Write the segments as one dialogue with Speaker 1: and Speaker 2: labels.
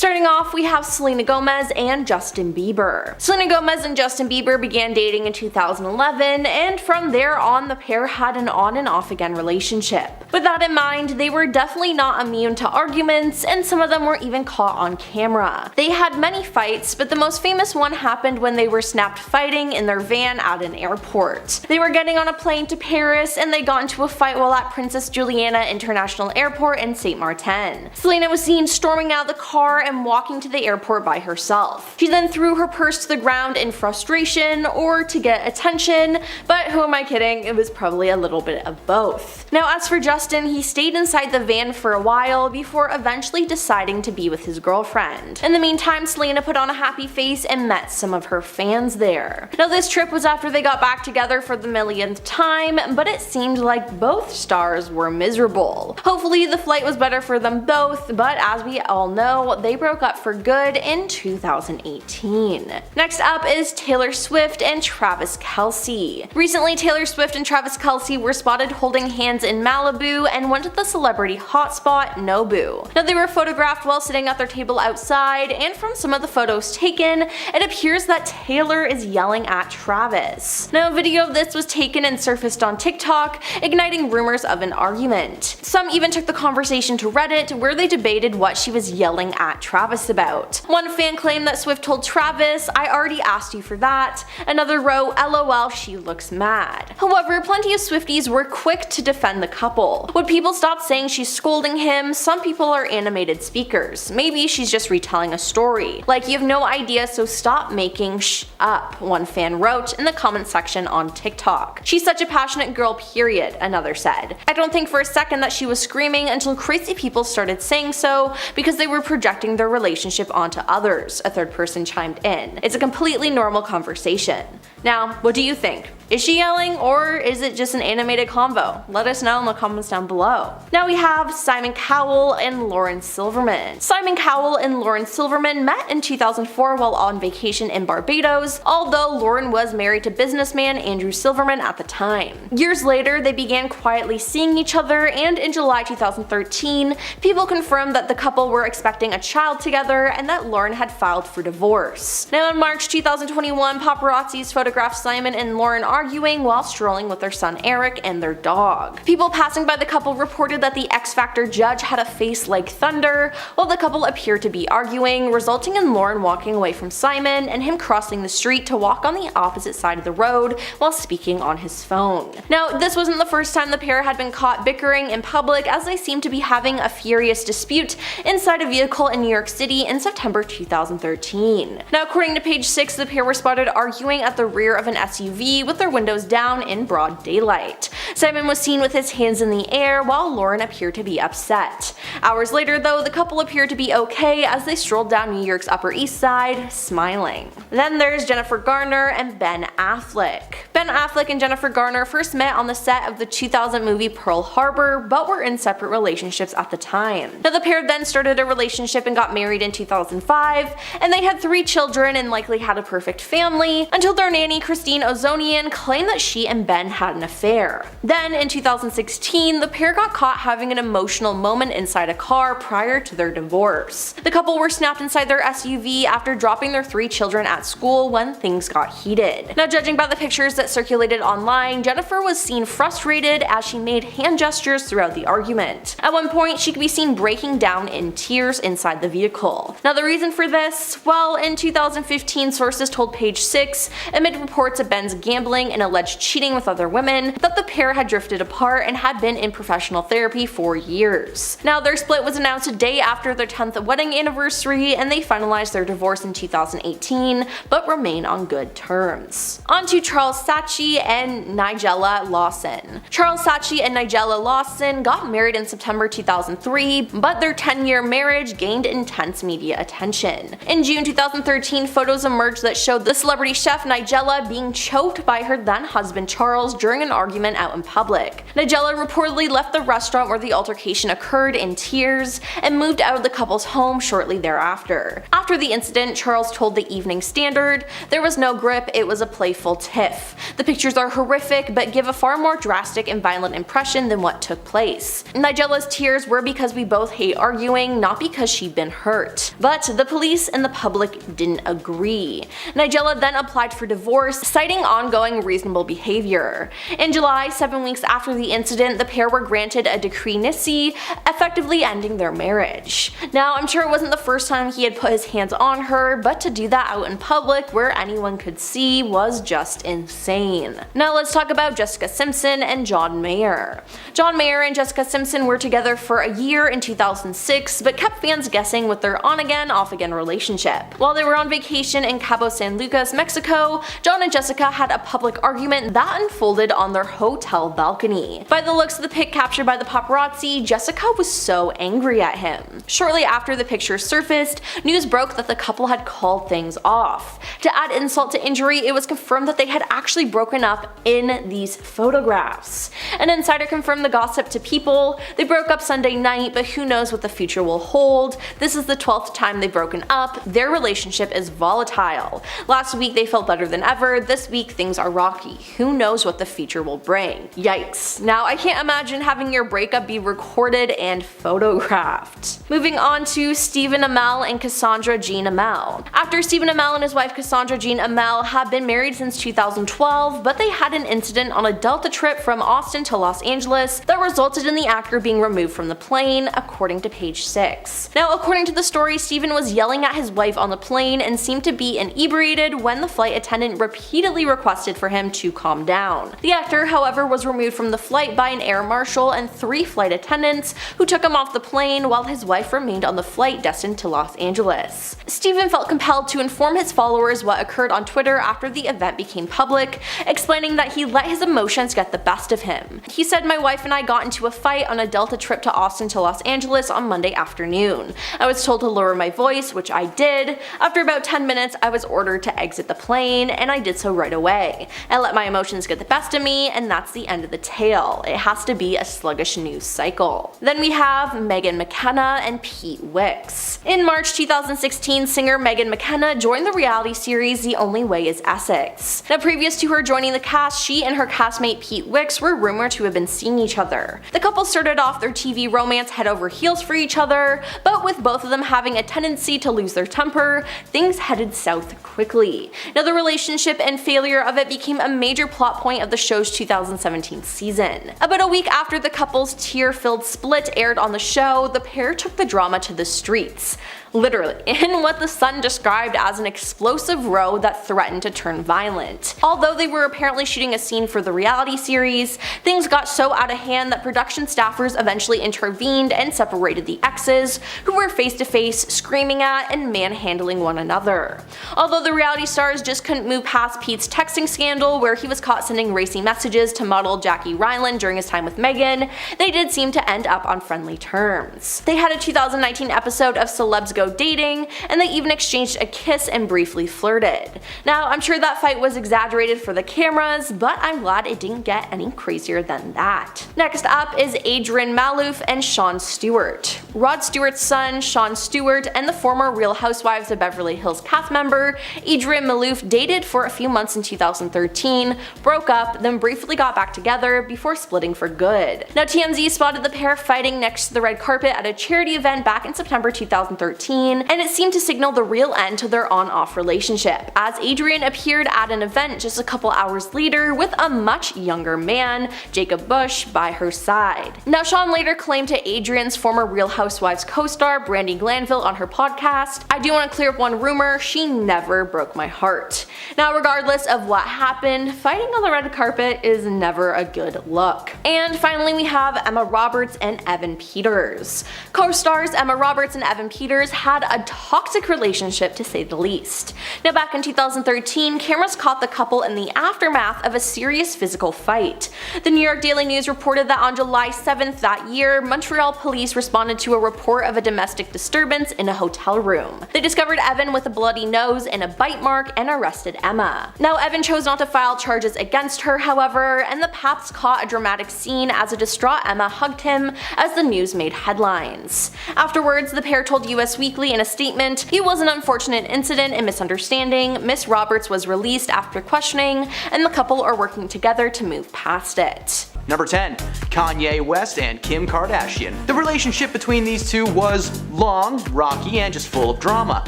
Speaker 1: Starting off, we have Selena Gomez and Justin Bieber. Selena Gomez and Justin Bieber began dating in 2011, and from there on the pair had an on and off again relationship. With that in mind, they were definitely not immune to arguments, and some of them were even caught on camera. They had many fights, but the most famous one happened when they were snapped fighting in their van at an airport. They were getting on a plane to Paris, and they got into a fight while at Princess Juliana International Airport in St. Martin. Selena was seen storming out of the car and walking to the airport by herself. She then threw her purse to the ground in frustration or to get attention, but who am I kidding, it was probably a little bit of both. Now as for Justin, he stayed inside the van for a while before eventually deciding to be with his girlfriend. In the meantime, Selena put on a happy face and met some of her fans there. Now this trip was after they got back together for the millionth time, but it seemed like both stars were miserable. Hopefully the flight was better for them both, but as we all know, they broke up for good in 2018. Next up is Taylor Swift and Travis Kelce. Recently, Taylor Swift and Travis Kelce were spotted holding hands in Malibu and went to the celebrity hotspot Nobu. Now they were photographed while sitting at their table outside, and from some of the photos taken, it appears that Taylor is yelling at Travis. Now a video of this was taken and surfaced on TikTok, igniting rumors of an argument. Some even took the conversation to Reddit, where they debated what she was yelling at Travis about. One fan claimed that Swift told Travis, "I already asked you for that." Another wrote, "LOL, she looks mad." However, plenty of Swifties were quick to defend the couple. Would people stop saying she's scolding him? Some people are animated speakers. Maybe she's just retelling a story. Like, you have no idea, so stop making up, one fan wrote in the comment section on TikTok. "She's such a passionate girl, period," another said. "I don't think for a second that she was screaming until crazy people started saying so because they were projecting their relationship onto others," a third person chimed in. "It's a completely normal conversation." Now, what do you think? Is she yelling, or is it just an animated convo? Let us know in the comments down below. Now we have Simon Cowell and Lauren Silverman. Simon Cowell and Lauren Silverman met in 2004 while on vacation in Barbados, although Lauren was married to businessman Andrew Silverman at the time. Years later, they began quietly seeing each other, and in July 2013, people confirmed that the couple were expecting a child together and that Lauren had filed for divorce. Now in March 2021, paparazzis photographed Simon and Lauren arguing while strolling with their son Eric and their dog. People passing by the couple reported that the X Factor judge had a face like thunder, while the couple appeared to be arguing, resulting in Lauren walking away from Simon and him crossing the street to walk on the opposite side of the road while speaking on his phone. Now, this wasn't the first time the pair had been caught bickering in public, as they seemed to be having a furious dispute inside a vehicle in New York City in September 2013. Now, according to Page 6, the pair were spotted arguing at the rear of an SUV with their windows down in broad daylight. Simon was seen with his hands in the air while Lauren appeared to be upset. Hours later though, the couple appeared to be okay as they strolled down New York's Upper East Side, smiling. Then there's Jennifer Garner and Ben Affleck. Ben Affleck and Jennifer Garner first met on the set of the 2000 movie Pearl Harbor, but were in separate relationships at the time. Now the pair then started a relationship and got married in 2005, and they had 3 children and likely had a perfect family, until their nanny Christine Ozonian claimed that she and Ben had an affair. Then in 2016, the pair got caught having an emotional moment inside a car prior to their divorce. The couple were snapped inside their SUV after dropping their 3 children at school when things got heated. Now, judging by the pictures that circulated online, Jennifer was seen frustrated as she made hand gestures throughout the argument. At one point, she could be seen breaking down in tears inside the vehicle. Now the reason for this? Well, in 2015, sources told Page 6, amid reports of Ben's gambling and alleged cheating with other women, that the pair had drifted apart and had been in professional therapy for years. Now their split was announced a day after their 10th wedding anniversary, and they finalized their divorce in 2018, but remain on good terms. On to Charles Saatchi and Nigella Lawson. Charles Saatchi and Nigella Lawson got married in September 2003, but their 10-year marriage gained intense media attention. In June 2013, photos emerged that showed the celebrity chef Nigella Nigella being choked by her then husband Charles during an argument out in public. Nigella reportedly left the restaurant where the altercation occurred in tears and moved out of the couple's home shortly thereafter. After the incident, Charles told the Evening Standard, "There was no grip, it was a playful tiff. The pictures are horrific but give a far more drastic and violent impression than what took place. Nigella's tears were because we both hate arguing, not because she'd been hurt." But the police and the public didn't agree. Nigella then applied for divorce, citing ongoing reasonable behavior. In July, 7 weeks after the incident, the pair were granted a decree nisi, effectively ending their marriage. Now, I'm sure it wasn't the first time he had put his hands on her, but to do that out in public where anyone could see was just insane. Now let's talk about Jessica Simpson and John Mayer. John Mayer and Jessica Simpson were together for a year in 2006, but kept fans guessing with their on-again, off-again relationship. While they were on vacation in Cabo San Lucas, Mexico, John and Jessica had a public argument that unfolded on their hotel balcony. By the looks of the pic captured by the paparazzi, Jessica was so angry at him. Shortly after the pictures surfaced, news broke that the couple had called things off. To add insult to injury, it was confirmed that they had actually broken up in these photographs. An insider confirmed the gossip to People. They broke up Sunday night, but who knows what the future will hold. This is the 12th time they've broken up. Their relationship is volatile. Last week they felt better than ever. This week things are rocky. Who knows what the future will bring. Yikes. Now I can't imagine having your breakup be recorded and photographed. Moving on to Stephen Amell and Cassandra Jean Amell. After Stephen Amell and his wife Cassandra Jean Amell have been married since 2012, but they had an incident on a Delta trip from Austin to Los Angeles that resulted in the actor being removed from the plane, according to Page 6. Now, according to the story, Stephen was yelling at his wife on the plane and seemed to be inebriated when the flight attendant repeatedly requested for him to calm down. The actor, however, was removed from the flight by an air marshal and 3 flight attendants who took him off the plane while his wife remained on the flight destined to Los Angeles. Stephen felt compelled to inform his followers what occurred on Twitter after the event became public, explaining that he let his emotions get the best of him. He said, "My wife and I got into a fight on a Delta trip to Austin to Los Angeles on Monday afternoon. I was told to lower my voice, which I did. After about 10 minutes, I was ordered to exit the plane, and I did so right away. I let my emotions get the best of me, and that's the end of the tale. It has to be a sluggish news cycle." Then we have Megan McKenna and Pete Wicks. In March 2016, singer Megan McKenna joined the reality series The Only Way is Essex. Now, previous to her joining the cast, she and her castmate Pete Wicks were rumored to have been seeing each other. The couple started off their TV romance head over heels for each other, but with both of them having a tendency to lose their temper, things headed south quickly. Now, the relationship and failure of it became a major plot point of the show's 2017 season. About a week after the couple's tear-filled split aired on the show, the pair took the drama to the streets. Literally, in what the Sun described as an explosive row that threatened to turn violent. Although they were apparently shooting a scene for the reality series, things got so out of hand that production staffers eventually intervened and separated the exes, who were face to face, screaming at and manhandling one another. Although the reality stars just couldn't move past Pete's texting scandal, where he was caught sending racy messages to model Jackie Ryland during his time with Megan, they did seem to end up on friendly terms. They had a 2019 episode of Celebs Go Dating, and they even exchanged a kiss and briefly flirted. Now, I'm sure that fight was exaggerated for the cameras, but I'm glad it didn't get any crazier than that. Next up is Adrian Malouf and Sean Stewart. Rod Stewart's son, Sean Stewart, and the former Real Housewives of Beverly Hills cast member, Adrian Malouf, dated for a few months in 2013, broke up, then briefly got back together before splitting for good. Now, TMZ spotted the pair fighting next to the red carpet at a charity event back in September 2013, and it seemed to signal the real end to their on-off relationship, as Adrian appeared at an event just a couple hours later with a much younger man, Jacob Bush, by her side. Now, Sean later claimed to Adrian's former Real Housewives co-star Brandi Glanville on her podcast, "I do want to clear up one rumor, she never broke my heart." Now, regardless of what happened, fighting on the red carpet is never a good look. And finally, we have Emma Roberts and Evan Peters. Co-stars Emma Roberts and Evan Peters had a toxic relationship to say the least. Now back in 2013, cameras caught the couple in the aftermath of a serious physical fight. The New York Daily News reported that on July 7th that year, Montreal police responded to a report of a domestic disturbance in a hotel room. They discovered Evan with a bloody nose and a bite mark and arrested Emma. Now Evan chose not to file charges against her, however, and the Paps caught a dramatic scene as a distraught Emma hugged him as the news made headlines. Afterwards, the pair told US Weekly in a statement, "It was an unfortunate incident and misunderstanding. Miss Roberts was released after questioning, and the couple are working together to move past it."
Speaker 2: Number 10. Kanye West and Kim Kardashian. The relationship between these two was long, rocky, and just full of drama.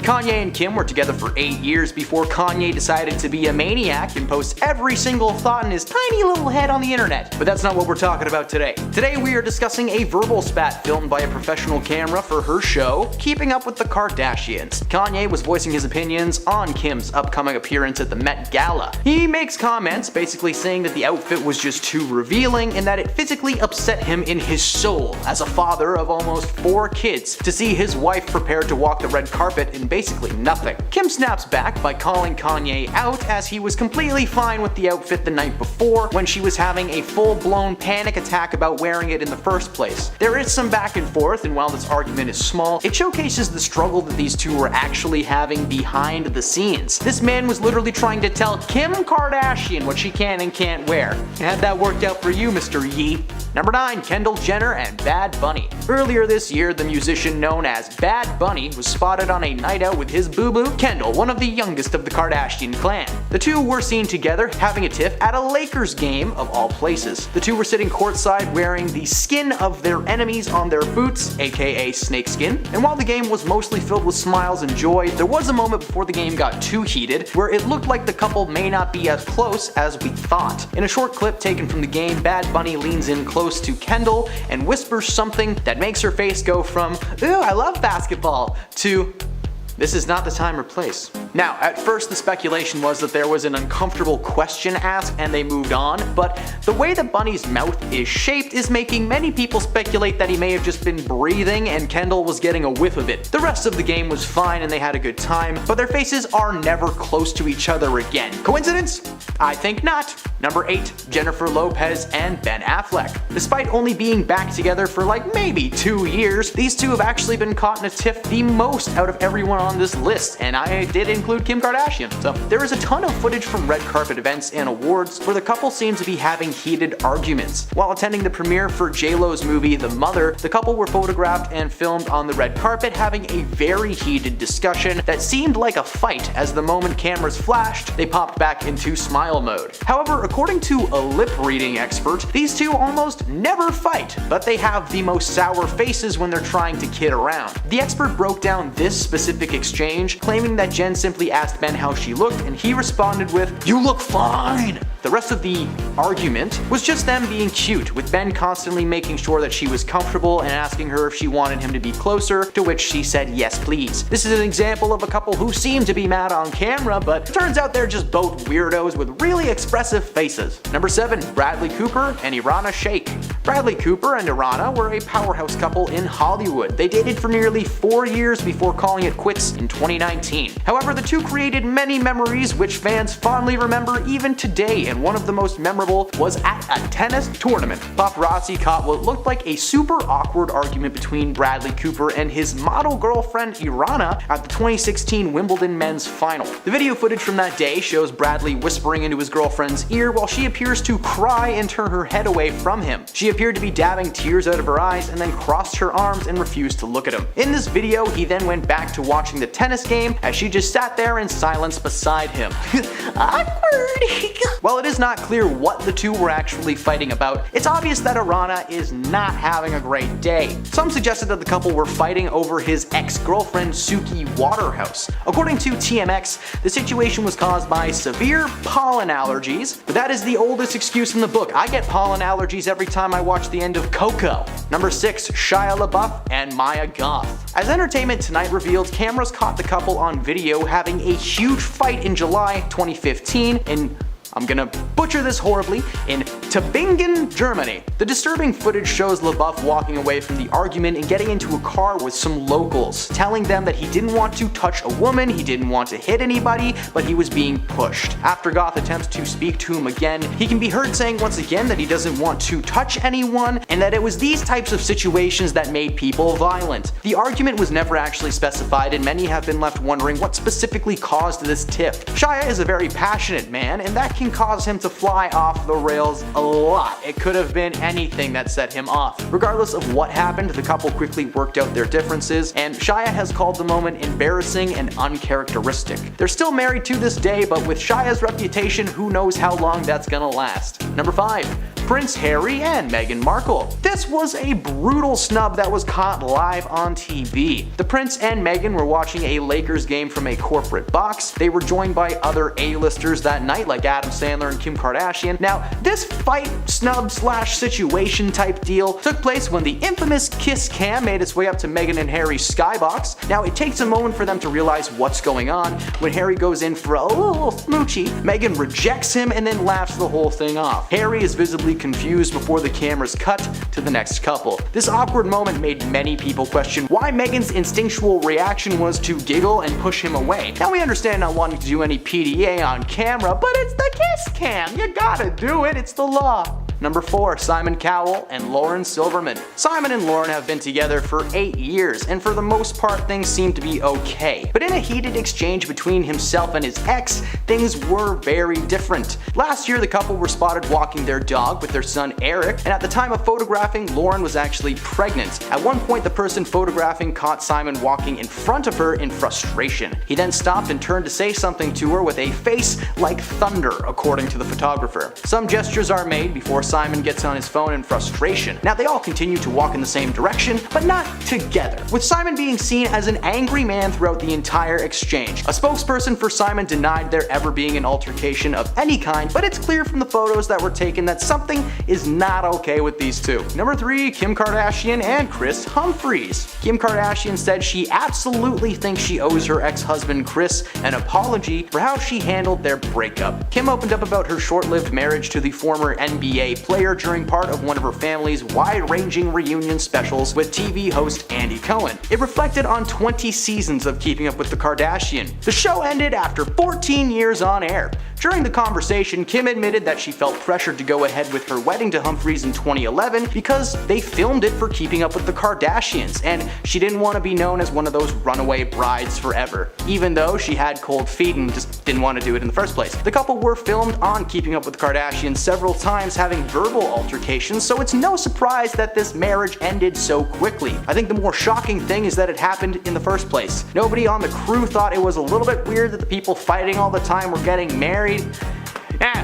Speaker 2: Kanye and Kim were together for 8 years before Kanye decided to be a maniac and post every single thought in his tiny little head on the internet. But that's not what we're talking about today. Today we are discussing a verbal spat filmed by a professional camera for her show, Keeping Up with the Kardashians. Kanye was voicing his opinions on Kim's upcoming appearance at the Met Gala. He makes comments basically saying that the outfit was just too revealing and that it physically upset him in his soul as a father of almost 4 kids to see his wife prepared to walk the red carpet in basically nothing. Kim snaps back by calling Kanye out as he was completely fine with the outfit the night before when she was having a full-blown panic attack about wearing it in the first place. There is some back and forth, and while this argument is small, it showcases the struggle that these two were actually having behind the scenes. This man was literally trying to tell Kim Kardashian what she can and can't wear. Had that worked out for you, Mr. Yee? Number 9. Kendall Jenner and Bad Bunny. Earlier this year, the musician known as Bad Bunny was spotted on a night out with his boo-boo, Kendall, one of the youngest of the Kardashian clan. The two were seen together having a tiff at a Lakers game of all places. The two were sitting courtside wearing the skin of their enemies on their boots, aka snakeskin, and while the game was mostly filled with smiles and joy, there was a moment before the game got too heated where it looked like the couple may not be as close as we thought. In a short clip taken from the game, Bad Bunny leans in close to Kendall and whispers something that makes her face go from, "Ooh, I love basketball," to, "This is not the time or place." Now, at first the speculation was that there was an uncomfortable question asked and they moved on, but the way that Bunny's mouth is shaped is making many people speculate that he may have just been breathing and Kendall was getting a whiff of it. The rest of the game was fine and they had a good time, but their faces are never close to each other again. Coincidence? I think not. Number 8. Jennifer Lopez and Ben Affleck. Despite only being back together for like maybe 2 years, these two have actually been caught in a tiff the most out of everyone on this list, and I did include Kim Kardashian. So there is a ton of footage from red carpet events and awards where the couple seems to be having heated arguments. While attending the premiere for J-Lo's movie The Mother, the couple were photographed and filmed on the red carpet having a very heated discussion that seemed like a fight as the moment cameras flashed, they popped back into smile mode. However, according to a lip reading expert, these two almost never fight, but they have the most sour faces when they're trying to kid around. The expert broke down this specific exchange, claiming that Jen simply asked Ben how she looked and he responded with, "You look fine!" The rest of the argument was just them being cute, with Ben constantly making sure that she was comfortable and asking her if she wanted him to be closer, to which she said yes please. This is an example of a couple who seem to be mad on camera, but turns out they're just both weirdos with really expressive faces. Number 7. Bradley Cooper and Irana Shayk. Bradley Cooper and Irana were a powerhouse couple in Hollywood. They dated for nearly 4 years before calling it quits in 2019. However, the two created many memories which fans fondly remember even today, and one of the most memorable was at a tennis tournament. Paparazzi caught what looked like a super awkward argument between Bradley Cooper and his model girlfriend Irana at the 2016 Wimbledon men's final. The video footage from that day shows Bradley whispering into his girlfriend's ear while she appears to cry and turn her head away from him. She appeared to be dabbing tears out of her eyes and then crossed her arms and refused to look at him. In this video, he then went back to watching the tennis game as she just sat there in silence beside him. Awkward! While it is not clear what the two were actually fighting about, it's obvious that Irana is not having a great day. Some suggested that the couple were fighting over his ex-girlfriend Suki Waterhouse. According to TMX, the situation was caused by severe pollen allergies, but that is the oldest excuse in the book. I get pollen allergies every time I watch the end of Coco. Number 6. Shia LaBeouf and Maya Goth. As Entertainment Tonight revealed, cameras caught the couple on video having a huge fight in July 2015 in, I'm gonna butcher this horribly, in Tübingen, Germany. The disturbing footage shows LaBeouf walking away from the argument and getting into a car with some locals, telling them that he didn't want to touch a woman, he didn't want to hit anybody, but he was being pushed. After Goth attempts to speak to him again, he can be heard saying once again that he doesn't want to touch anyone, and that it was these types of situations that made people violent. The argument was never actually specified, and many have been left wondering what specifically caused this tiff. Shia is a very passionate man, and that can cause him to fly off the rails a lot. It could have been anything that set him off. Regardless of what happened, the couple quickly worked out their differences, and Shia has called the moment embarrassing and uncharacteristic. They're still married to this day, but with Shia's reputation, who knows how long that's gonna last. Number 5. Prince Harry and Meghan Markle. This was a brutal snub that was caught live on TV. The Prince and Meghan were watching a Lakers game from a corporate box. They were joined by other A-listers that night like Adam Sandler and Kim Kardashian. Now, this fight, snub slash situation type deal took place when the infamous kiss cam made its way up to Meghan and Harry's skybox. Now, it takes a moment for them to realize what's going on. When Harry goes in for a little smoochy, Meghan rejects him and then laughs the whole thing off. Harry is visibly confused before the cameras cut to the next couple. This awkward moment made many people question why Meghan's instinctual reaction was to giggle and push him away. Now, we understand not wanting to do any PDA on camera, but it's the kiss cam. You gotta do it, it's the law. Number 4. Simon Cowell and Lauren Silverman. Simon and Lauren have been together for 8 years, and for the most part things seem to be okay. But in a heated exchange between himself and his ex, things were very different. Last year the couple were spotted walking their dog with their son Eric, and at the time of photographing, Lauren was actually pregnant. At one point the person photographing caught Simon walking in front of her in frustration. He then stopped and turned to say something to her with a face like thunder, according to the photographer. Some gestures are made before Simon gets on his phone in frustration. Now, they all continue to walk in the same direction, but not together, with Simon being seen as an angry man throughout the entire exchange. A spokesperson for Simon denied there ever being an altercation of any kind, but it's clear from the photos that were taken that something is not okay with these two. Number 3. Kim Kardashian and Kris Humphries. Kim Kardashian said she absolutely thinks she owes her ex-husband Kris an apology for how she handled their breakup. Kim opened up about her short-lived marriage to the former NBA player during part of one of her family's wide-ranging reunion specials with TV host Andy Cohen. It reflected on 20 seasons of Keeping Up with the Kardashians. The show ended after 14 years on air. During the conversation, Kim admitted that she felt pressured to go ahead with her wedding to Humphries in 2011 because they filmed it for Keeping Up with the Kardashians, and she didn't want to be known as one of those runaway brides forever, even though she had cold feet and just didn't want to do it in the first place. The couple were filmed on Keeping Up with the Kardashians several times, having verbal altercations, so it's no surprise that this marriage ended so quickly. I think the more shocking thing is that it happened in the first place. Nobody on the crew thought it was a little bit weird that the people fighting all the time were getting married.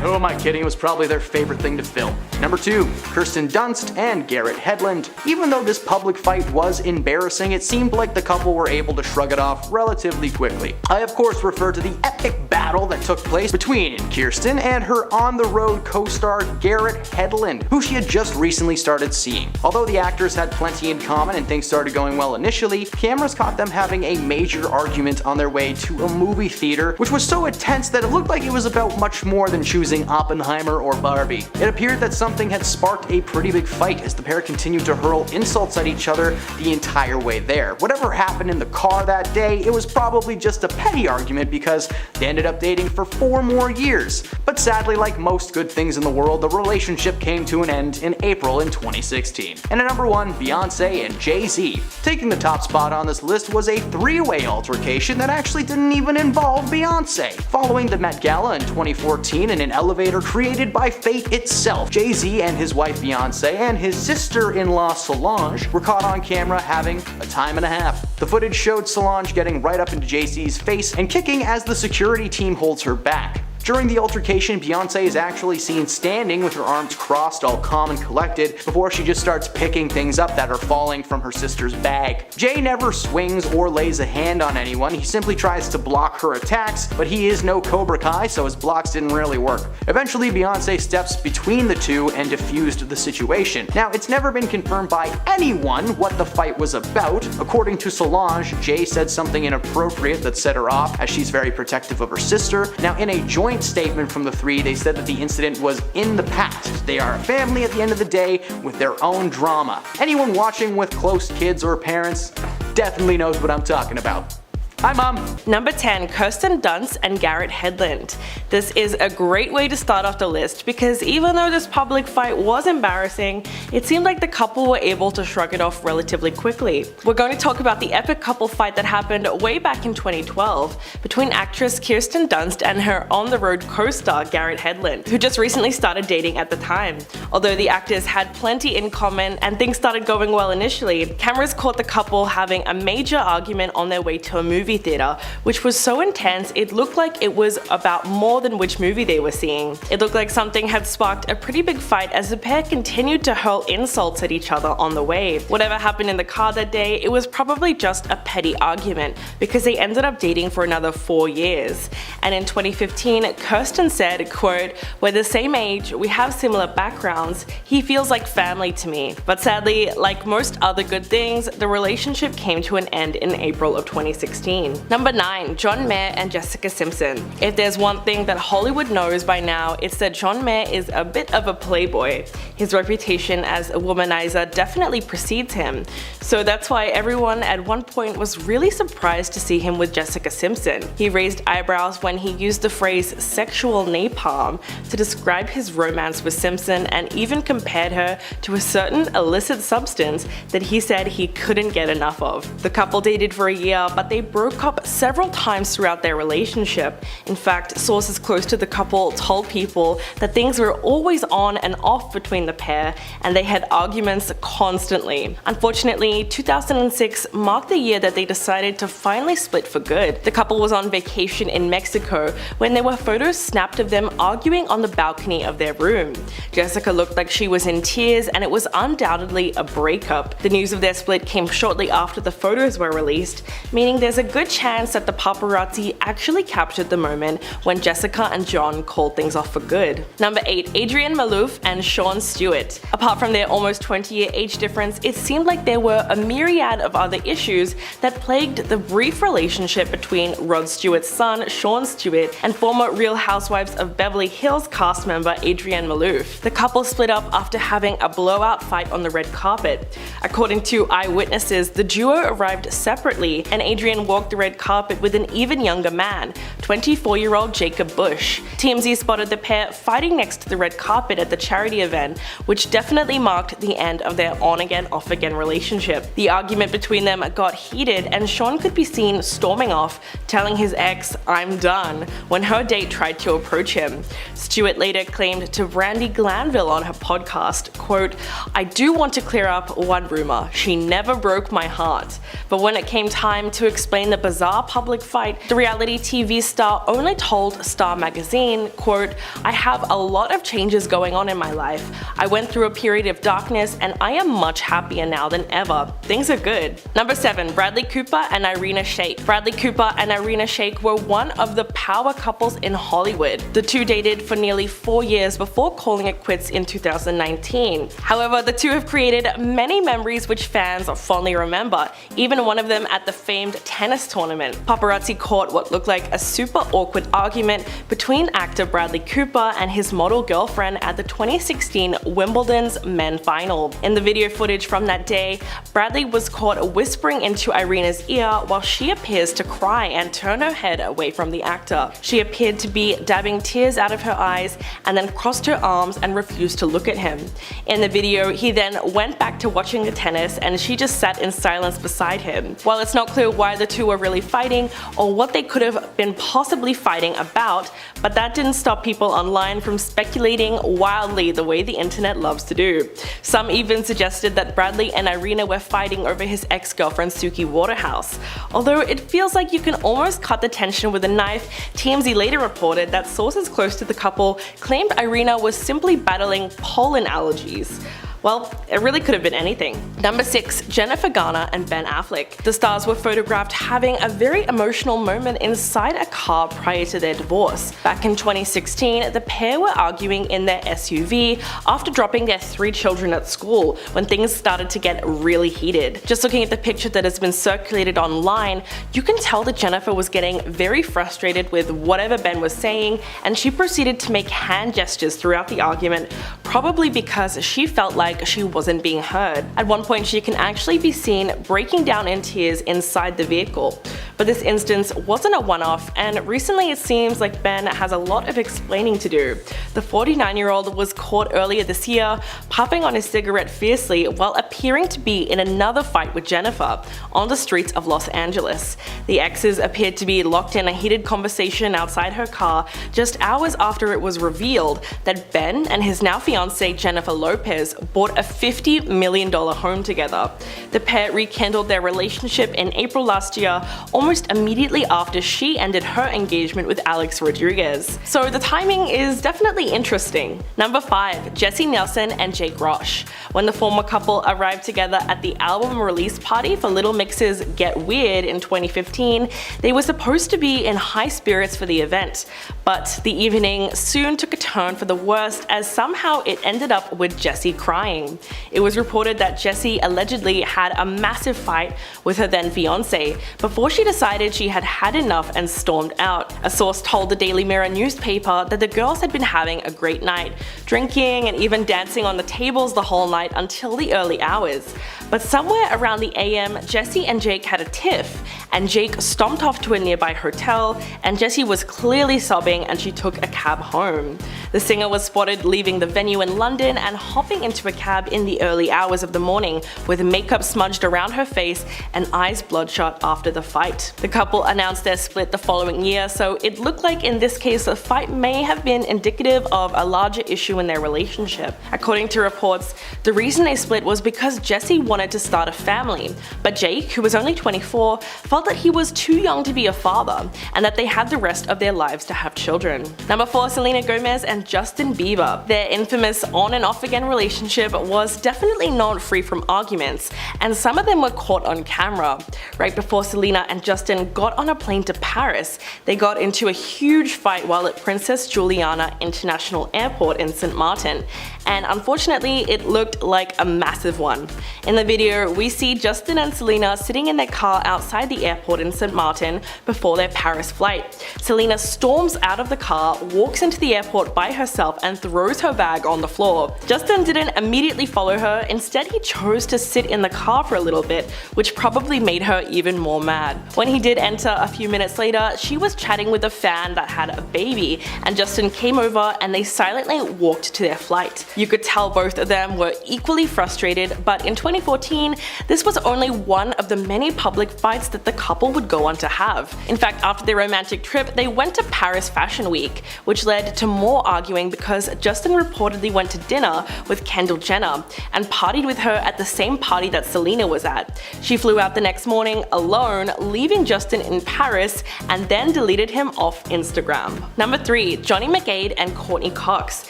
Speaker 2: Who am I kidding? It was probably their favorite thing to film. Number 2. Kirsten Dunst and Garrett Hedlund. Even though this public fight was embarrassing, it seemed like the couple were able to shrug it off relatively quickly. I of course refer to the epic battle that took place between Kirsten and her on-the-road co-star Garrett Hedlund, who she had just recently started seeing. Although the actors had plenty in common and things started going well initially, cameras caught them having a major argument on their way to a movie theater, which was so intense that it looked like it was about much more than choosing Oppenheimer or Barbie. It appeared that something had sparked a pretty big fight as the pair continued to hurl insults at each other the entire way there. Whatever happened in the car that day, it was probably just a petty argument because they ended up dating for 4 more years. But sadly, like most good things in the world, the relationship came to an end in April in 2016. And at number 1, Beyonce and Jay-Z. Taking the top spot on this list was a 3-way altercation that actually didn't even involve Beyonce. Following the Met Gala in 2014 in an elevator created by fate itself, Jay-Z and his wife Beyonce and his sister-in-law Solange were caught on camera having a time and a half. The footage showed Solange getting right up into Jay-Z's face and kicking as the security team holds her back. During the altercation, Beyonce is actually seen standing with her arms crossed, all calm and collected, before she just starts picking things up that are falling from her sister's bag. Jay never swings or lays a hand on anyone, he simply tries to block her attacks, but he is no Cobra Kai, so his blocks didn't really work. Eventually, Beyonce steps between the two and diffused the situation. Now, it's never been confirmed by anyone what the fight was about. According to Solange, Jay said something inappropriate that set her off, as she's very protective of her sister. Now, in a joint joint statement from the three, they said that the incident was in the past. They are a family at the end of the day with their own drama. Anyone watching with close kids or parents definitely knows what I'm talking about. Hi, Mom!
Speaker 3: Number 10. Kirsten Dunst and Garrett Hedlund. This is a great way to start off the list because even though this public fight was embarrassing, it seemed like the couple were able to shrug it off relatively quickly. We're going to talk about the epic couple fight that happened way back in 2012 between actress Kirsten Dunst and her on-the-road co-star Garrett Hedlund, who just recently started dating at the time. Although the actors had plenty in common and things started going well initially, cameras caught the couple having a major argument on their way to a movie theater, which was so intense it looked like it was about more than which movie they were seeing. It looked like something had sparked a pretty big fight as the pair continued to hurl insults at each other on the way. Whatever happened in the car that day, it was probably just a petty argument because they ended up dating for another 4 years. And in 2015, Kirsten said, quote, "We're the same age, we have similar backgrounds, he feels like family to me." But sadly, like most other good things, the relationship came to an end in April of 2016. Number 9. John Mayer and Jessica Simpson. If there's one thing that Hollywood knows by now, it's that John Mayer is a bit of a playboy. His reputation as a womanizer definitely precedes him, so that's why everyone at one point was really surprised to see him with Jessica Simpson. He raised eyebrows when he used the phrase sexual napalm to describe his romance with Simpson and even compared her to a certain illicit substance that he said he couldn't get enough of. The couple dated for a year, but they broke up several times throughout their relationship. In fact, sources close to the couple told people that things were always on and off between the pair and they had arguments constantly. Unfortunately, 2006 marked the year that they decided to finally split for good. The couple was on vacation in Mexico when there were photos snapped of them arguing on the balcony of their room. Jessica looked like she was in tears and it was undoubtedly a breakup. The news of their split came shortly after the photos were released, meaning there's a good chance that the paparazzi actually captured the moment when Jessica and John called things off for good. Number 8. Adrienne Maloof and Sean Stewart. Apart from their almost 20-year age difference, it seemed like there were a myriad of other issues that plagued the brief relationship between Rod Stewart's son, Sean Stewart, and former Real Housewives of Beverly Hills cast member Adrienne Maloof. The couple split up after having a blowout fight on the red carpet. According to eyewitnesses, the duo arrived separately and Adrienne walked the red carpet with an even younger man, 24-year-old Jacob Bush. TMZ spotted the pair fighting next to the red carpet at the charity event, which definitely marked the end of their on-again, off-again relationship. The argument between them got heated and Sean could be seen storming off, telling his ex, "I'm done," when her date tried to approach him. Stewart later claimed to Brandy Glanville on her podcast, quote, "I do want to clear up one rumor. She never broke my heart." But when it came time to explain the bizarre public fight, the reality TV star only told Star Magazine, quote, "I have a lot of changes going on in my life. I went through a period of darkness and I am much happier now than ever. Things are good." Number 7. Bradley Cooper and Irina Shayk. Bradley Cooper and Irina Shayk were one of the power couples in Hollywood. The two dated for nearly 4 years before calling it quits in 2019. However, the two have created many memories which fans fondly remember, even one of them at the famed tennis tournament. Paparazzi caught what looked like a super awkward argument between actor Bradley Cooper and his model girlfriend at the 2016 Wimbledon's men final. In the video footage from that day, Bradley was caught whispering into Irina's ear while she appears to cry and turn her head away from the actor. She appeared to be dabbing tears out of her eyes and then crossed her arms and refused to look at him. In the video, he then went back to watching the tennis and she just sat in silence beside him. While it's not clear why the two were really fighting or what they could have been possibly fighting about, but that didn't stop people online from speculating wildly the way the internet loves to do. Some even suggested that Bradley and Irina were fighting over his ex-girlfriend Suki Waterhouse. Although it feels like you can almost cut the tension with a knife, TMZ later reported that sources close to the couple claimed Irina was simply battling pollen allergies. Well, it really could have been anything. Number 6. Jennifer Garner and Ben Affleck. The stars were photographed having a very emotional moment inside a car prior to their divorce. Back in 2016, the pair were arguing in their SUV after dropping their 3 children at school when things started to get really heated. Just looking at the picture that has been circulated online, you can tell that Jennifer was getting very frustrated with whatever Ben was saying, and she proceeded to make hand gestures throughout the argument, probably because she felt like she wasn't being heard. At one point, she can actually be seen breaking down in tears inside the vehicle. But this instance wasn't a one-off, and recently it seems like Ben has a lot of explaining to do. The 49-year-old was caught earlier this year puffing on his cigarette fiercely while appearing to be in another fight with Jennifer on the streets of Los Angeles. The exes appeared to be locked in a heated conversation outside her car just hours after it was revealed that Ben and his now fiancée Jennifer Lopez bought a $50 million home together. The pair rekindled their relationship in April last year, almost immediately after she ended her engagement with Alex Rodriguez. So the timing is definitely interesting. Number 5. Jessie Nelson and Jake Roche. When the former couple arrived together at the album release party for Little Mix's Get Weird in 2015, they were supposed to be in high spirits for the event. But the evening soon took a turn for the worst, as somehow it ended up with Jessie crying. It was reported that Jessie allegedly had a massive fight with her then fiancé before she decided she had had enough and stormed out. A source told the Daily Mirror newspaper that the girls had been having a great night, drinking and even dancing on the tables the whole night until the early hours. But somewhere around the AM, Jessie and Jake had a tiff, and Jake stomped off to a nearby hotel, and Jessie was clearly sobbing and she took a cab home. The singer was spotted leaving the venue in London and hopping into a cab in the early hours of the morning with makeup smudged around her face and eyes bloodshot after the fight. The couple announced their split the following year, so it looked like in this case the fight may have been indicative of a larger issue in their relationship. According to reports, the reason they split was because Jessie wanted to start a family, but Jake, who was only 24, felt that he was too young to be a father and that they had the rest of their lives to have children. Number 4. Selena Gomez and Justin Bieber. Their infamous on and off again relationship was definitely not free from arguments, and some of them were caught on camera. Right before Selena and Justin got on a plane to Paris, they got into a huge fight while at Princess Juliana International Airport in St. Martin, and unfortunately it looked like a massive one. In the video, we see Justin and Selena sitting in their car outside the airport in St. Martin before their Paris flight. Selena storms out of the car, walks into the airport by herself and throws her bag on the floor. Justin didn't immediately follow her, instead he chose to sit in the car for a little bit, which probably made her even more mad. When he did enter a few minutes later, she was chatting with a fan that had a baby, and Justin came over and they silently walked to their flight. You could tell both of them were equally frustrated, but in 2014, this was only one of the many public fights that the couple would go on to have. In fact, after their romantic trip, they went to Paris Fashion Week, which led to more arguing because Justin reportedly went to dinner with Kendall Jenner and partied with her at the same party that Selena was at. She flew out the next morning alone, leaving Justin in Paris, and then deleted him off Instagram. Number 3. Johnny McGade and Courtney Cox.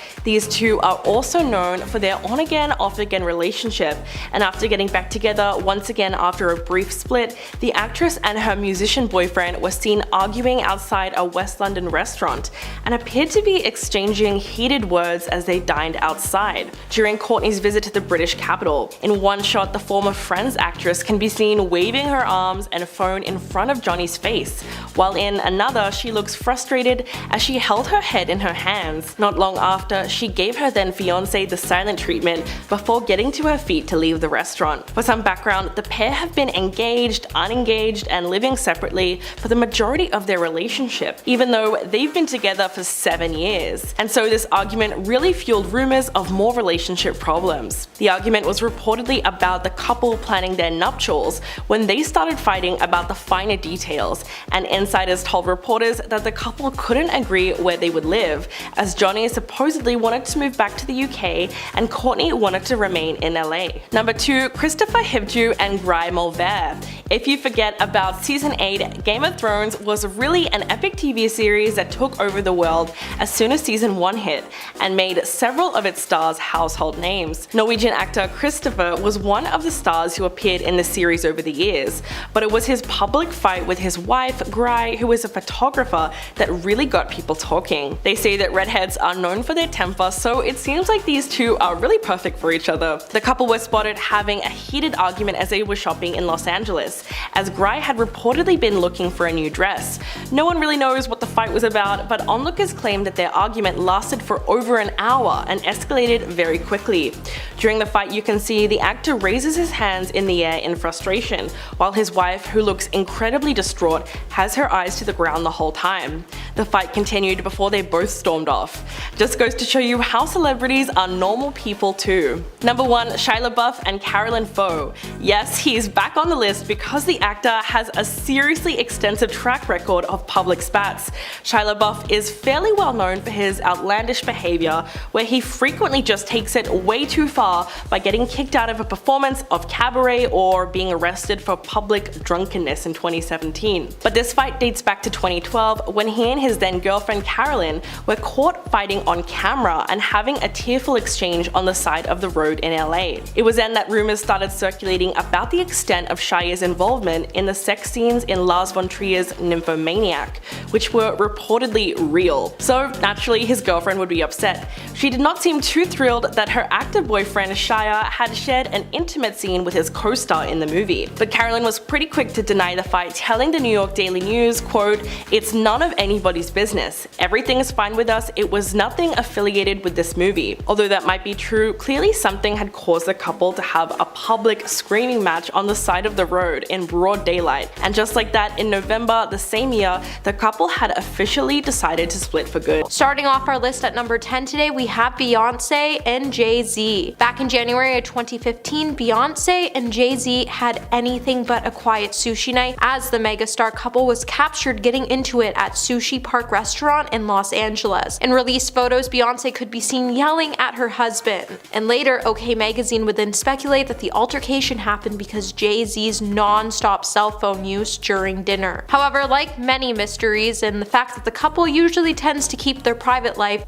Speaker 3: These two are also known for their on-again, off-again relationship, and after getting back together once again after a brief split, the actress and her musician boyfriend were seen arguing outside a West London restaurant and appeared to be exchanging heated words as they dined outside during Courtney's visit to the British capital. In one shot, the former Friends actress can be seen waving her arms and phone in front of Johnny's face, while in another she looks frustrated as she held her head in her hands. Not long after, she gave her then fiancé the silent treatment before getting to her feet to leave the restaurant. For some background, the pair have been engaged, unengaged, and living separately for the majority of their relationship, even though they've been together for 7 years. And so this argument really fueled rumors of more relationship problems. The argument was reportedly about the couple planning their nuptials when they started fighting about the finer details, and insiders told reporters that the couple couldn't agree where they would live, as Johnny supposedly wanted to move back to the UK and Courtney wanted to remain in LA. Number 2. Christopher Hivju and Guy Mulvere. If you forget about about Season 8, Game of Thrones was really an epic TV series that took over the world as soon as Season 1 hit and made several of its stars household names. Norwegian actor Christopher was one of the stars who appeared in the series over the years, but it was his public fight with his wife, Gry, who is a photographer, that really got people talking. They say that redheads are known for their temper, so it seems like these two are really perfect for each other. The couple were spotted having a heated argument as they were shopping in Los Angeles, as Gry had reportedly been looking for a new dress. No one really knows what the fight was about, but onlookers claimed that their argument lasted for over an hour and escalated very quickly. During the fight, you can see the actor raises his hands in the air in frustration, while his wife, who looks incredibly distraught, has her eyes to the ground the whole time. The fight continued before they both stormed off. Just goes to show you how celebrities are normal people too. Number 1, Shia LaBeouf and Carolyn Foe. Yes, he's back on the list because the actor has a seriously extensive track record of public spats. Shia LaBeouf is fairly well known for his outlandish behavior, where he frequently just takes it way too far by getting kicked out of a performance of Cabaret or being arrested for public drunkenness in 2017. But this fight dates back to 2012 when he and his then girlfriend Carolyn were caught fighting on camera and having a tearful exchange on the side of the road in LA. It was then that rumors started circulating about the extent of Shia's involvement in the sex scenes in Lars von Trier's Nymphomaniac, which were reportedly real. So naturally his girlfriend would be upset. She did not seem too thrilled that her actor boyfriend Shia had shared an intimate scene with his co-star in the movie. But Carolyn was pretty quick to deny the fight, telling the New York Daily News, quote, "It's none of anybody's business. Everything is fine with us. It was nothing affiliated with this movie." Although that might be true, clearly something had caused the couple to have a public screaming match on the side of the road in broad daylight. And just like that, in November the same year, the couple had officially decided to split for good.
Speaker 1: Starting off our list at number 10 today, we have Beyonce and Jay-Z. Back in January of 2015, Beyonce and Jay-Z had anything but a quiet sushi night, as the megastar couple was captured getting into it at Sushi Park restaurant in Los Angeles. In released photos, Beyonce could be seen yelling at her husband. And later, OK Magazine would then speculate that the altercation happened because Jay-Z's non-stop cell phone use during dinner. However, like many mysteries and the fact that the couple usually tends to keep their private life,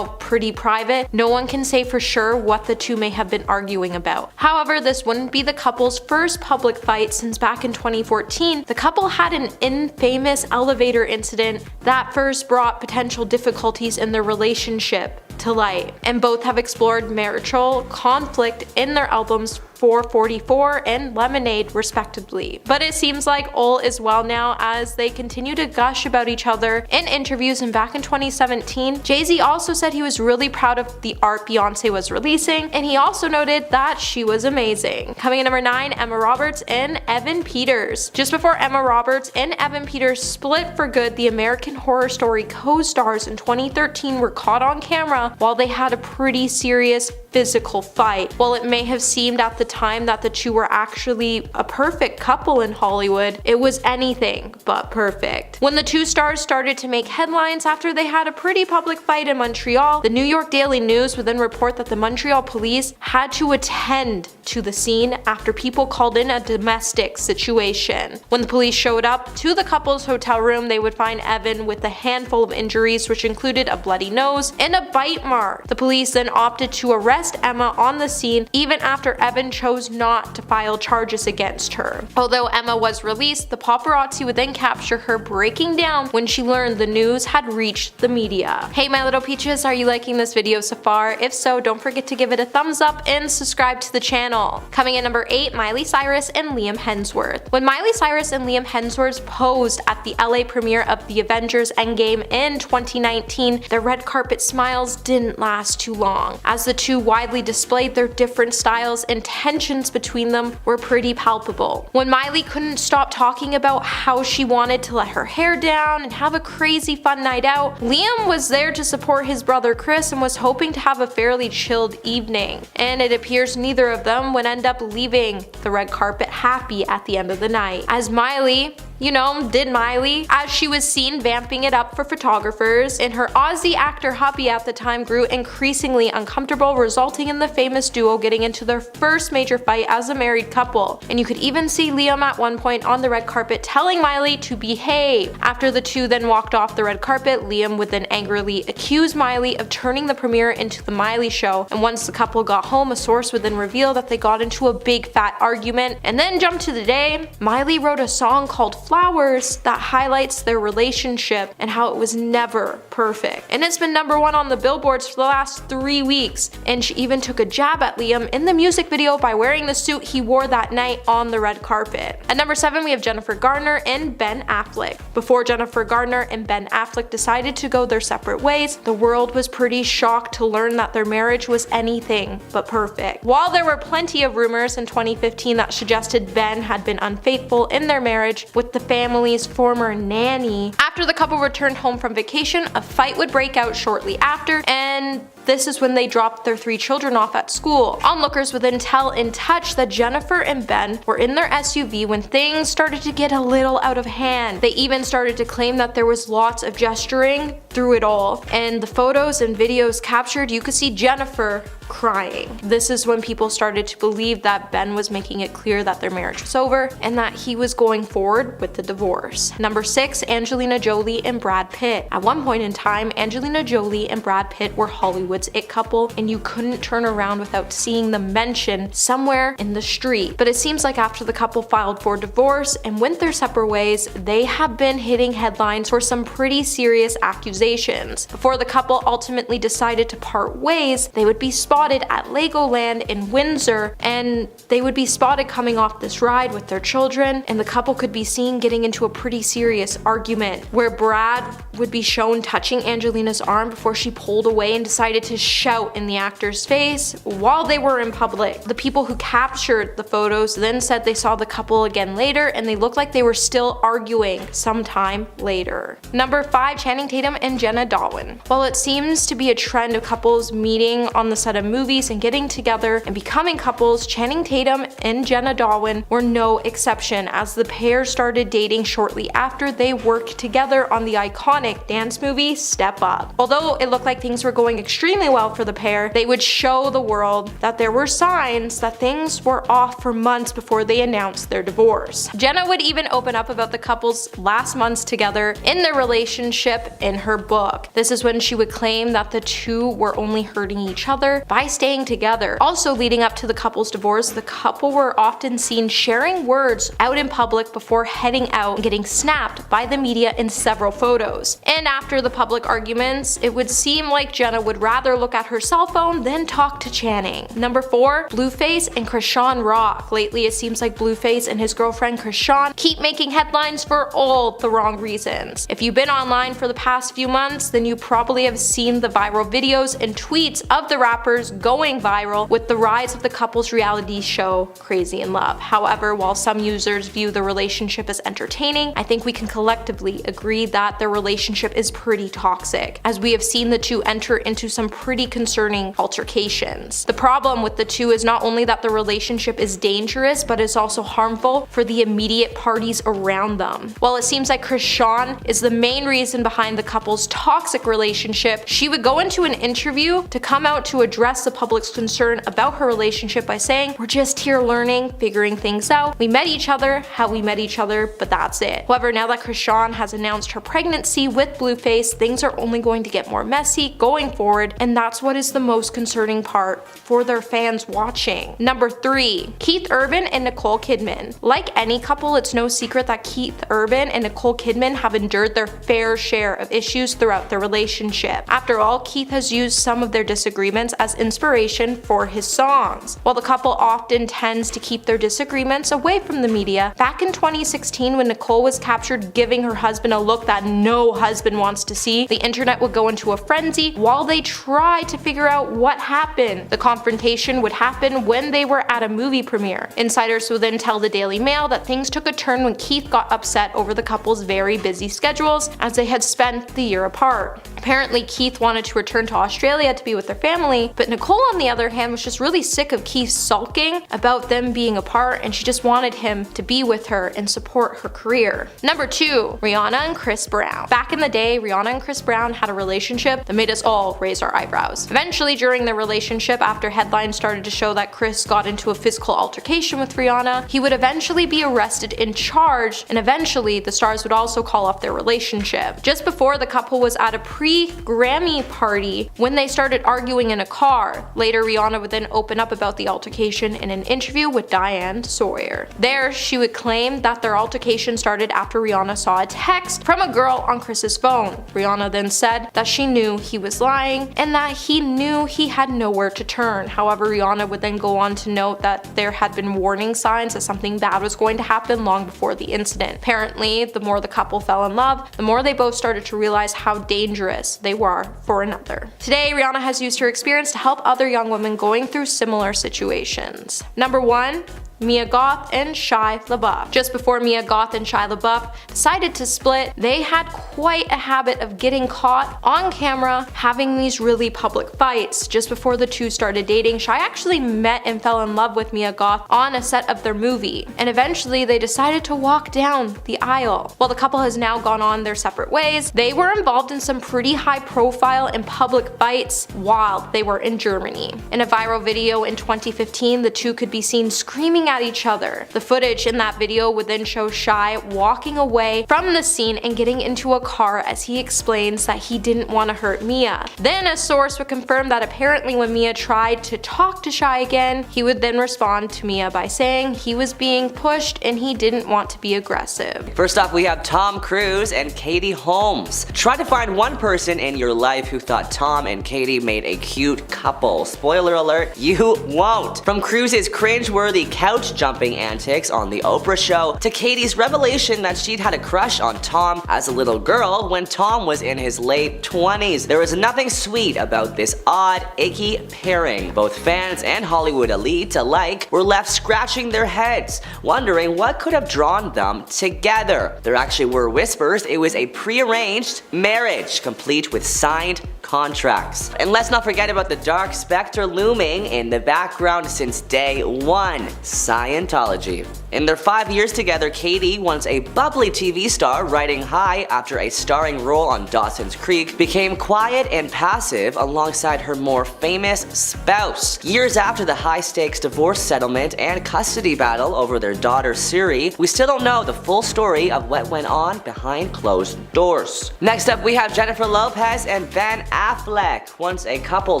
Speaker 1: pretty private, no one can say for sure what the two may have been arguing about. However, this wouldn't be the couple's first public fight, since back in 2014, the couple had an infamous elevator incident that first brought potential difficulties in their relationship to light, and both have explored marital conflict in their albums 444 and Lemonade respectively. But it seems like all is well now as they continue to gush about each other in interviews, and back in 2017, Jay-Z also said he was really proud of the art Beyonce was releasing, and he also noted that she was amazing. Coming in number 9, Emma Roberts and Evan Peters. Just before Emma Roberts and Evan Peters split for good, the American Horror Story co-stars in 2013 were caught on camera while they had a pretty serious physical fight. While it may have seemed at the time that the two were actually a perfect couple in Hollywood, it was anything but perfect. When the two stars started to make headlines after they had a pretty public fight in Montreal, the New York Daily News would then report that the Montreal police had to attend to the scene after people called in a domestic situation. When the police showed up to the couple's hotel room, they would find Evan with a handful of injuries, which included a bloody nose and a bite mark. The police then opted to arrest Emma on the scene, even after Evan chose not to file charges against her. Although Emma was released, the paparazzi would then capture her breaking down when she learned the news had reached the media. Hey my little peaches, are you liking this video so far? If so, don't forget to give it a thumbs up and subscribe to the channel. Coming in number 8, Miley Cyrus and Liam Hemsworth. When Miley Cyrus and Liam Hemsworth posed at the LA premiere of the Avengers Endgame in 2019, their red carpet smiles didn't last too long, as the two widely displayed their different styles and tensions between them were pretty palpable. When Miley couldn't stop talking about how she wanted to let her hair down and have a crazy fun night out, Liam was there to support his brother Chris and was hoping to have a fairly chilled evening. And it appears neither of them would end up leaving the red carpet happy at the end of the night, as Miley did Miley, as she was seen vamping it up for photographers, and her Aussie actor hubby at the time grew increasingly uncomfortable, resulting in the famous duo getting into their first major fight as a married couple. And you could even see Liam at one point on the red carpet telling Miley to behave. After the two then walked off the red carpet, Liam would then angrily accuse Miley of turning the premiere into the Miley show, and once the couple got home, a source would then reveal that they got into a big fat argument. And then jump to the day, Miley wrote a song called Flowers that highlights their relationship and how it was never perfect. And it's been #1 on the billboards for the last 3 weeks, and she even took a jab at Liam in the music video by wearing the suit he wore that night on the red carpet. At #7 we have Jennifer Garner and Ben Affleck. Before Jennifer Garner and Ben Affleck decided to go their separate ways, the world was pretty shocked to learn that their marriage was anything but perfect. While there were plenty of rumors in 2015 that suggested Ben had been unfaithful in their marriage with the family's former nanny, after the couple returned home from vacation, a fight would break out shortly after, and this is when they dropped their 3 children off at school. Onlookers would then tell In Touch that Jennifer and Ben were in their SUV when things started to get a little out of hand. They even started to claim that there was lots of gesturing through it all, and the photos and videos captured, you could see Jennifer crying. This is when people started to believe that Ben was making it clear that their marriage was over and that he was going forward with the divorce. #6, Angelina Jolie and Brad Pitt. At one point in time, Angelina Jolie and Brad Pitt were Hollywood's it couple, and you couldn't turn around without seeing them mentioned somewhere in the street. But it seems like after the couple filed for divorce and went their separate ways, they have been hitting headlines for some pretty serious accusations. Before the couple ultimately decided to part ways, they would be spotted at Legoland in Windsor, and they would be spotted coming off this ride with their children, and the couple could be seen getting into a pretty serious argument where Brad would be shown touching Angelina's arm before she pulled away and decided to shout in the actor's face while they were in public. The people who captured the photos then said they saw the couple again later, and they looked like they were still arguing sometime later. #5, Channing Tatum and Jenna Dawen. While it seems to be a trend of couples meeting on the set of movies and getting together and becoming couples, Channing Tatum and Jenna Dawen were no exception, as the pair started dating shortly after they worked together on the iconic dance movie Step Up. Although it looked like things were going extremely well for the pair, they would show the world that there were signs that things were off for months before they announced their divorce. Jenna would even open up about the couple's last months together in their relationship in her book. This is when she would claim that the two were only hurting each other by staying together. Also leading up to the couple's divorce, the couple were often seen sharing words out in public before heading out and getting snapped by the media in several photos. And after the public arguments, it would seem like Jenna would rather look at her cell phone than talk to Channing. #4, Blueface and Krishan Rock. Lately it seems like Blueface and his girlfriend Krishan keep making headlines for all the wrong reasons. If you've been online for the past few months, then you probably have seen the viral videos and tweets of the rappers going viral with the rise of the couple's reality show Crazy in Love. However, while some users view the relationship as entertaining, I think we can collectively agree that their relationship is pretty toxic, as we have seen the two enter into some pretty concerning altercations. The problem with the two is not only that the relationship is dangerous, but it's also harmful for the immediate parties around them. While it seems like Krishan is the main reason behind the couple's toxic relationship, she would go into an interview to come out to address the public's concern about her relationship by saying, "We're just here learning, figuring things out. We met each other how we met each other, but that's it." However, now that Krishan has announced her pregnancy with Blueface, things are only going to get more messy going forward, and that's what is the most concerning part for their fans watching. #3, Keith Urban and Nicole Kidman. Like any couple, it's no secret that Keith Urban and Nicole Kidman have endured their fair share of issues throughout their relationship. After all, Keith has used some of their disagreements as inspiration for his songs. While the couple often tends to keep their disagreements away from the media, back in 2016 when Nicole was captured giving her husband a look that no husband wants to see, the internet would go into a frenzy while they tried to figure out what happened. The confrontation would happen when they were at a movie premiere. Insiders would then tell the Daily Mail that things took a turn when Keith got upset over the couple's very busy schedules, as they had spent the year year apart. Apparently, Keith wanted to return to Australia to be with their family, but Nicole, on the other hand, was just really sick of Keith sulking about them being apart, and she just wanted him to be with her and support her career. Number 2, Rihanna and Chris Brown. Back in the day, Rihanna and Chris Brown had a relationship that made us all raise our eyebrows. Eventually, during their relationship, after headlines started to show that Chris got into a physical altercation with Rihanna, he would eventually be arrested and charged, and eventually the stars would also call off their relationship. Just before, the couple was at a pre-Grammy party when they started arguing in a car. Later, Rihanna would then open up about the altercation in an interview with Diane Sawyer. There, she would claim that their altercation started after Rihanna saw a text from a girl on Chris's phone. Rihanna then said that she knew he was lying and that he knew he had nowhere to turn. However, Rihanna would then go on to note that there had been warning signs that something bad was going to happen long before the incident. Apparently, the more the couple fell in love, the more they both started to realize how dangerous they were for another. Today, Rihanna has used her experience to help other young women going through similar situations. Number 1, Mia Goth and Shia LaBeouf. Just before Mia Goth and Shia LaBeouf decided to split, they had quite a habit of getting caught on camera having these really public fights. Just before the two started dating, Shia actually met and fell in love with Mia Goth on a set of their movie, and eventually they decided to walk down the aisle. While the couple has now gone on their separate ways, they were involved in some pretty high profile and public fights while they were in Germany. In a viral video in 2015, the two could be seen screaming at each other. The footage in that video would then show Shia walking away from the scene and getting into a car as he explains that he didn't want to hurt Mia. Then a source would confirm that apparently when Mia tried to talk to Shia again, he would then respond to Mia by saying he was being pushed and he didn't want to be aggressive.
Speaker 4: First off, we have Tom Cruise and Katie Holmes. Try to find one person in your life who thought Tom and Katie made a cute couple. Spoiler alert, you won't. From Cruise's cringe-worthy couch jumping antics on the Oprah show to Katie's revelation that she'd had a crush on Tom as a little girl when Tom was in his late 20s. There was nothing sweet about this odd, icky pairing. Both fans and Hollywood elite alike were left scratching their heads, wondering what could have drawn them together. There actually were whispers it was a prearranged marriage, complete with signed contracts. And let's not forget about the dark specter looming in the background since day one: Scientology. In their 5 years together, Katie, once a bubbly TV star riding high after a starring role on Dawson's Creek, became quiet and passive alongside her more famous spouse. Years after the high-stakes divorce settlement and custody battle over their daughter Siri, we still don't know the full story of what went on behind closed doors. Next up, we have Jennifer Lopez and Ben Affleck. Once a couple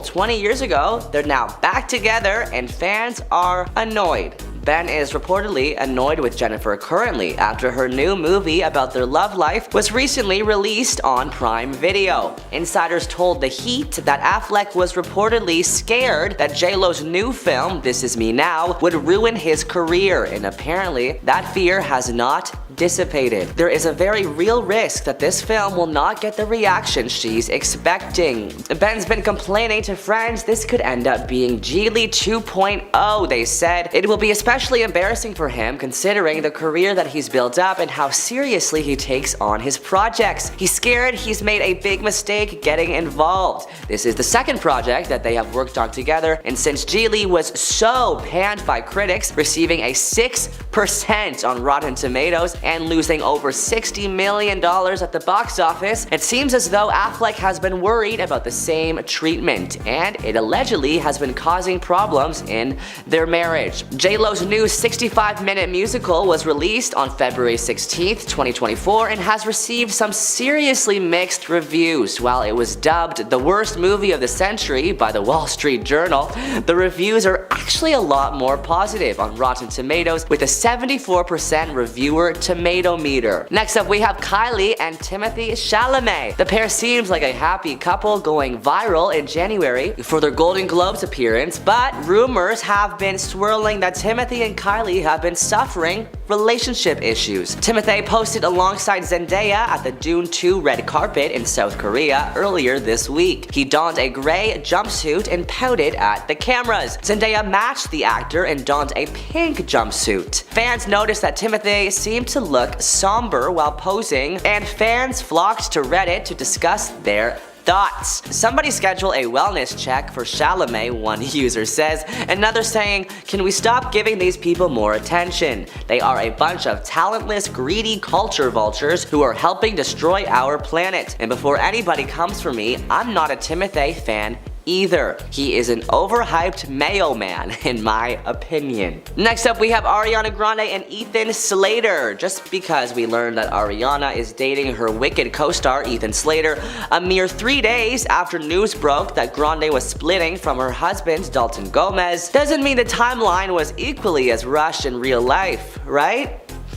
Speaker 4: 20 years ago, they're now back together and fans are annoyed. Ben is reportedly annoyed with Jennifer currently after her new movie about their love life was recently released on Prime Video. Insiders told The Heat that Affleck was reportedly scared that J-Lo's new film, This Is Me Now, would ruin his career, and apparently that fear has not dissipated. There is a very real risk that this film will not get the reaction she's expecting. Ben's been complaining to friends this could end up being Geely 2.0, they said. It will be especially embarrassing for him considering the career that he's built up and how seriously he takes on his projects. He's scared he's made a big mistake getting involved. This is the second project that they have worked on together, and since Geely was so panned by critics, receiving a 6% on Rotten Tomatoes and losing over $60 million at the box office, it seems as though Affleck has been worried about the same treatment, and it allegedly has been causing problems in their marriage. J-Lo's new 65-minute musical was released on February 16th, 2024 and has received some seriously mixed reviews. While it was dubbed the worst movie of the century by the Wall Street Journal, the reviews are actually a lot more positive on Rotten Tomatoes with a 74% reviewer tomato meter. Next up, we have Kylie and Timothée Chalamet. The pair seems like a happy couple going viral in January for their Golden Globes appearance, but rumors have been swirling that Timothée and Kylie have been suffering relationship issues. Timothée posted alongside Zendaya at the Dune 2 red carpet in South Korea earlier this week. He donned a gray jumpsuit and pouted at the cameras. Zendaya matched the actor and donned a pink jumpsuit. Fans noticed that Timothée seemed to to look somber while posing, and fans flocked to Reddit to discuss their thoughts. Somebody schedule a wellness check for Chalamet, one user says. Another saying, can we stop giving these people more attention? They are a bunch of talentless, greedy culture vultures who are helping destroy our planet. And before anybody comes for me, I'm not a Timothée fan either. He is an overhyped Mayo man, in my opinion. Next up, we have Ariana Grande and Ethan Slater. Just because we learned that Ariana is dating her Wicked co-star Ethan Slater a mere 3 days after news broke that Grande was splitting from her husband Dalton Gomez, doesn't mean the timeline was equally as rushed in real life, right?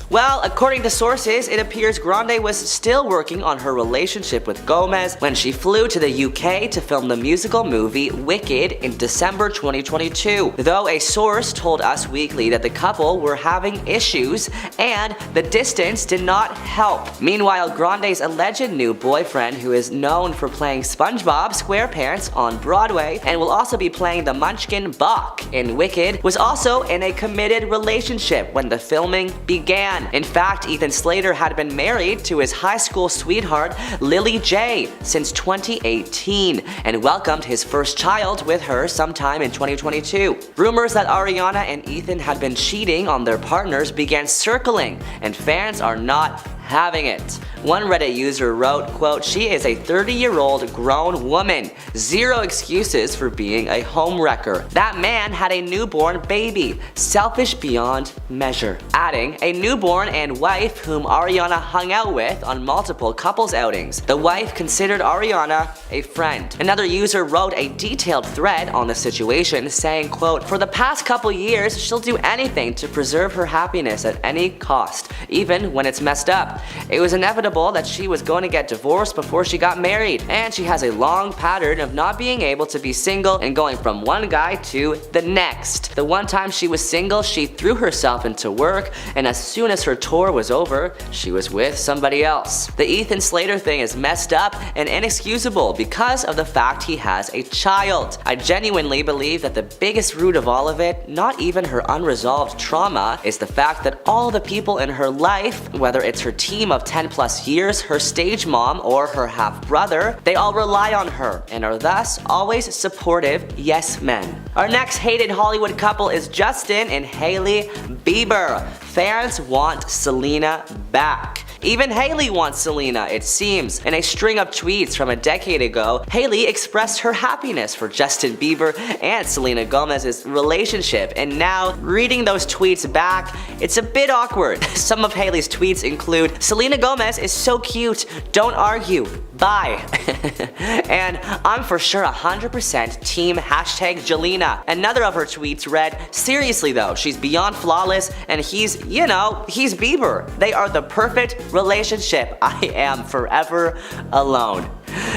Speaker 4: Well, according to sources, it appears Grande was still working on her relationship with Gomez when she flew to the UK to film the musical movie Wicked in December 2022, though a source told Us Weekly that the couple were having issues and the distance did not help. Meanwhile, Grande's alleged new boyfriend, who is known for playing SpongeBob SquarePants on Broadway and will also be playing the Munchkin Bach in Wicked, was also in a committed relationship when the filming began. In fact, Ethan Slater had been married to his high school sweetheart Lily J since 2018 and welcomed his first child with her sometime in 2022. Rumors that Ariana and Ethan had been cheating on their partners began circling, and fans are not having it. One Reddit user wrote, quote, "She is a 30-year-old grown woman. Zero excuses for being a homewrecker. That man had a newborn baby. Selfish beyond measure." Adding, a newborn and wife whom Ariana hung out with on multiple couples outings. The wife considered Ariana a friend. Another user wrote a detailed thread on the situation saying, quote, "For the past couple years, she'll do anything to preserve her happiness at any cost, even when it's messed up. It was inevitable that she was going to get divorced before she got married, and she has a long pattern of not being able to be single and going from one guy to the next. The one time she was single, she threw herself into work, and as soon as her tour was over, she was with somebody else. The Ethan Slater thing is messed up and inexcusable because of the fact he has a child. I genuinely believe that the biggest root of all of it, not even her unresolved trauma, is the fact that all the people in her life, whether it's her team of 10 plus years, her stage mom, or her half-brother, they all rely on her and are thus always supportive yes men. Our next hated Hollywood couple is Justin and Hailey Bieber. Fans want Selena back. Even Hailey wants Selena, it seems. In a string of tweets from a decade ago, Hailey expressed her happiness for Justin Bieber and Selena Gomez's relationship, and now, reading those tweets back, it's a bit awkward. Some of Hailey's tweets include, "Selena Gomez is so cute, don't argue, bye." And "I'm for sure 100% team #Jelena." Another of her tweets read, "Seriously though, she's beyond flawless and he's Bieber. They are the perfect relationship. I am forever alone."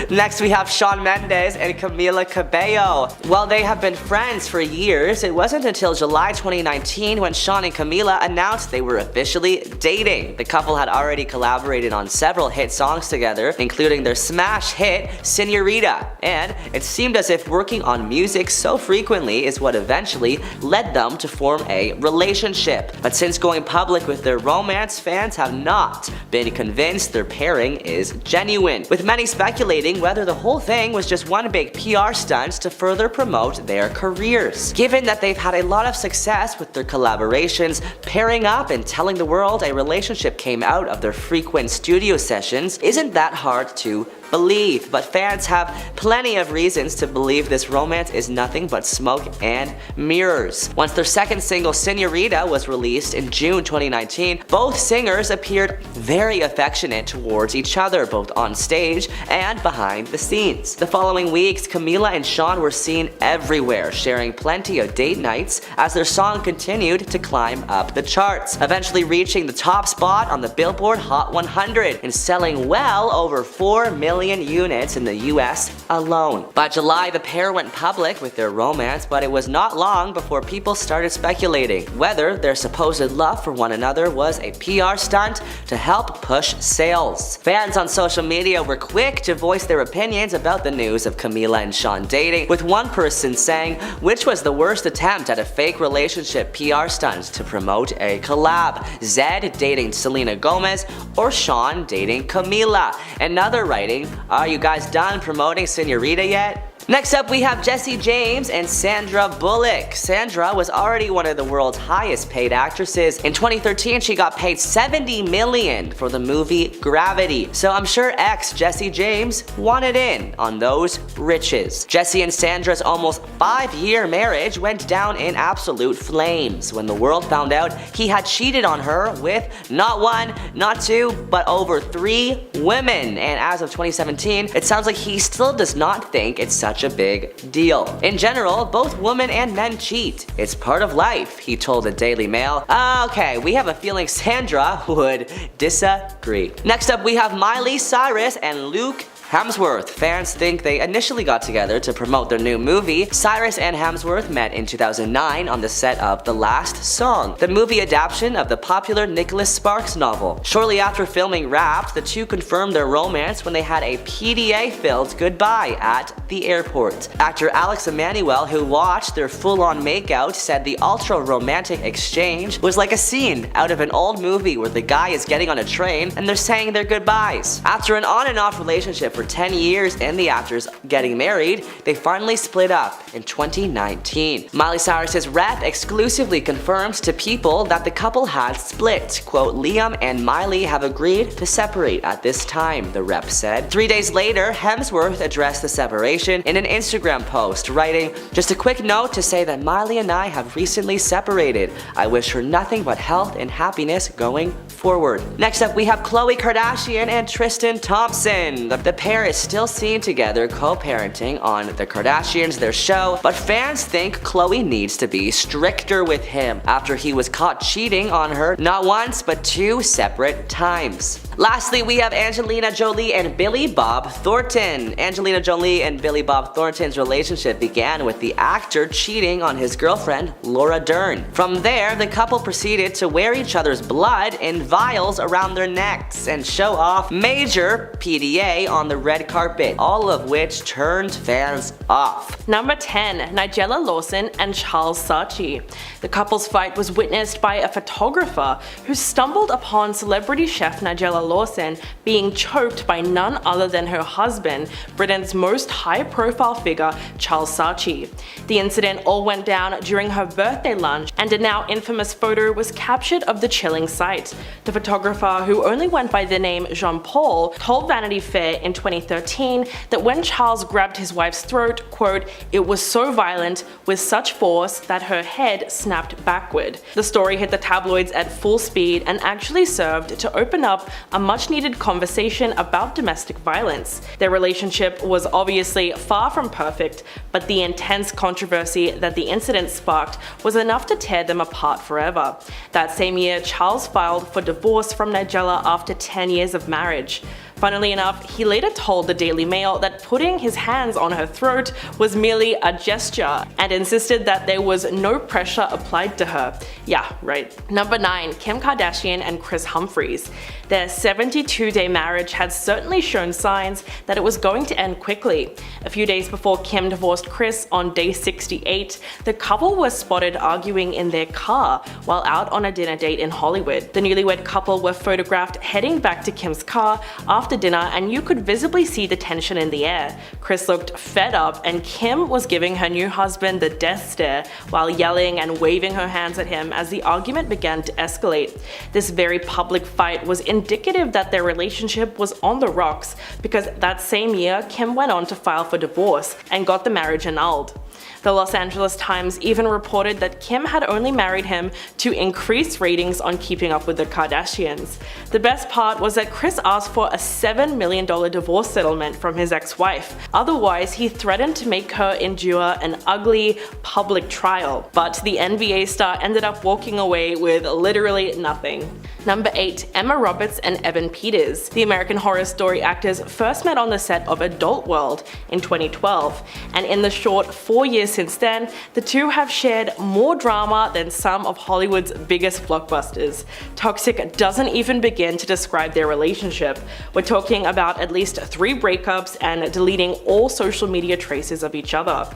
Speaker 4: Next we have Shawn Mendes and Camila Cabello. While they have been friends for years, it wasn't until July 2019 when Shawn and Camila announced they were officially dating. The couple had already collaborated on several hit songs together, including their smash hit Señorita, and it seemed as if working on music so frequently is what eventually led them to form a relationship. But since going public with their romance, fans have not been convinced their pairing is genuine, with many speculating whether the whole thing was just one big PR stunt to further promote their careers. Given that they've had a lot of success with their collaborations, pairing up and telling the world a relationship came out of their frequent studio sessions isn't that hard to believe, but fans have plenty of reasons to believe this romance is nothing but smoke and mirrors. Once their second single Señorita was released in June 2019, both singers appeared very affectionate towards each other, both on stage and behind the scenes. The following weeks, Camila and Shawn were seen everywhere, sharing plenty of date nights as their song continued to climb up the charts, eventually reaching the top spot on the Billboard Hot 100 and selling well over 4 million million units in the US alone. By July, the pair went public with their romance, but it was not long before people started speculating whether their supposed love for one another was a PR stunt to help push sales. Fans on social media were quick to voice their opinions about the news of Camila and Sean dating, with one person saying, which was the worst attempt at a fake relationship PR stunt to promote a collab? Zed dating Selena Gomez or Sean dating Camila? Another writing, are you guys done promoting Senorita yet? Next up, we have Jessie James and Sandra Bullock. Sandra was already one of the world's highest paid actresses. In 2013, she got paid $70 million for the movie Gravity. So I'm sure ex Jessie James wanted in on those riches. Jessie and Sandra's almost 5-year marriage went down in absolute flames when the world found out he had cheated on her with not one, not two, but over 3 women. And as of 2017, it sounds like he still does not think it's such a big deal. In general, both women and men cheat. It's part of life, he told the Daily Mail. Okay, we have a feeling Sandra would disagree. Next up, we have Miley Cyrus and Luke Hemsworth. Fans think they initially got together to promote their new movie. Cyrus and Hemsworth met in 2009 on the set of The Last Song, the movie adaptation of the popular Nicholas Sparks novel. Shortly after filming Wrapped, the two confirmed their romance when they had a PDA-filled goodbye at the airport. Actor Alex Emanuel, who watched their full-on makeout, said the ultra-romantic exchange was like a scene out of an old movie where the guy is getting on a train and they're saying their goodbyes. After an on and off relationship for 10 years and the actors getting married, they finally split up in 2019. Miley Cyrus's rep exclusively confirms to People that the couple had split. Quote, Liam and Miley have agreed to separate at this time, the rep said. 3 days later, Hemsworth addressed the separation in an Instagram post, writing, just a quick note to say that Miley and I have recently separated. I wish her nothing but health and happiness going forward. Next up, we have Khloe Kardashian and Tristan Thompson. The pair is still seen together co-parenting on The Kardashians, their show, but fans think Khloe needs to be stricter with him after he was caught cheating on her not once but 2 separate times. Lastly, we have Angelina Jolie and Billy Bob Thornton. Angelina Jolie and Billy Bob Thornton's relationship began with the actor cheating on his girlfriend, Laura Dern. From there, the couple proceeded to wear each other's blood in vials around their necks and show off major PDA on the red carpet, all of which turned fans off.
Speaker 3: Number 10. Nigella Lawson and Charles Saatchi. The couple's fight was witnessed by a photographer who stumbled upon celebrity chef Nigella Lawson being choked by none other than her husband, Britain's most high-profile figure, Charles Saatchi. The incident all went down during her birthday lunch, and a now infamous photo was captured of the chilling sight. The photographer, who only went by the name Jean-Paul, told Vanity Fair in 2013 that when Charles grabbed his wife's throat, quote, it was so violent with such force that her head snapped backward. The story hit the tabloids at full speed and actually served to open up a much-needed conversation about domestic violence. Their relationship was obviously far from perfect, but the intense controversy that the incident sparked was enough to tear them apart forever. That same year, Charles filed for divorce from Nigella after 10 years of marriage. Funnily enough, he later told the Daily Mail that putting his hands on her throat was merely a gesture and insisted that there was no pressure applied to her. Yeah, right. Number 9. Kim Kardashian and Kris Humphries. Their 72-day marriage had certainly shown signs that it was going to end quickly. A few days before Kim divorced Kris on day 68, the couple was spotted arguing in their car while out on a dinner date in Hollywood. The newlywed couple were photographed heading back to Kim's car after dinner, and you could visibly see the tension in the air. Kris looked fed up, and Kim was giving her new husband the death stare while yelling and waving her hands at him as the argument began to escalate. This very public fight was indicative that their relationship was on the rocks, because that same year Kim went on to file for divorce and got the marriage annulled. The Los Angeles Times even reported that Kim had only married him to increase ratings on Keeping Up with the Kardashians. The best part was that Kris asked for a $7 million divorce settlement from his ex-wife. Otherwise, he threatened to make her endure an ugly public trial. But the NBA star ended up walking away with literally nothing. Number 8. Emma Roberts and Evan Peters. The American Horror Story actors first met on the set of Adult World in 2012, and in the short 4 years since then, the two have shared more drama than some of Hollywood's biggest blockbusters. Toxic doesn't even begin to describe their relationship. We're talking about at least 3 breakups and deleting all social media traces of each other.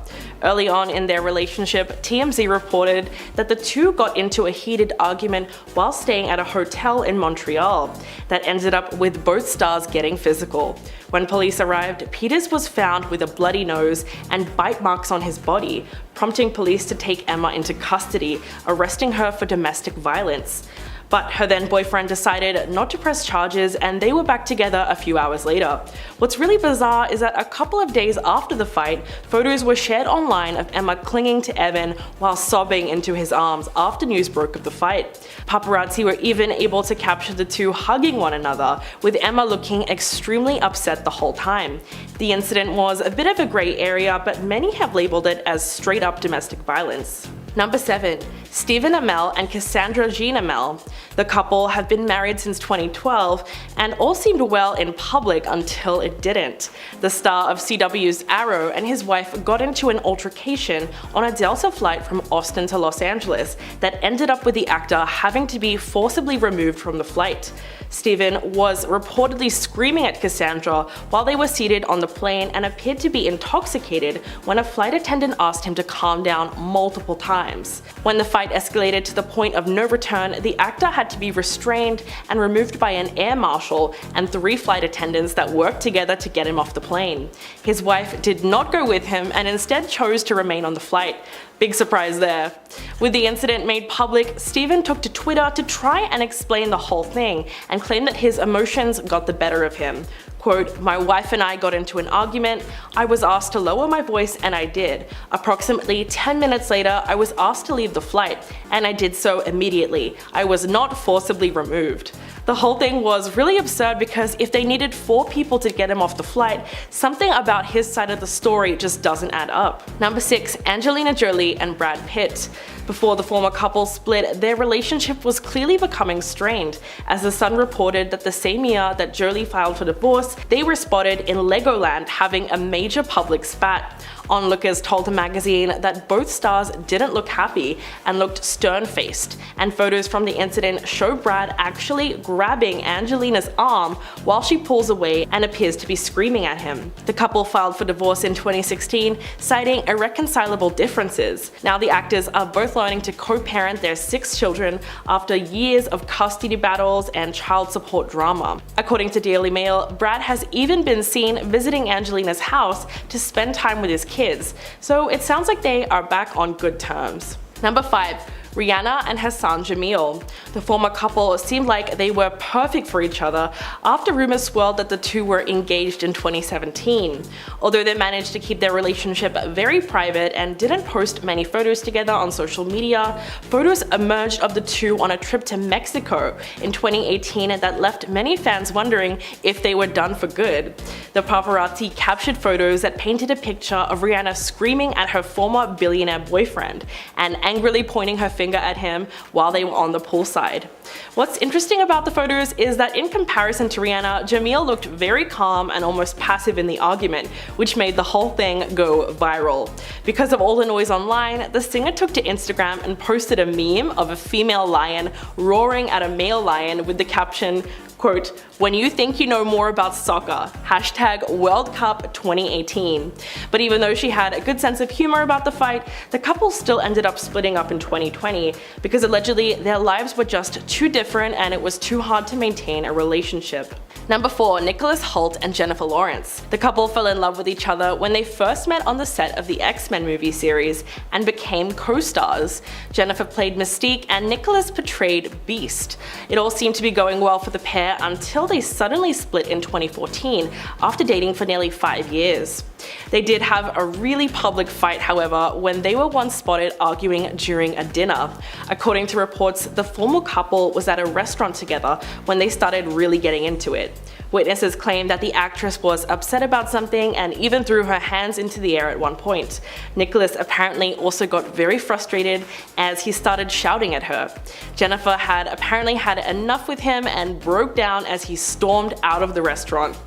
Speaker 3: Early on in their relationship, TMZ reported that the two got into a heated argument while staying at a hotel in Montreal that ended up with both stars getting physical. When police arrived, Peters was found with a bloody nose and bite marks on his body, prompting police to take Emma into custody, arresting her for domestic violence. But her then boyfriend decided not to press charges and they were back together a few hours later. What's really bizarre is that a couple of days after the fight, photos were shared online of Emma clinging to Evan while sobbing into his arms after news broke of the fight. Paparazzi were even able to capture the two hugging one another, with Emma looking extremely upset the whole time. The incident was a bit of a grey area, but many have labeled it as straight up domestic violence. Number 7. Stephen Amell and Cassandra Jean Amell. The couple have been married since 2012 and all seemed well in public until it didn't. The star of CW's Arrow and his wife got into an altercation on a Delta flight from Austin to Los Angeles that ended up with the actor having to be forcibly removed from the flight. Stephen was reportedly screaming at Cassandra while they were seated on the plane and appeared to be intoxicated when a flight attendant asked him to calm down multiple times. When the fight escalated to the point of no return, the actor had to be restrained and removed by an air marshal and 3 flight attendants that worked together to get him off the plane. His wife did not go with him and instead chose to remain on the flight. Big surprise there. With the incident made public, Stephen took to Twitter to try and explain the whole thing and claimed that his emotions got the better of him. Quote, "My wife and I got into an argument. I was asked to lower my voice and I did. Approximately 10 minutes later, I was asked to leave the flight and I did so immediately. I was not forcibly removed." The whole thing was really absurd because if they needed 4 people to get him off the flight, something about his side of the story just doesn't add up. Number 6. Angelina Jolie and Brad Pitt. Before the former couple split, their relationship was clearly becoming strained, as The Sun reported that the same year that Jolie filed for divorce, they were spotted in Legoland having a major public spat. Onlookers told the magazine that both stars didn't look happy and looked stern-faced, and photos from the incident show Brad actually grabbing Angelina's arm while she pulls away and appears to be screaming at him. The couple filed for divorce in 2016, citing irreconcilable differences. Now the actors are both learning to co-parent their 6 children after years of custody battles and child support drama. According to Daily Mail, Brad has even been seen visiting Angelina's house to spend time with his kids, so it sounds like they are back on good terms. Number 5. Rihanna and Hassan Jameel. The former couple seemed like they were perfect for each other after rumors swirled that the two were engaged in 2017. Although they managed to keep their relationship very private and didn't post many photos together on social media, photos emerged of the two on a trip to Mexico in 2018 that left many fans wondering if they were done for good. The paparazzi captured photos that painted a picture of Rihanna screaming at her former billionaire boyfriend and angrily pointing her finger at him while they were on the poolside. What's interesting about the photos is that in comparison to Rihanna, Jameel looked very calm and almost passive in the argument, which made the whole thing go viral. Because of all the noise online, the singer took to Instagram and posted a meme of a female lion roaring at a male lion with the caption, quote, "When you think you know more about soccer, #World Cup 2018. But even though she had a good sense of humor about the fight, the couple still ended up splitting up in 2020 because allegedly their lives were just too different and it was too hard to maintain a relationship. Number 4. Nicholas Hoult and Jennifer Lawrence. The couple fell in love with each other when they first met on the set of the X-Men movie series and became co-stars. Jennifer played Mystique and Nicholas portrayed Beast. It all seemed to be going well for the pair until they suddenly split in 2014 after dating for nearly 5 years. They did have a really public fight, however, when they were once spotted arguing during a dinner. According to reports, the former couple was at a restaurant together when they started really getting into it. Witnesses claim that the actress was upset about something and even threw her hands into the air at one point. Nicholas apparently also got very frustrated as he started shouting at her. Jennifer had apparently had enough with him and broke down as he stormed out of the restaurant.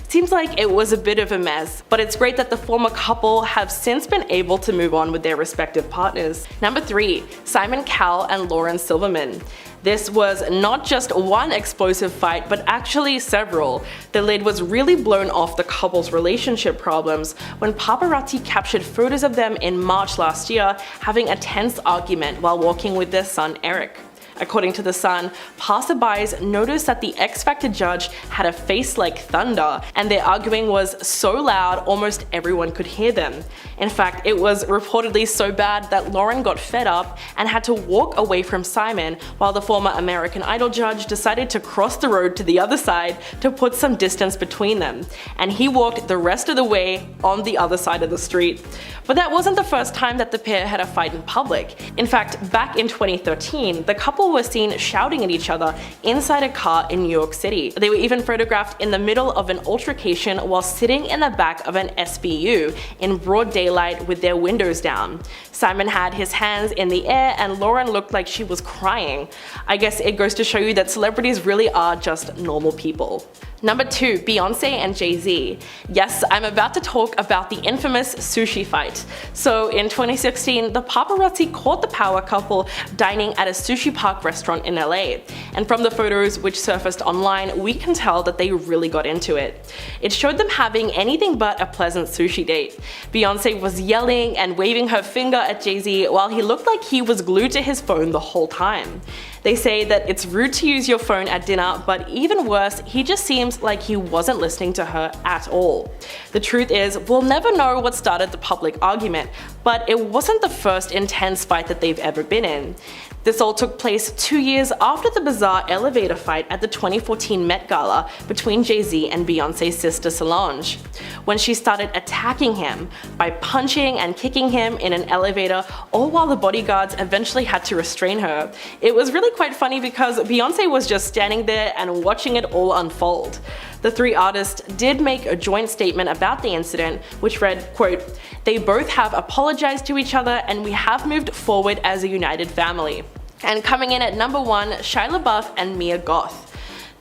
Speaker 3: Seems like it was a bit of a mess, but it's great that the former couple have since been able to move on with their respective partners. Number 3. Simon Cowell and Lauren Silverman. This was not just one explosive fight, but actually several. The lid was really blown off the couple's relationship problems when paparazzi captured photos of them in March last year having a tense argument while walking with their son Eric. According to The Sun, passerbys noticed that the X Factor judge had a face like thunder, and their arguing was so loud almost everyone could hear them. In fact, it was reportedly so bad that Lauren got fed up and had to walk away from Simon, while the former American Idol judge decided to cross the road to the other side to put some distance between them, and he walked the rest of the way on the other side of the street. But that wasn't the first time that the pair had a fight in public. In fact, back in 2013, the couple were seen shouting at each other inside a car in New York City. They were even photographed in the middle of an altercation while sitting in the back of an SBU in broad daylight with their windows down. Simon had his hands in the air and Lauren looked like she was crying. I guess it goes to show you that celebrities really are just normal people. Number 2. Beyonce and Jay-Z. Yes, I'm about to talk about the infamous sushi fight. So in 2016, the paparazzi caught the power couple dining at a sushi park restaurant in LA. And from the photos which surfaced online, we can tell that they really got into it. It showed them having anything but a pleasant sushi date. Beyonce was yelling and waving her finger at Jay-Z while he looked like he was glued to his phone the whole time. They say that it's rude to use your phone at dinner, but even worse, he just seems like he wasn't listening to her at all. The truth is, we'll never know what started the public argument, but it wasn't the first intense fight that they've ever been in. This all took place 2 years after the bizarre elevator fight at the 2014 Met Gala between Jay-Z and Beyonce's sister Solange, when she started attacking him by punching and kicking him in an elevator, all while the bodyguards eventually had to restrain her. It was really quite funny because Beyonce was just standing there and watching it all unfold. The three artists did make a joint statement about the incident, which read, quote, "They both have apologized to each other and we have moved forward as a united family." And coming in at number 1, Shia LaBeouf and Mia Goth.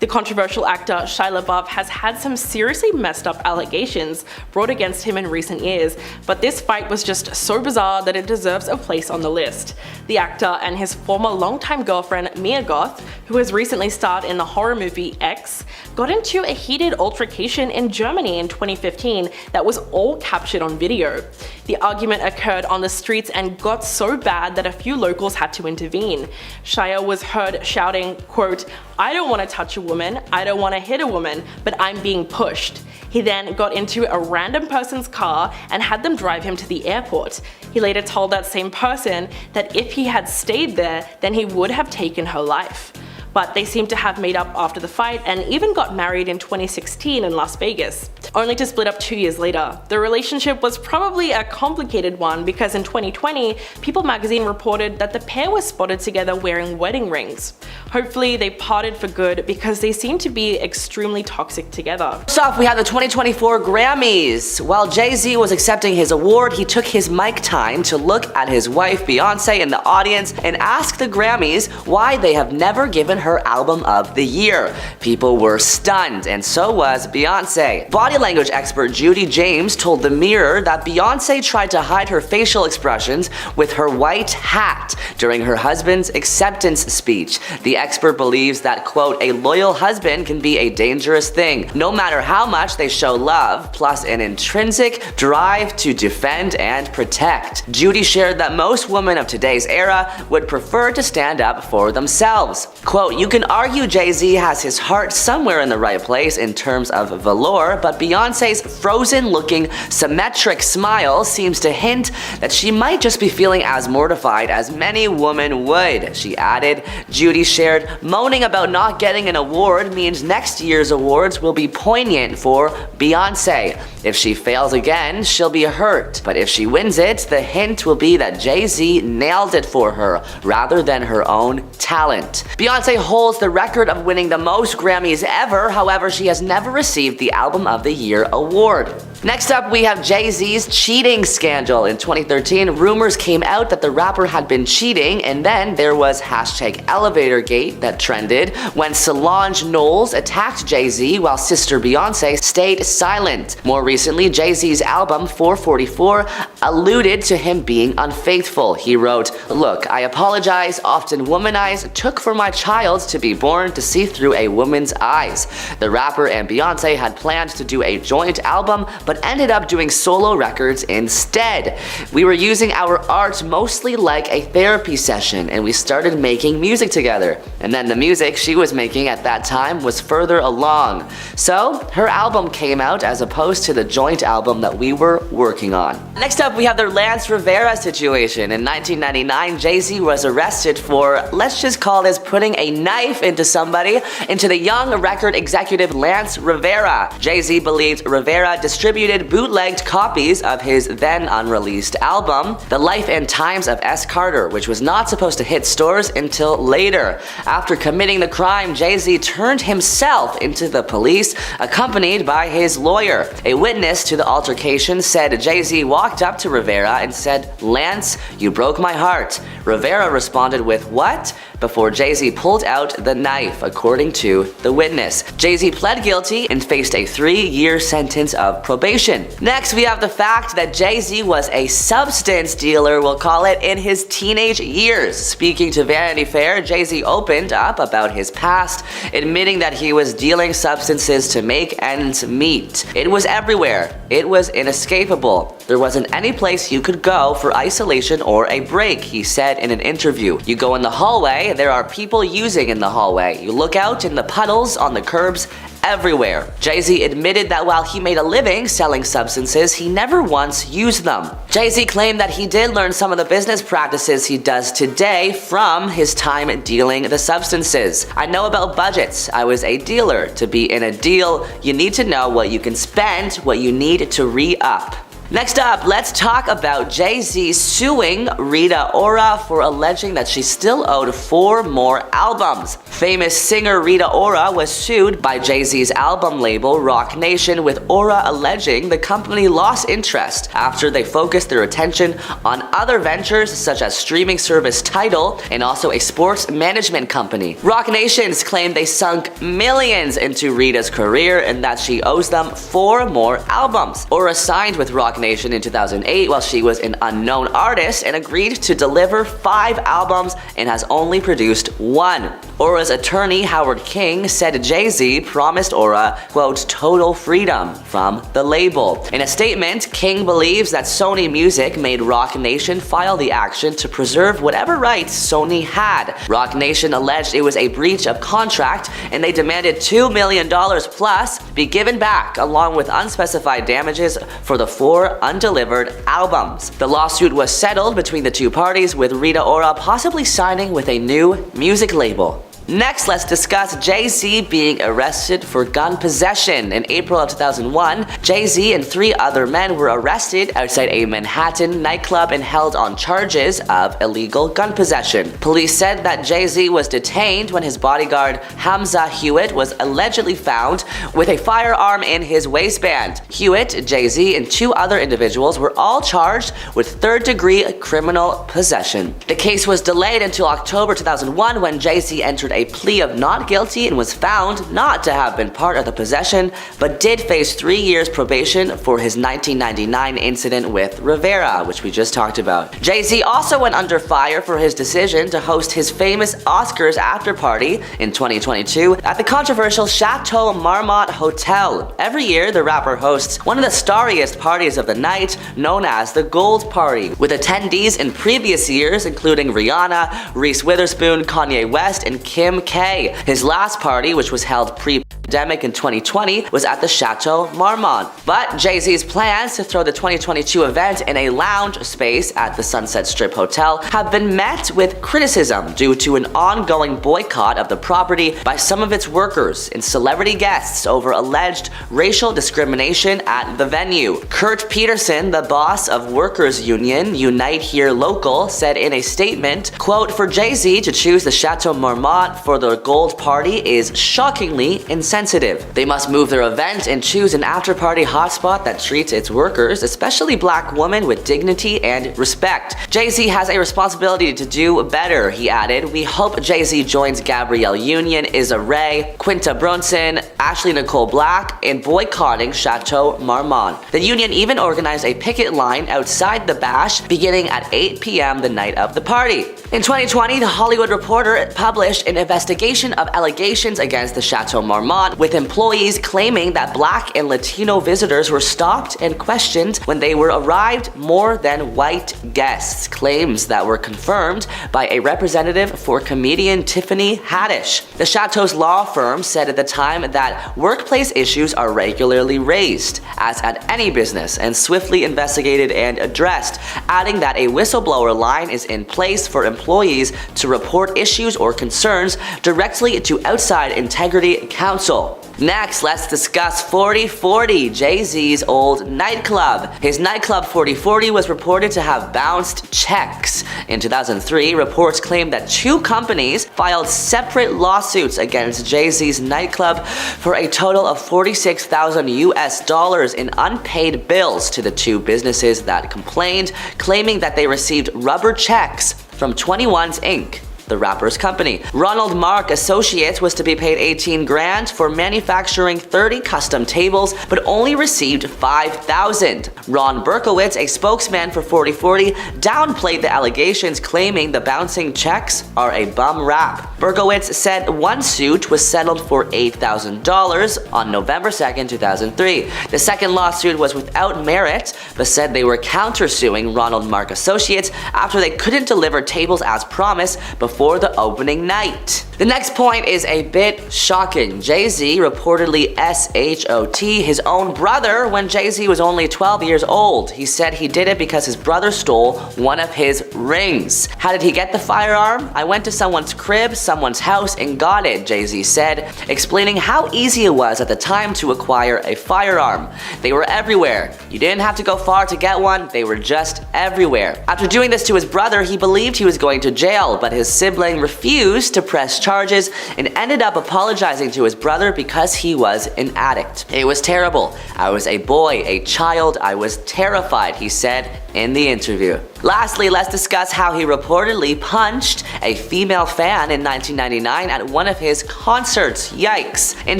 Speaker 3: The controversial actor Shia LaBeouf has had some seriously messed up allegations brought against him in recent years, but this fight was just so bizarre that it deserves a place on the list. The actor and his former longtime girlfriend Mia Goth, who has recently starred in the horror movie X, got into a heated altercation in Germany in 2015 that was all captured on video. The argument occurred on the streets and got so bad that a few locals had to intervene. Shia was heard shouting, quote, "I don't want to touch a woman, I don't want to hit a woman, but I'm being pushed." He then got into a random person's car and had them drive him to the airport. He later told that same person that if he had stayed there, then he would have taken her life. But they seem to have made up after the fight and even got married in 2016 in Las Vegas, only to split up 2 years later. The relationship was probably a complicated one because in 2020, People magazine reported that the pair was spotted together wearing wedding rings. Hopefully they parted for good because they seem to be extremely toxic together.
Speaker 4: First off, we have the 2024 Grammys. While Jay-Z was accepting his award, he took his mic time to look at his wife Beyonce in the audience and ask the Grammys why they have never given her album of the year. People were stunned, and so was Beyonce. Body language expert Judy James told The Mirror that Beyonce tried to hide her facial expressions with her white hat during her husband's acceptance speech. The expert believes that, quote, "A loyal husband can be a dangerous thing, no matter how much they show love, plus an intrinsic drive to defend and protect." Judy shared that most women of today's era would prefer to stand up for themselves. Quote, you can argue Jay-Z has his heart somewhere in the right place in terms of velour, but Beyonce's frozen-looking symmetric smile seems to hint that she might just be feeling as mortified as many women would. She added, Judy shared, moaning about not getting an award means next year's awards will be poignant for Beyonce. If she fails again, she'll be hurt. But if she wins it, the hint will be that Jay-Z nailed it for her, rather than her own talent. Beyonce holds the record of winning the most Grammys ever, however, she has never received the Album of the Year award. Next up, we have Jay-Z's cheating scandal. In 2013, rumors came out that the rapper had been cheating, and then there was #ElevatorGate that trended when Solange Knowles attacked Jay-Z while sister Beyonce stayed silent. More recently, Jay-Z's album 444 alluded to him being unfaithful. He wrote, "Look, I apologize, often womanize, took for my child to be born to see through a woman's eyes." The rapper and Beyonce had planned to do a joint album, but ended up doing solo records instead. "We were using our art mostly like a therapy session, and we started making music together. And then the music she was making at that time was further along. So her album came out as opposed to the joint album that we were working on." Next up, we have the Lance Rivera situation. In 1999, Jay-Z was arrested for, let's just call this, putting a knife into the young record executive Lance Rivera. Jay-Z believed Rivera distributed bootlegged copies of his then unreleased album, The Life and Times of S. Carter, which was not supposed to hit stores until later. After committing the crime, Jay-Z turned himself into the police, accompanied by his lawyer. A witness to the altercation said Jay-Z walked up to Rivera and said, "Lance, you broke my heart." Rivera responded with, "What?" before Jay-Z pulled out the knife, according to the witness. Jay-Z pled guilty and faced a 3-year sentence of probation. Next, we have the fact that Jay-Z was a substance dealer, we'll call it, in his teenage years. Speaking to Vanity Fair, Jay-Z opened up about his past, admitting that he was dealing substances to make ends meet. "It was everywhere. It was inescapable. There wasn't any place you could go for isolation or a break," he said in an interview. "You go in the hallway, there are people using in the hallway. You look out in the puddles on the curbs, everywhere." Jay-Z admitted that while he made a living selling substances, he never once used them. Jay-Z claimed that he did learn some of the business practices he does today from his time dealing the substances. "I know about budgets. I was a dealer. To be in a deal, you need to know what you can spend, what you need to re-up." Next up, let's talk about Jay-Z suing Rita Ora for alleging that she still owed 4 more albums. Famous singer Rita Ora was sued by Jay-Z's album label Roc Nation, with Ora alleging the company lost interest after they focused their attention on other ventures such as streaming service Tidal and also a sports management company. Roc Nation's claimed they sunk millions into Rita's career and that she owes them 4 more albums. Ora signed with Roc Nation in 2008 while she was an unknown artist and agreed to deliver 5 albums and has only produced 1. Ora's attorney Howard King said Jay-Z promised Ora, quote, total freedom from the label. In a statement, King believes that Sony Music made Roc Nation file the action to preserve whatever rights Sony had. Roc Nation alleged it was a breach of contract and they demanded $2 million plus be given back along with unspecified damages for the 4 undelivered albums. The lawsuit was settled between the two parties, with Rita Ora possibly signing with a new music label. Next, let's discuss Jay-Z being arrested for gun possession. In April of 2001, Jay-Z and 3 other men were arrested outside a Manhattan nightclub and held on charges of illegal gun possession. Police said that Jay-Z was detained when his bodyguard Hamza Hewitt was allegedly found with a firearm in his waistband. Hewitt, Jay-Z, and 2 other individuals were all charged with 3rd-degree criminal possession. The case was delayed until October 2001 when Jay-Z entered a plea of not guilty and was found not to have been part of the possession, but did face 3 years probation for his 1999 incident with Rivera, which we just talked about. Jay-Z also went under fire for his decision to host his famous Oscars after party in 2022 at the controversial Chateau Marmont Hotel. Every year, the rapper hosts one of the starriest parties of the night, known as the Gold Party, with attendees in previous years including Rihanna, Reese Witherspoon, Kanye West, and Kim Kim K. His last party, which was held pre-pandemic in 2020, was at the Chateau Marmont. But Jay-Z's plans to throw the 2022 event in a lounge space at the Sunset Strip Hotel have been met with criticism due to an ongoing boycott of the property by some of its workers and celebrity guests over alleged racial discrimination at the venue. Kurt Peterson, the boss of workers union Unite Here Local, said in a statement, quote, "For Jay-Z to choose the Chateau Marmont for their gold party is shockingly insensitive. They must move their event and choose an after-party hotspot that treats its workers, especially black women, with dignity and respect. Jay-Z has a responsibility to do better," he added. "We hope Jay-Z joins Gabrielle Union, Issa Rae, Quinta Brunson, Ashley Nicole Black in boycotting Chateau Marmont." The union even organized a picket line outside the bash beginning at 8 p.m. the night of the party. In 2020, The Hollywood Reporter published an investigation of allegations against the Chateau Marmont, with employees claiming that Black and Latino visitors were stopped and questioned when they were arrived more than white guests, claims that were confirmed by a representative for comedian Tiffany Haddish. The Chateau's law firm said at the time that workplace issues are regularly raised, as at any business, and swiftly investigated and addressed, adding that a whistleblower line is in place for employees to report issues or concerns directly to outside integrity counsel. Next, let's discuss 4040, Jay-Z's old nightclub. His nightclub 4040 was reported to have bounced checks. In 2003, reports claimed that two companies filed separate lawsuits against Jay-Z's nightclub for a total of $46,000 in unpaid bills to the two businesses that complained, claiming that they received rubber checks from 21's Inc., the rapper's company. Ronald Mark Associates was to be paid $18,000 for manufacturing 30 custom tables, but only received $5,000. Ron Berkowitz, a spokesman for 4040, downplayed the allegations, claiming the bouncing checks are a bum rap. Berkowitz said one suit was settled for $8,000 on November 2nd, 2003. The second lawsuit was without merit, but said they were countersuing Ronald Mark Associates after they couldn't deliver tables as promised before the opening night. The next point is a bit shocking. Jay-Z reportedly shot his own brother when Jay-Z was only 12 years old. He said he did it because his brother stole one of his rings. How did he get the firearm? "I went to someone's crib, someone's house, and got it," Jay-Z said, explaining how easy it was at the time to acquire a firearm. "They were everywhere. You didn't have to go far to get one, they were just everywhere." After doing this to his brother, he believed he was going to jail, but his sibling refused to press charges and ended up apologizing to his brother because he was an addict. "It was terrible. I was a boy, a child. I was terrified," he said in the interview. Lastly, let's discuss how he reportedly punched a female fan in 1999 at one of his concerts. Yikes. In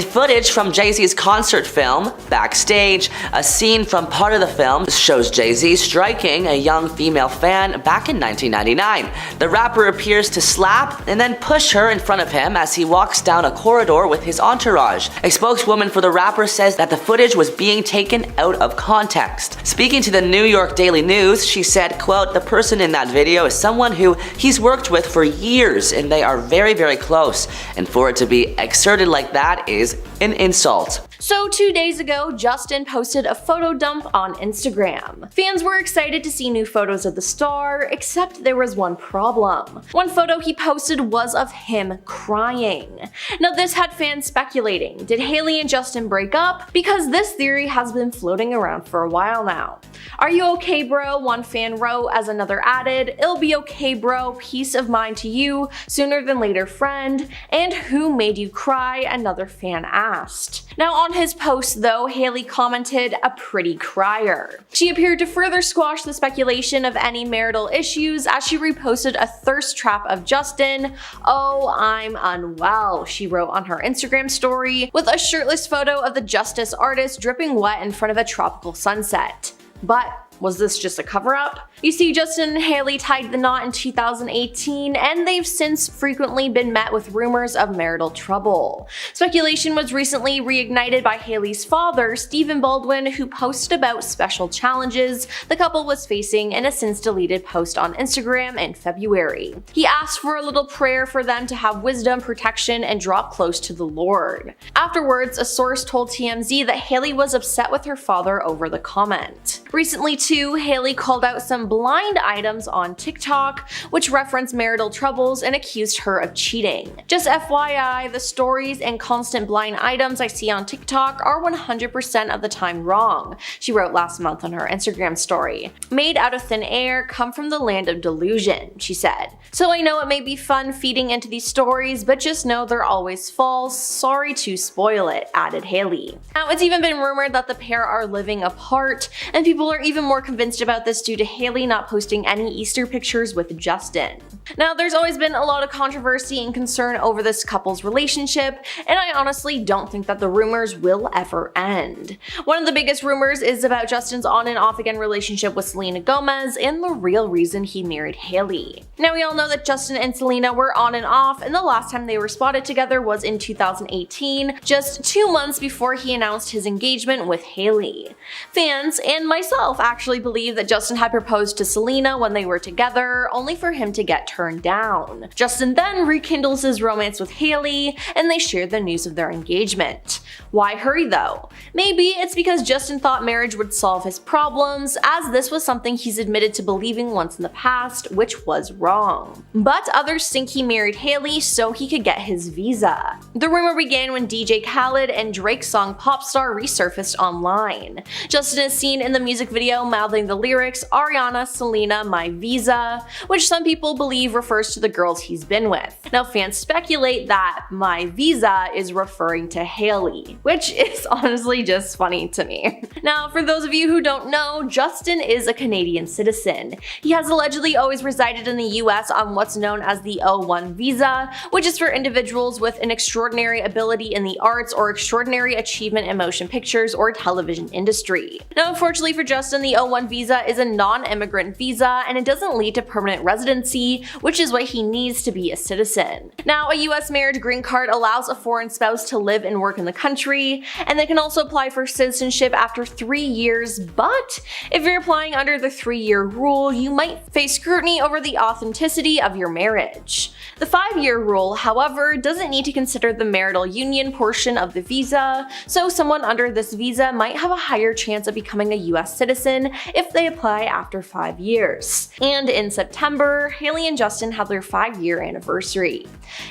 Speaker 4: footage from Jay-Z's concert film, Backstage, a scene from part of the film shows Jay-Z striking a young female fan back in 1999. The rapper appears to slap and then push her in front of him as he walks down a corridor with his entourage. A spokeswoman for the rapper says that the footage was being taken out of context. Speaking to the New York Daily News, she said, quote, "The person in that video is someone who he's worked with for years and they are very, very close. And for it to be exerted like that is an insult."
Speaker 1: So 2 days ago, Justin posted a photo dump on Instagram. Fans were excited to see new photos of the star, except there was one problem. One photo he posted was of him crying. Now this had fans speculating, did Hailey and Justin break up? Because this theory has been floating around for a while now. "Are you okay, bro?" one fan wrote, as another added, "It'll be okay, bro, peace of mind to you, sooner than later, friend." And "Who made you cry?" another fan asked. Now on his post though, Hailey commented, "A pretty crier." She appeared to further squash the speculation of any marital issues as she reposted a thirst trap of Justin. "Oh, I'm unwell," she wrote on her Instagram story, with a shirtless photo of the Justice artist dripping wet in front of a tropical sunset. But Was this just a cover-up? You see, Justin and Hailey tied the knot in 2018, and they've since frequently been met with rumors of marital trouble. Speculation was recently reignited by Hailey's father, Stephen Baldwin, who posted about special challenges the couple was facing in a since-deleted post on Instagram in February. He asked for a little prayer for them to have wisdom, protection, and drop close to the Lord. Afterwards, a source told TMZ that Hailey was upset with her father over the comment. Recently too, Hailey called out some blind items on TikTok, which referenced marital troubles and accused her of cheating. Just FYI, the stories and constant blind items I see on TikTok are 100% of the time wrong, she wrote last month on her Instagram story. Made out of thin air, come from the land of delusion, she said. So I know it may be fun feeding into these stories, but just know they're always false. Sorry to spoil it, added Hailey. Now, it's even been rumored that the pair are living apart, and people are even more convinced about this due to Hailey not posting any Easter pictures with Justin. Now, there's always been a lot of controversy and concern over this couple's relationship, and I honestly don't think that the rumors will ever end. One of the biggest rumors is about Justin's on and off again relationship with Selena Gomez and the real reason he married Hailey. Now, we all know that Justin and Selena were on and off, and the last time they were spotted together was in 2018, just 2 months before he announced his engagement with Hailey. Fans, and myself, actually believe that Justin had proposed to Selena when they were together, only for him to get turned down. Justin then rekindles his romance with Hailey, and they shared the news of their engagement. Why hurry though? Maybe it's because Justin thought marriage would solve his problems, as this was something he's admitted to believing once in the past, which was wrong. But others think he married Hailey so he could get his visa. The rumor began when DJ Khaled and Drake's song Popstar resurfaced online. Justin is seen in the music video mouthing the lyrics "Ariana, Selena, my visa," which some people believe refers to the girls he's been with. Now, fans speculate that "my visa" is referring to Hailey, which is honestly just funny to me. Now, for those of you who don't know, Justin is a Canadian citizen. He has allegedly always resided in the US on what's known as the O1 visa, which is for individuals with an extraordinary ability in the arts or extraordinary achievement in motion pictures or television industry. Now, unfortunately for Justin, the O1 visa is a non-immigrant visa and it doesn't lead to permanent residency, which is what he needs to be a citizen. Now, a US marriage green card allows a foreign spouse to live and work in the country, and they can also apply for citizenship after 3 years, but if you're applying under the 3-year rule, you might face scrutiny over the authenticity of your marriage. The 5-year rule, however, doesn't need to consider the marital union portion of the visa, so someone under this visa might have a higher chance of becoming a US citizen if they apply after 5 years. And in September, Hailey and Justin had their 5-year anniversary.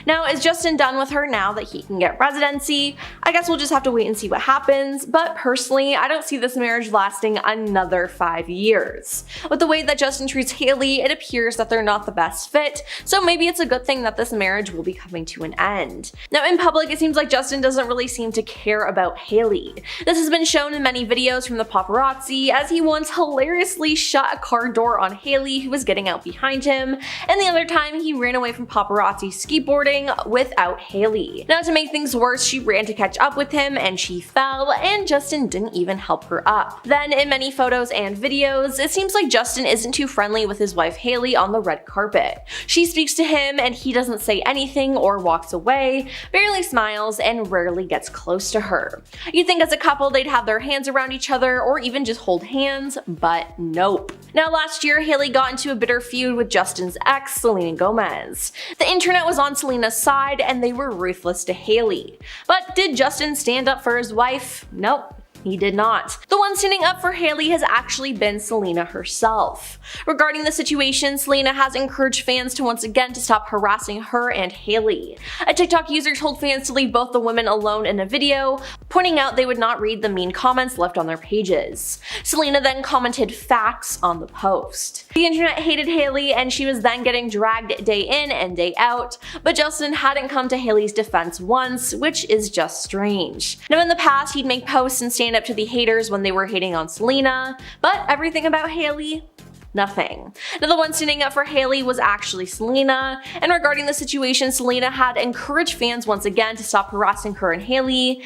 Speaker 1: Now, is Justin done with her now that he can get residency? I guess we'll just have to wait and see what happens, but personally, I don't see this marriage lasting another 5 years. With the way that Justin treats Hailey, it appears that they're not the best fit, so maybe it's a good thing that this marriage will be coming to an end. Now, in public, it seems like Justin doesn't really seem to care about Hailey. This has been shown in many videos from the paparazzi, as he once hilariously shut a car door on Hailey who was getting out behind him, and the other time he ran away from paparazzi skateboarding without Hailey. Now, to make things worse, she ran to catch up with him and she fell, and Justin didn't even help her up. Then, in many photos and videos, it seems like Justin isn't too friendly with his wife Hailey on the red carpet. She speaks to him and he doesn't say anything or walks away, barely smiles, and rarely gets close to her. You'd think as a couple they'd have their hands around each other or even just hold hands, but nope. Now, last year, Hailey got into a bitter feud with Justin's ex, Selena Gomez. The internet was on Selena's side and they were ruthless to Hailey. But did Justin stand up for his wife? Nope. He did not. The one standing up for Hailey has actually been Selena herself. Regarding the situation, Selena has encouraged fans to once again to stop harassing her and Hailey. A TikTok user told fans to leave both the women alone in a video, pointing out they would not read the mean comments left on their pages. Selena then commented facts on the post. The internet hated Hailey and she was then getting dragged day in and day out, but Justin hadn't come to Hailey's defense once, which is just strange. Now, in the past, he'd make posts and stand up to the haters when they were hating on Selena, but everything about Hailey, nothing. Now, the one standing up for Hailey was actually Selena, and regarding the situation, Selena had encouraged fans once again to stop harassing her and Hailey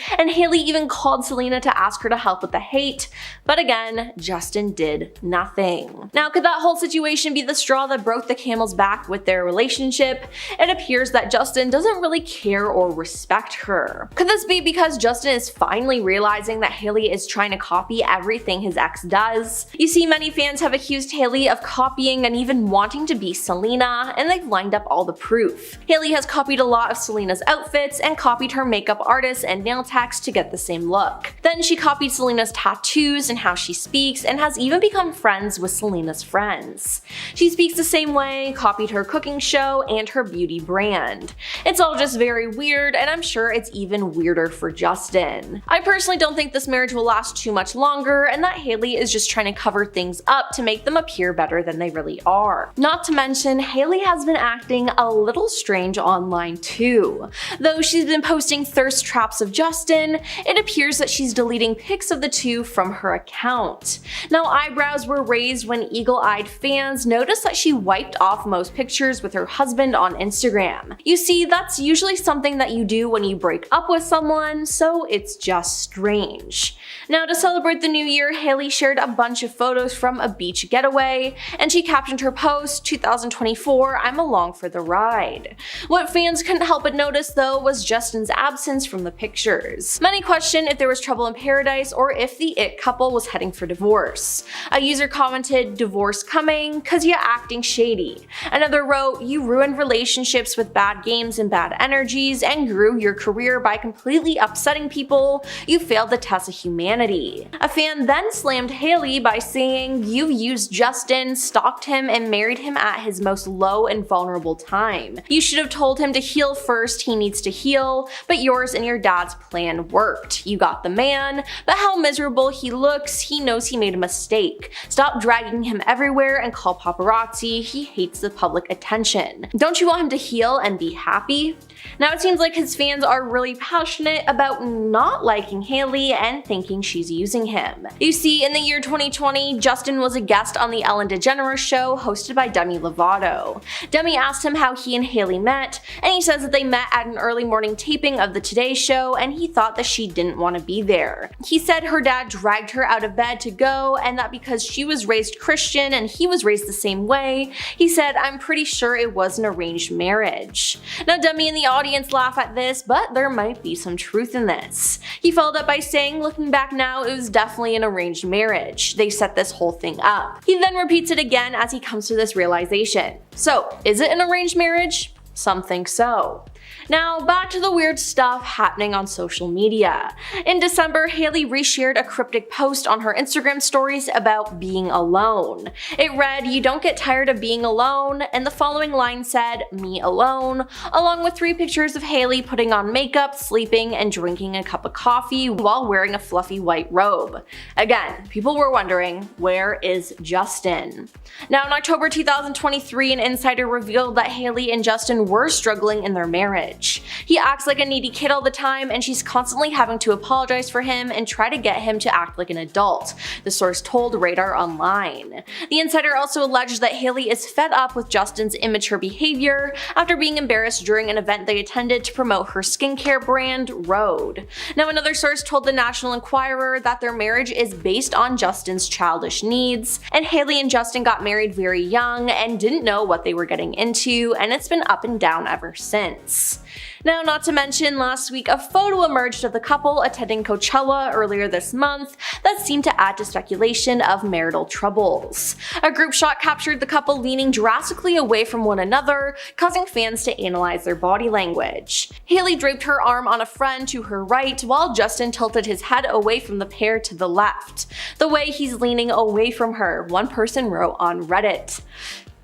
Speaker 1: even called Selena to ask her to help with the hate, but again, Justin did nothing. Now, could that whole situation be the straw that broke the camel's back with their relationship? It appears that Justin doesn't really care or respect her. Could this be because Justin is finally realizing that Hailey is trying to copy everything his ex does? You see, many fans have accused Hailey of copying and even wanting to be Selena, and they've lined up all the proof. Hailey has copied a lot of Selena's outfits and copied her makeup artist and nail techs to get the same look. Then she copied Selena's tattoos and how she speaks, and has even become friends with Selena's friends. She speaks the same way, copied her cooking show, and her beauty brand. It's all just very weird, and I'm sure it's even weirder for Justin. I personally don't think this marriage will last too much longer, and that Hailey is just trying to cover things up to make them appear better than they really are. Not to mention, Hailey has been acting a little strange online too. Though she's been posting thirst traps of Justin, it appears that she's deleting pics of the two from her account. Now, eyebrows were raised when eagle-eyed fans noticed that she wiped off most pictures with her husband on Instagram. You see, that's usually something that you do when you break up with someone, so it's just strange. Now, to celebrate the new year, Hailey shared a bunch of photos from a beach getaway, and she captioned her post, 2024, I'm along for the ride. What fans couldn't help but notice though was Justin's absence from the pictures. Many question if there was trouble in paradise or if the it couple was heading for divorce. A user commented, divorce coming, cause ya acting shady. Another wrote, you ruined relationships with bad games and bad energies and grew your career by completely upsetting people. You failed the test of humanity. A fan then slammed Hailey by saying, you've used Justin, stalked him, and married him at his most low and vulnerable time. You should have told him to heal first, he needs to heal, but yours and your dad's plan worked. You got the man, but how miserable he looks, he knows he made a mistake. Stop dragging him everywhere and call paparazzi, he hates the public attention. Don't you want him to heal and be happy? Now, it seems like his fans are really passionate about not liking Hailey and thinking she's using him. You see, in the year 2020, Justin was a guest on the Ellen DeGeneres show hosted by Demi Lovato. Demi asked him how he and Hailey met, and he says that they met at an early morning taping of the Today Show and he thought that she didn't want to be there. He said her dad dragged her out of bed to go, and that because she was raised Christian and he was raised the same way, he said, I'm pretty sure it was an arranged marriage. Now, Demi and the audience laugh at this, but there might be some truth in this. He followed up by saying, looking back now, it was definitely an arranged marriage. They set this whole thing up. He then repeats it again as he comes to this realization. So, is it an arranged marriage? Some think so. Now, back to the weird stuff happening on social media. In December, Hailey reshared a cryptic post on her Instagram stories about being alone. It read, you don't get tired of being alone, and the following line said, me alone, along with 3 pictures of Hailey putting on makeup, sleeping, and drinking a cup of coffee while wearing a fluffy white robe. Again, people were wondering, where is Justin? Now, in October 2023, an insider revealed that Hailey and Justin were struggling in their marriage. He acts like a needy kid all the time, and she's constantly having to apologize for him and try to get him to act like an adult, the source told Radar Online. The insider also alleged that Hailey is fed up with Justin's immature behavior after being embarrassed during an event they attended to promote her skincare brand, Rhode. Now, another source told the National Enquirer that their marriage is based on Justin's childish needs, and Hailey and Justin got married very young and didn't know what they were getting into, and it's been up and down ever since. Now, not to mention, last week a photo emerged of the couple attending Coachella earlier this month that seemed to add to speculation of marital troubles. A group shot captured the couple leaning drastically away from one another, causing fans to analyze their body language. Hailey draped her arm on a friend to her right, while Justin tilted his head away from the pair to the left. The way he's leaning away from her, one person wrote on Reddit.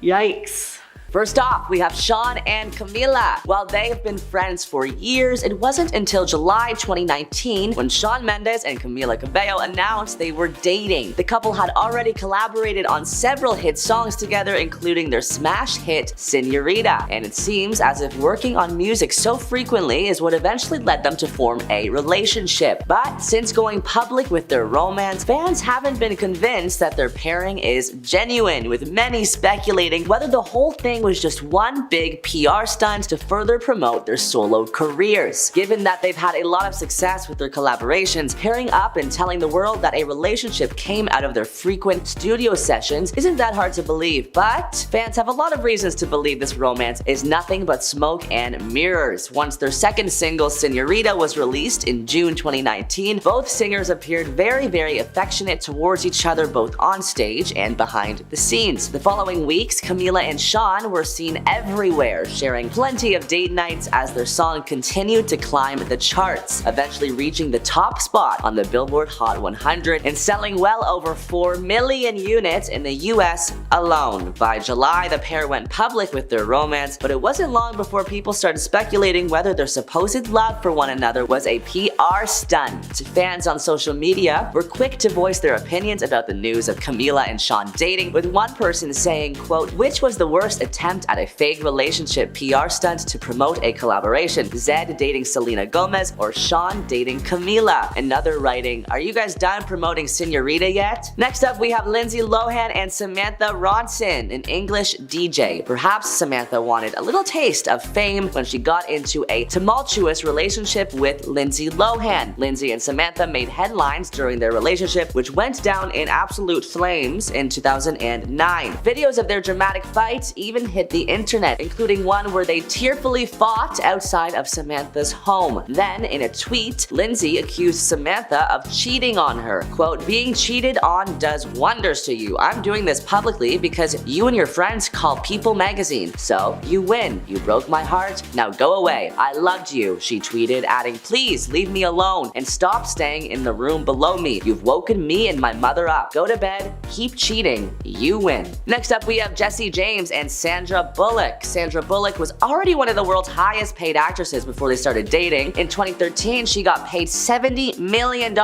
Speaker 1: Yikes.
Speaker 4: First off, we have Shawn and Camila. While they have been friends for years, it wasn't until July 2019 when Shawn Mendes and Camila Cabello announced they were dating. The couple had already collaborated on several hit songs together, including their smash hit Señorita, and it seems as if working on music so frequently is what eventually led them to form a relationship. But since going public with their romance, fans haven't been convinced that their pairing is genuine, with many speculating whether the whole thing was just one big PR stunt to further promote their solo careers. Given that they've had a lot of success with their collaborations, pairing up and telling the world that a relationship came out of their frequent studio sessions isn't that hard to believe, but fans have a lot of reasons to believe this romance is nothing but smoke and mirrors. Once their second single, Señorita, was released in June 2019, both singers appeared very affectionate towards each other both on stage and behind the scenes. The following weeks, Camila and Shawn were seen everywhere, sharing plenty of date nights as their song continued to climb the charts, eventually reaching the top spot on the Billboard Hot 100 and selling well over 4 million units in the US alone. By July, the pair went public with their romance, but it wasn't long before people started speculating whether their supposed love for one another was a PR stunt. Fans on social media were quick to voice their opinions about the news of Camila and Shawn dating, with one person saying, quote, "Which was the worst attempt at a fake relationship PR stunt to promote a collaboration? Zed dating Selena Gomez or Shawn dating Camila?" Another writing, "Are you guys done promoting Señorita yet?" Next up, we have Lindsay Lohan and Samantha Ronson, an English DJ. Perhaps Samantha wanted a little taste of fame when she got into a tumultuous relationship with Lindsay Lohan. Lindsay and Samantha made headlines during their relationship, which went down in absolute flames in 2009. Videos of their dramatic fights even hit the internet, including one where they tearfully fought outside of Samantha's home. Then, in a tweet, Lindsay accused Samantha of cheating on her. Quote, "Being cheated on does wonders to you. I'm doing this publicly because you and your friends call People magazine. So, you win. You broke my heart. Now go away. I loved you," she tweeted, adding, "Please leave me alone and stop staying in the room below me. You've woken me and my mother up. Go to bed. Keep cheating. You win." Next up, we have Jessie James and Sandra Bullock. Sandra Bullock was already one of the world's highest paid actresses before they started dating. In 2013, she got paid $70 million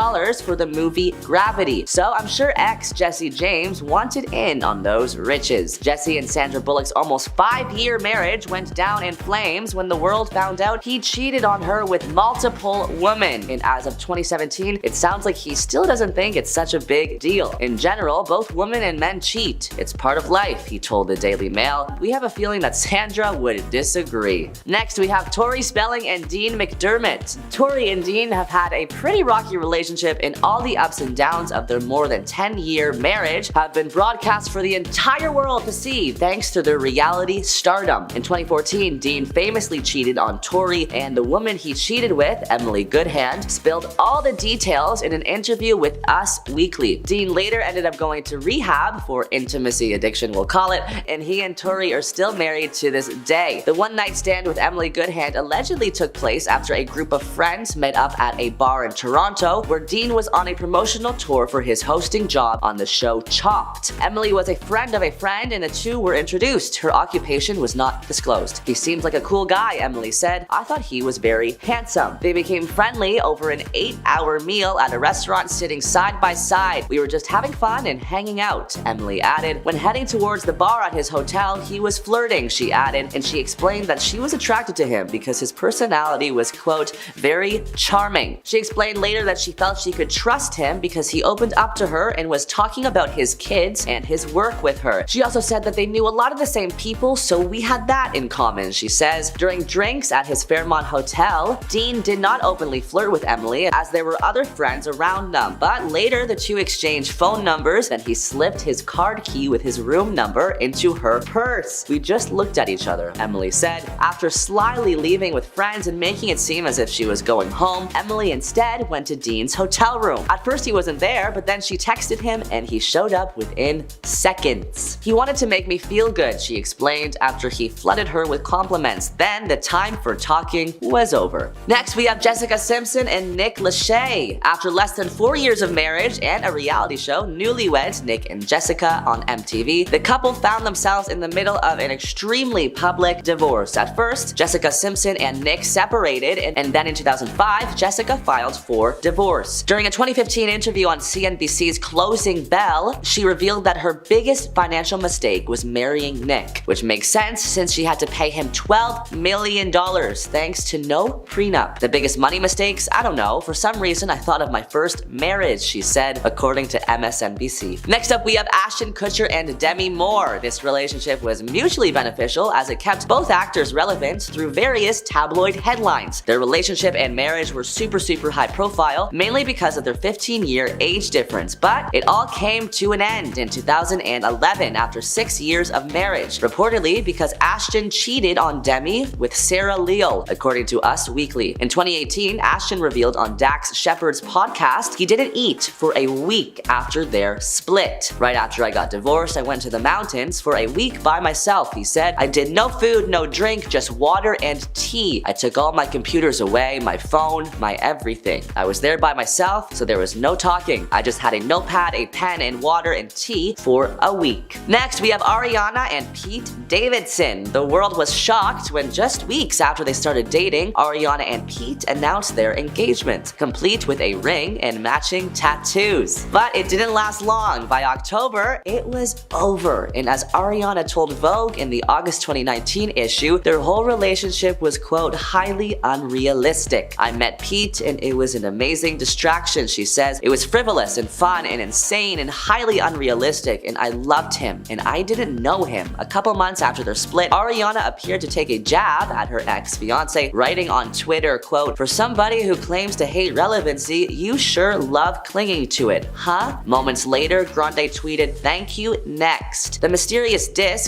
Speaker 4: for the movie Gravity. So I'm sure ex Jessie James wanted in on those riches. Jessie and Sandra Bullock's almost 5-year marriage went down in flames when the world found out he cheated on her with multiple women. And as of 2017, it sounds like he still doesn't think it's such a big deal. In general, both women and men cheat. It's part of life, he told the Daily Mail. We have a feeling that Sandra would disagree. Next, we have Tori Spelling and Dean McDermott. Tori and Dean have had a pretty rocky relationship, and all the ups and downs of their more than 10-year marriage have been broadcast for the entire world to see thanks to their reality stardom. In 2014, Dean famously cheated on Tori, and the woman he cheated with, Emily Goodhand, spilled all the details in an interview with Us Weekly. Dean later ended up going to rehab for intimacy addiction, we'll call it, and he and Tori are still married to this day. The one-night stand with Emily Goodhand allegedly took place after a group of friends met up at a bar in Toronto, where Dean was on a promotional tour for his hosting job on the show Chopped. Emily was a friend of a friend, and the two were introduced. Her occupation was not disclosed. "He seems like a cool guy," Emily said. "I thought he was very handsome." They became friendly over an 8-hour meal at a restaurant sitting side by side. "We were just having fun and hanging out," Emily added. When heading towards the bar at his hotel, he was flirting, she added, and she explained that she was attracted to him because his personality was, quote, "very charming." She explained later that she felt she could trust him because he opened up to her and was talking about his kids and his work with her. She also said that they knew a lot of the same people, so we had that in common, she says. During drinks at his Fairmont hotel, Dean did not openly flirt with Emily as there were other friends around them, but later the two exchanged phone numbers, then he slipped his card key with his room number into her purse. "We just looked at each other," Emily said. After slyly leaving with friends and making it seem as if she was going home, Emily instead went to Dean's hotel room. At first he wasn't there, but then she texted him and he showed up within seconds. "He wanted to make me feel good," she explained after he flooded her with compliments. Then the time for talking was over. Next, we have Jessica Simpson and Nick Lachey. After less than 4 years of marriage and a reality show, Newlyweds Nick and Jessica on MTV, the couple found themselves in the middle of an extremely public divorce. At first, Jessica Simpson and Nick separated, and then in 2005, Jessica filed for divorce. During a 2015 interview on CNBC's Closing Bell, she revealed that her biggest financial mistake was marrying Nick, which makes sense since she had to pay him $12 million thanks to no prenup. The biggest money mistakes? I don't know. For some reason, I thought of my first marriage, she said, according to MSNBC. Next up, we have Ashton Kutcher and Demi Moore. This relationship was mutually beneficial as it kept both actors relevant through various tabloid headlines. Their relationship and marriage were super high profile, mainly because of their 15-year age difference, but it all came to an end in 2011 after 6 years of marriage, reportedly because Ashton cheated on Demi with Sarah Leo, according to Us Weekly. In 2018, Ashton revealed on Dax Shepard's podcast he didn't eat for a week after their split. Right after I got divorced, I went to the mountains for a week by myself, he said. I did no food, no drink, just water and tea. I took all my computers away, my phone, my everything. I was there by myself, so there was no talking. I just had a notepad, a pen, and water and tea for a week. Next, we have Ariana and Pete Davidson. The world was shocked when just weeks after they started dating, Ariana and Pete announced their engagement, complete with a ring and matching tattoos. But it didn't last long. By October, it was over. And as Ariana told Vogue in the August 2019 issue, their whole relationship was, quote, highly unrealistic. I met Pete and it was an amazing distraction, she says. It was frivolous and fun and insane and highly unrealistic, and I loved him, and I didn't know him. A couple months after their split, Ariana appeared to take a jab at her ex-fiance, writing on Twitter, quote, for somebody who claims to hate relevancy, you sure love clinging to it, huh? Moments later, Grande tweeted, thank you, next. The mysterious diss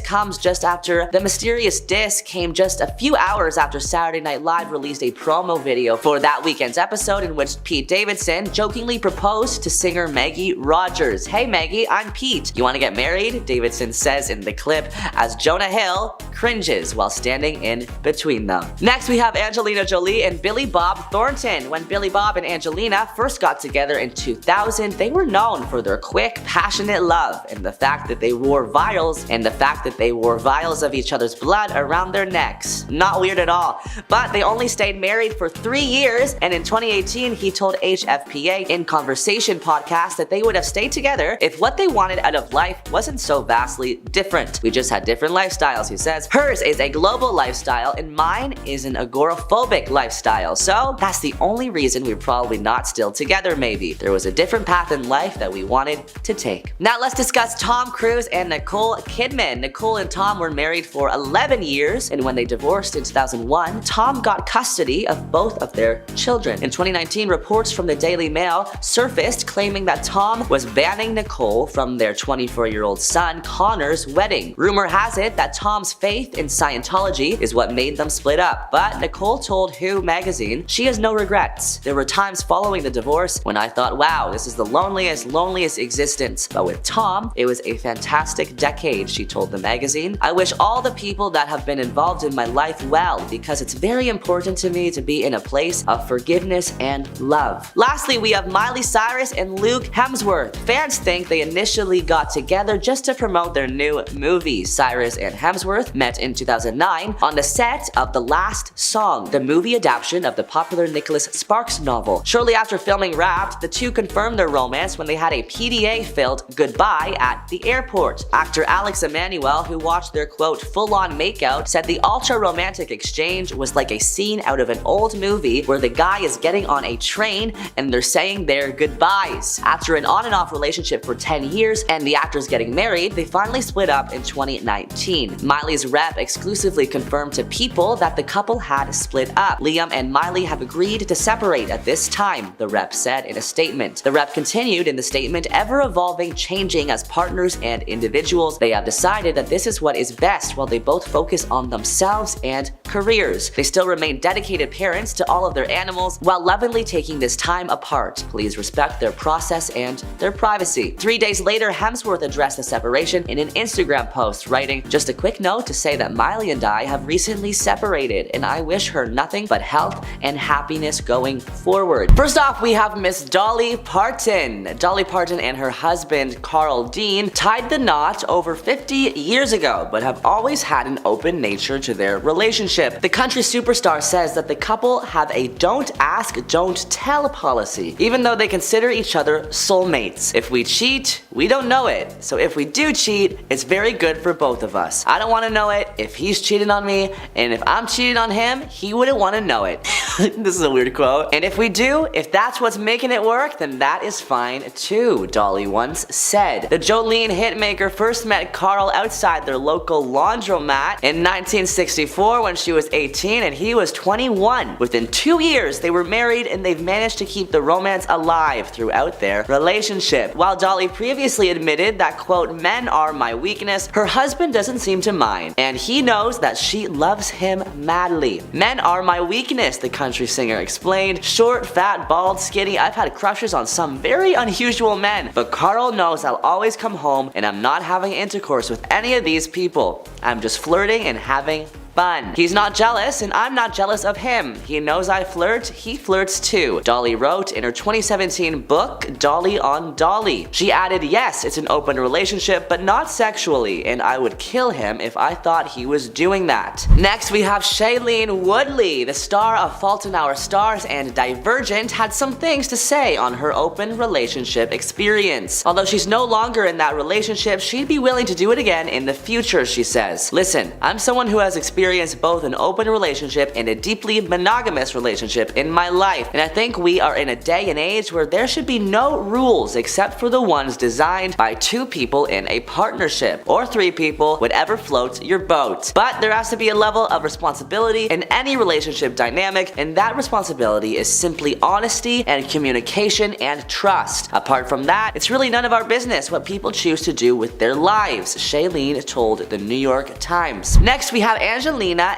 Speaker 4: came just a few hours after Saturday Night Live released a promo video for that weekend's episode in which Pete Davidson jokingly proposed to singer Maggie Rogers. Hey Maggie, I'm Pete. You want to get married? Davidson says in the clip as Jonah Hill cringes while standing in between them. Next, we have Angelina Jolie and Billy Bob Thornton. When Billy Bob and Angelina first got together in 2000, they were known for their quick, passionate love and the fact that they wore vials of each other's blood around their necks. Not weird at all. But they only stayed married for 3 years, and in 2018, he told HFPA in Conversation podcast that they would have stayed together if what they wanted out of life wasn't so vastly different. We just had different lifestyles, he says. Hers is a global lifestyle and mine is an agoraphobic lifestyle. So that's the only reason we're probably not still together maybe. There was a different path in life that we wanted to take. Now let's discuss Tom Cruise and Nicole Kidman. Nicole and Tom were married for 11 years, and when they divorced in 2001, Tom got custody of both of their children. In 2019, reports from the Daily Mail surfaced claiming that Tom was banning Nicole from their 24-year-old son Connor's wedding. Rumor has it that Tom's faith in Scientology is what made them split up, but Nicole told Who magazine she has no regrets. There were times following the divorce when I thought, wow, this is the loneliest existence. But with Tom, it was a fantastic decade, she told the magazine. I wish all the people that have been involved in my life well, because it's very important to me to be in a place of forgiveness and love. Lastly, we have Miley Cyrus and Luke Hemsworth. Fans think they initially got together just to promote their new movie. Cyrus and Hemsworth met in 2009 on the set of The Last Song, the movie adaptation of the popular Nicholas Sparks novel. Shortly after filming Wrapped, the two confirmed their romance when they had a PDA-filled goodbye at the airport. Actor Alex Emanuel, who watched their, quote, full-on makeout, said the ultra-romantic exchange was like a scene out of an old movie where the guy is getting on a train and they're saying their goodbyes. After an on and off relationship for 10 years and the actors getting married, they finally split up in 2019. Miley's rep exclusively confirmed to People that the couple had split up. Liam and Miley have agreed to separate at this time, the rep said in a statement. The rep continued in the statement, ever evolving, changing as partners and individuals. They have decided that this is what is best while they both focus on themselves and careers. They still remain dedicated parents to all of their animals while lovingly taking this time apart. Please respect their process and their privacy. 3 days later, Hemsworth addressed the separation in an Instagram post, writing, "Just a quick note to say that Miley and I have recently separated, and I wish her nothing but health and happiness going forward." First off, we have Miss Dolly Parton. Dolly Parton and her husband, Carl Dean, tied the knot over 50 years ago, but have always had an open nature to their relationship. The country superstar says that the couple have a don't ask, don't tell policy, even though they consider each other soulmates. If we cheat, we don't know it. So if we do cheat, it's very good for both of us. I don't want to know it if he's cheating on me, and if I'm cheating on him, he wouldn't want to know it. This is a weird quote. And if we do, if that's what's making it work, then that is fine too, Dolly once said. The Jolene hitmaker first met Carl outside their local laundromat in 1964 when she was 18 and he was 21. Within 2 years, they were married and they've managed to keep the romance alive throughout their relationship. While Dolly previously admitted that, quote, "men are my weakness," her husband doesn't seem to mind, and he knows that she loves him madly. "Men are my weakness," the country singer explained. "Short, fat, bald, skinny, I've had crushes on some very unusual men, but Carl knows I'll always come home and I'm not having intercourse with any of these people. I'm just flirting and having fun. He's not jealous and I'm not jealous of him. He knows I flirt, he flirts too," Dolly wrote in her 2017 book, Dolly on Dolly. She added, "Yes, it's an open relationship, but not sexually, and I would kill him if I thought he was doing that." Next, we have Shailene Woodley. The star of Fault in Our Stars and Divergent had some things to say on her open relationship experience. Although she's no longer in that relationship, she'd be willing to do it again in the future, she says. "Listen, I'm someone who has experienced both an open relationship and a deeply monogamous relationship in my life, and I think we are in a day and age where there should be no rules except for the ones designed by 2 people in a partnership, or 3 people, whatever floats your boat. But there has to be a level of responsibility in any relationship dynamic, and that responsibility is simply honesty and communication and trust. Apart from that, it's really none of our business what people choose to do with their lives," Shailene told the New York Times. Next, we have Angelina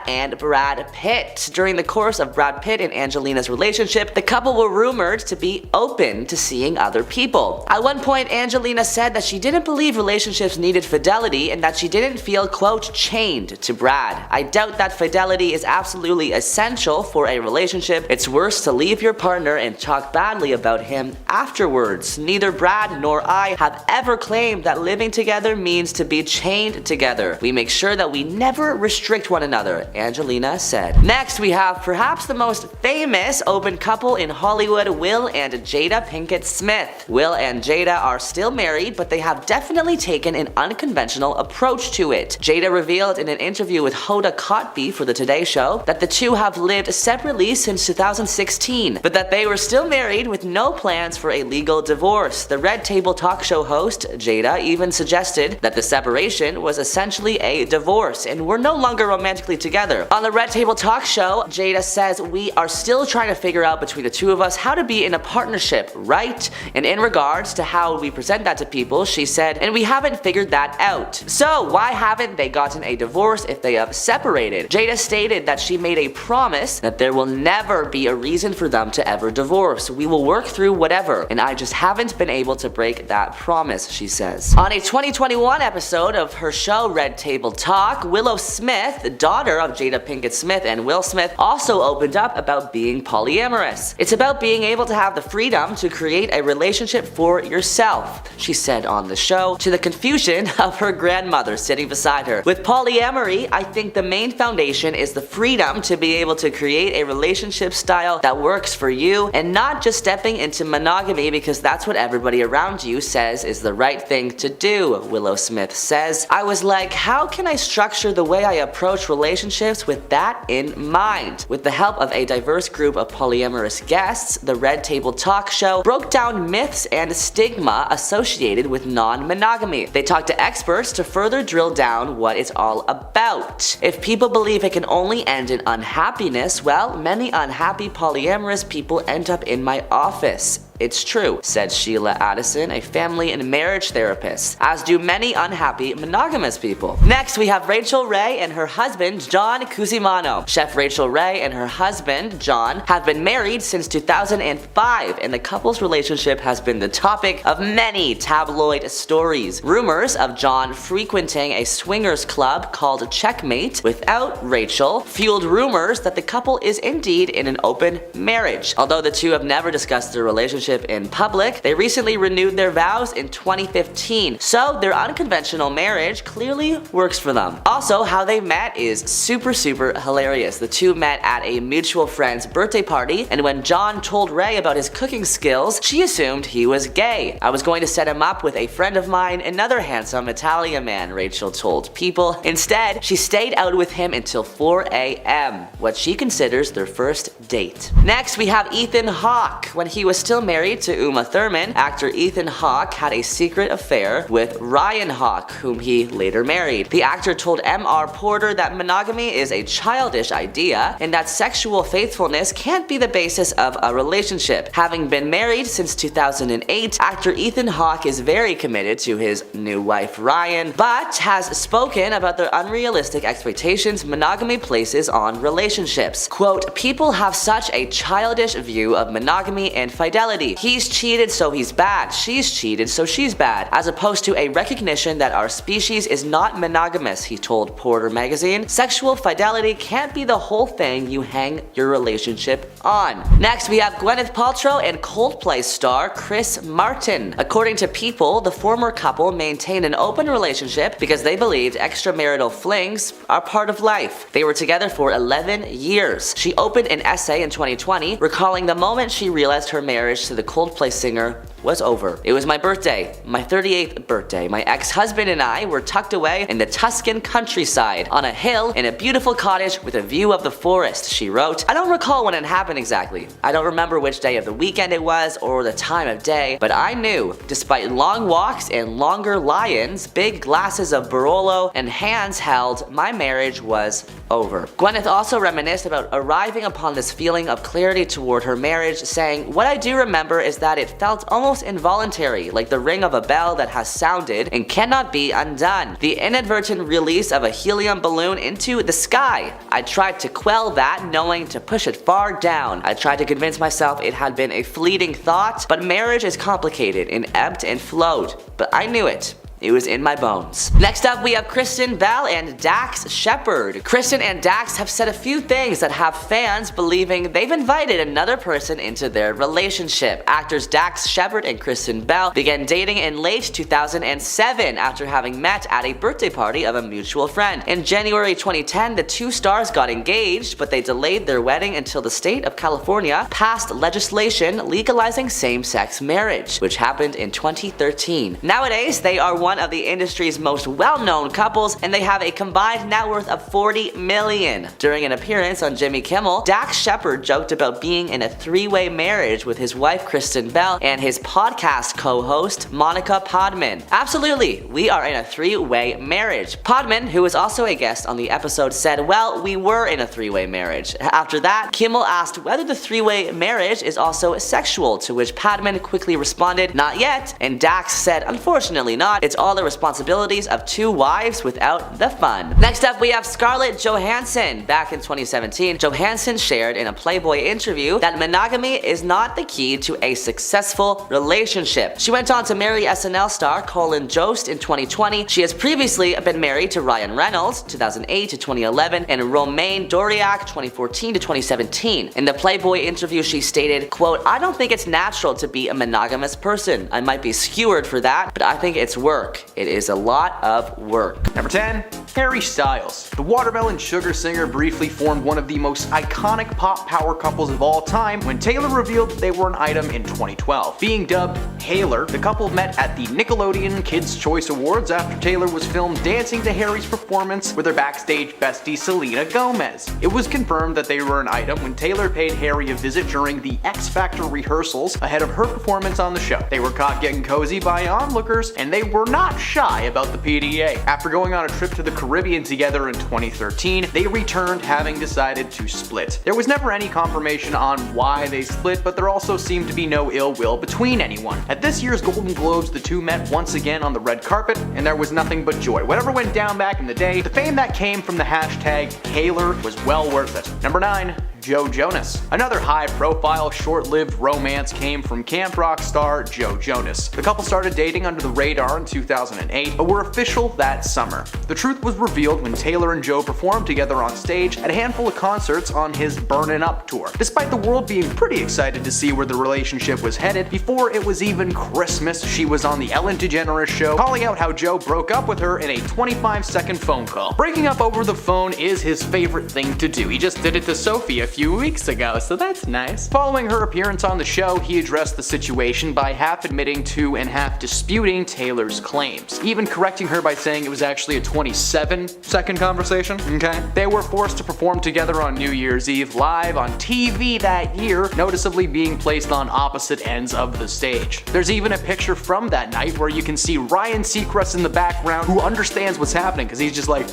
Speaker 4: and Brad Pitt. During the course of Brad Pitt and Angelina's relationship, the couple were rumored to be open to seeing other people. At one point, Angelina said that she didn't believe relationships needed fidelity and that she didn't feel, quote, "chained to Brad. I doubt that fidelity is absolutely essential for a relationship. It's worse to leave your partner and talk badly about him afterwards. Neither Brad nor I have ever claimed that living together means to be chained together. We make sure that we never restrict one another," Angelina said. Next, we have perhaps the most famous open couple in Hollywood, Will and Jada Pinkett Smith. Will and Jada are still married, but they have definitely taken an unconventional approach to it. Jada revealed in an interview with Hoda Kotb for the Today Show that the two have lived separately since 2016, but that they were still married with no plans for a legal divorce. The Red Table talk show host, Jada, even suggested that the separation was essentially a divorce and were no longer romantically together. On the Red Table talk show, Jada says, "We are still trying to figure out between the two of us how to be in a partnership, right? And in regards to how we present that to people," she said, "and we haven't figured that out. So why haven't they gotten a divorce if they have separated?" Jada stated that she made a promise that there will never be a reason for them to ever divorce. "We will work through whatever, and I just haven't been able to break that promise," she says. On a 2021 episode of her show Red Table Talk, Willow Smith, the daughter of Jada Pinkett Smith and Will Smith, also opened up about being polyamorous. "It's about being able to have the freedom to create a relationship for yourself," she said on the show, to the confusion of her grandmother sitting beside her. "With polyamory, I think the main foundation is the freedom to be able to create a relationship style that works for you and not just stepping into monogamy because that's what everybody around you says is the right thing to do," Willow Smith says. "I was like, how can I structure the way I approach relationships with that in mind?" With the help of a diverse group of polyamorous guests, the Red Table Talk Show broke down myths and stigma associated with non-monogamy. They talked to experts to further drill down what it's all about. If people believe it can only end in unhappiness, well, many unhappy polyamorous people end up in my office. It's true, said Sheila Addison, a family and marriage therapist, as do many unhappy monogamous people. Next, we have Rachel Ray and her husband, John Cusimano. Chef Rachel Ray and her husband, John, have been married since 2005, and the couple's relationship has been the topic of many tabloid stories. Rumors of John frequenting a swingers club called Checkmate without Rachel fueled rumors that the couple is indeed in an open marriage. Although the two have never discussed their relationship in public, they recently renewed their vows in 2015, so their unconventional marriage clearly works for them. Also, how they met is super hilarious. The two met at a mutual friend's birthday party, and when John told Ray about his cooking skills, she assumed he was gay. I was going to set him up with a friend of mine, another handsome Italian man, Rachel told People. Instead, she stayed out with him until 4 a.m., what she considers their first date. Next, we have Ethan Hawke. When he was still married to Uma Thurman, actor Ethan Hawke had a secret affair with Ryan Hawke, whom he later married. The actor told M.R. Porter that monogamy is a childish idea and that sexual faithfulness can't be the basis of a relationship. Having been married since 2008, actor Ethan Hawke is very committed to his new wife Ryan, but has spoken about the unrealistic expectations monogamy places on relationships. Quote, people have such a childish view of monogamy and fidelity. He's cheated so he's bad, she's cheated so she's bad, as opposed to a recognition that our species is not monogamous, he told Porter magazine. Sexual fidelity can't be the whole thing you hang your relationship on. Next, we have Gwyneth Paltrow and Coldplay star Chris Martin. According to People, the former couple maintained an open relationship because they believed extramarital flings are part of life. They were together for 11 years. She opened an essay in 2020, recalling the moment she realized her marriage to the Coldplay singer was over. It was my birthday, my 38th birthday. My ex-husband and I were tucked away in the Tuscan countryside, on a hill in a beautiful cottage with a view of the forest, she wrote. I don't recall when it happened exactly. I don't remember which day of the weekend it was or the time of day, but I knew, despite long walks and longer lie-ins, big glasses of Barolo, and hands held, my marriage was over. Gwyneth also reminisced about arriving upon this feeling of clarity toward her marriage, saying, what I do remember is that it felt almost involuntary, like the ring of a bell that has sounded and cannot be undone. The inadvertent release of a helium balloon into the sky. I tried to quell that, knowing to push it far down. I tried to convince myself it had been a fleeting thought, but marriage is complicated and ebbed and flowed. But I knew it. It was in my bones. Next up, we have Kristen Bell and Dax Shepard. Kristen and Dax have said a few things that have fans believing they've invited another person into their relationship. Actors Dax Shepard and Kristen Bell began dating in late 2007 after having met at a birthday party of a mutual friend. In January 2010, the two stars got engaged, but they delayed their wedding until the state of California passed legislation legalizing same-sex marriage, which happened in 2013. Nowadays, they are one of the industry's most well-known couples, and they have a combined net worth of $40 million. During an appearance on Jimmy Kimmel, Dax Shepard joked about being in a three-way marriage with his wife Kristen Bell and his podcast co-host Monica Podman. Absolutely, we are in a three-way marriage. Podman, who was also a guest on the episode, said, well, we were in a three-way marriage. After that, Kimmel asked whether the three-way marriage is also sexual, to which Podman quickly responded, not yet, and Dax said, unfortunately not. It's all the responsibilities of two wives without the fun. Next up, we have Scarlett Johansson. Back in 2017, Johansson shared in a Playboy interview that monogamy is not the key to a successful relationship. She went on to marry SNL star Colin Jost in 2020. She has previously been married to Ryan Reynolds 2008 to 2011 and Romain Doriac 2014 to 2017. In the Playboy interview, she stated, quote, I don't think it's natural to be a monogamous person. I might be skewered for that, but I think it's work. It is a lot of work.
Speaker 2: Number 10. Harry Styles. The Watermelon Sugar singer briefly formed one of the most iconic pop power couples of all time when Taylor revealed that they were an item in 2012. Being dubbed Haylor, the couple met at the Nickelodeon Kids' Choice Awards after Taylor was filmed dancing to Harry's performance with her backstage bestie Selena Gomez. It was confirmed that they were an item when Taylor paid Harry a visit during the X Factor rehearsals ahead of her performance on the show. They were caught getting cozy by onlookers, and they were not shy about the PDA. After going on a trip to the Caribbean together in 2013, they returned having decided to split. There was never any confirmation on why they split, but there also seemed to be no ill will between anyone. At this year's Golden Globes, the two met once again on the red carpet, and there was nothing but joy. Whatever went down back in the day, the fame that came from the hashtag Taylor was well worth it. Number 9. Joe Jonas. Another high-profile, short-lived romance came from Camp Rock star Joe Jonas. The couple started dating under the radar in 2008, but were official that summer. The truth was revealed when Taylor and Joe performed together on stage at a handful of concerts on his Burnin' Up tour. Despite the world being pretty excited to see where the relationship was headed, before it was even Christmas, she was on the Ellen DeGeneres show calling out how Joe broke up with her in a 25-second phone call. Breaking up over the phone is his favorite thing to do. He just did it to Sophie a few weeks ago, so that's nice. Following her appearance on the show, he addressed the situation by half admitting to and half disputing Taylor's claims, even correcting her by saying it was actually a 27-second conversation. Okay. They were forced to perform together on New Year's Eve live on TV that year, noticeably being placed on opposite ends of the stage. There's even a picture from that night where you can see Ryan Seacrest in the background, who understands what's happening because he's just like,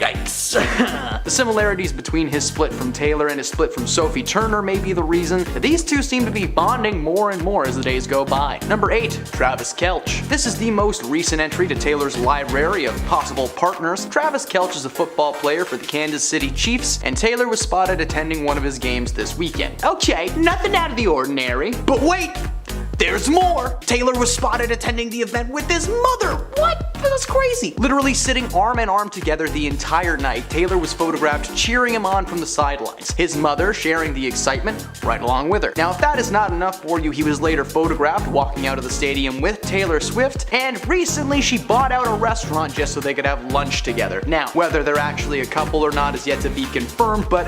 Speaker 2: yikes. The similarities between his split from Taylor and his split from Sophie Turner may be the reason that these two seem to be bonding more and more as the days go by. Number 8. Travis Kelce. This is the most recent entry to Taylor's library of possible partners. Travis Kelce is a football player for the Kansas City Chiefs, and Taylor was spotted attending one of his games this weekend. Okay, nothing out of the ordinary. But wait! There's more! Taylor was spotted attending the event with his mother! What? That's crazy! Literally sitting arm in arm together the entire night, Taylor was photographed cheering him on from the sidelines, his mother sharing the excitement right along with her. Now, if that is not enough for you, he was later photographed walking out of the stadium with Taylor Swift, and recently she bought out a restaurant just so they could have lunch together. Now, whether they're actually a couple or not is yet to be confirmed, but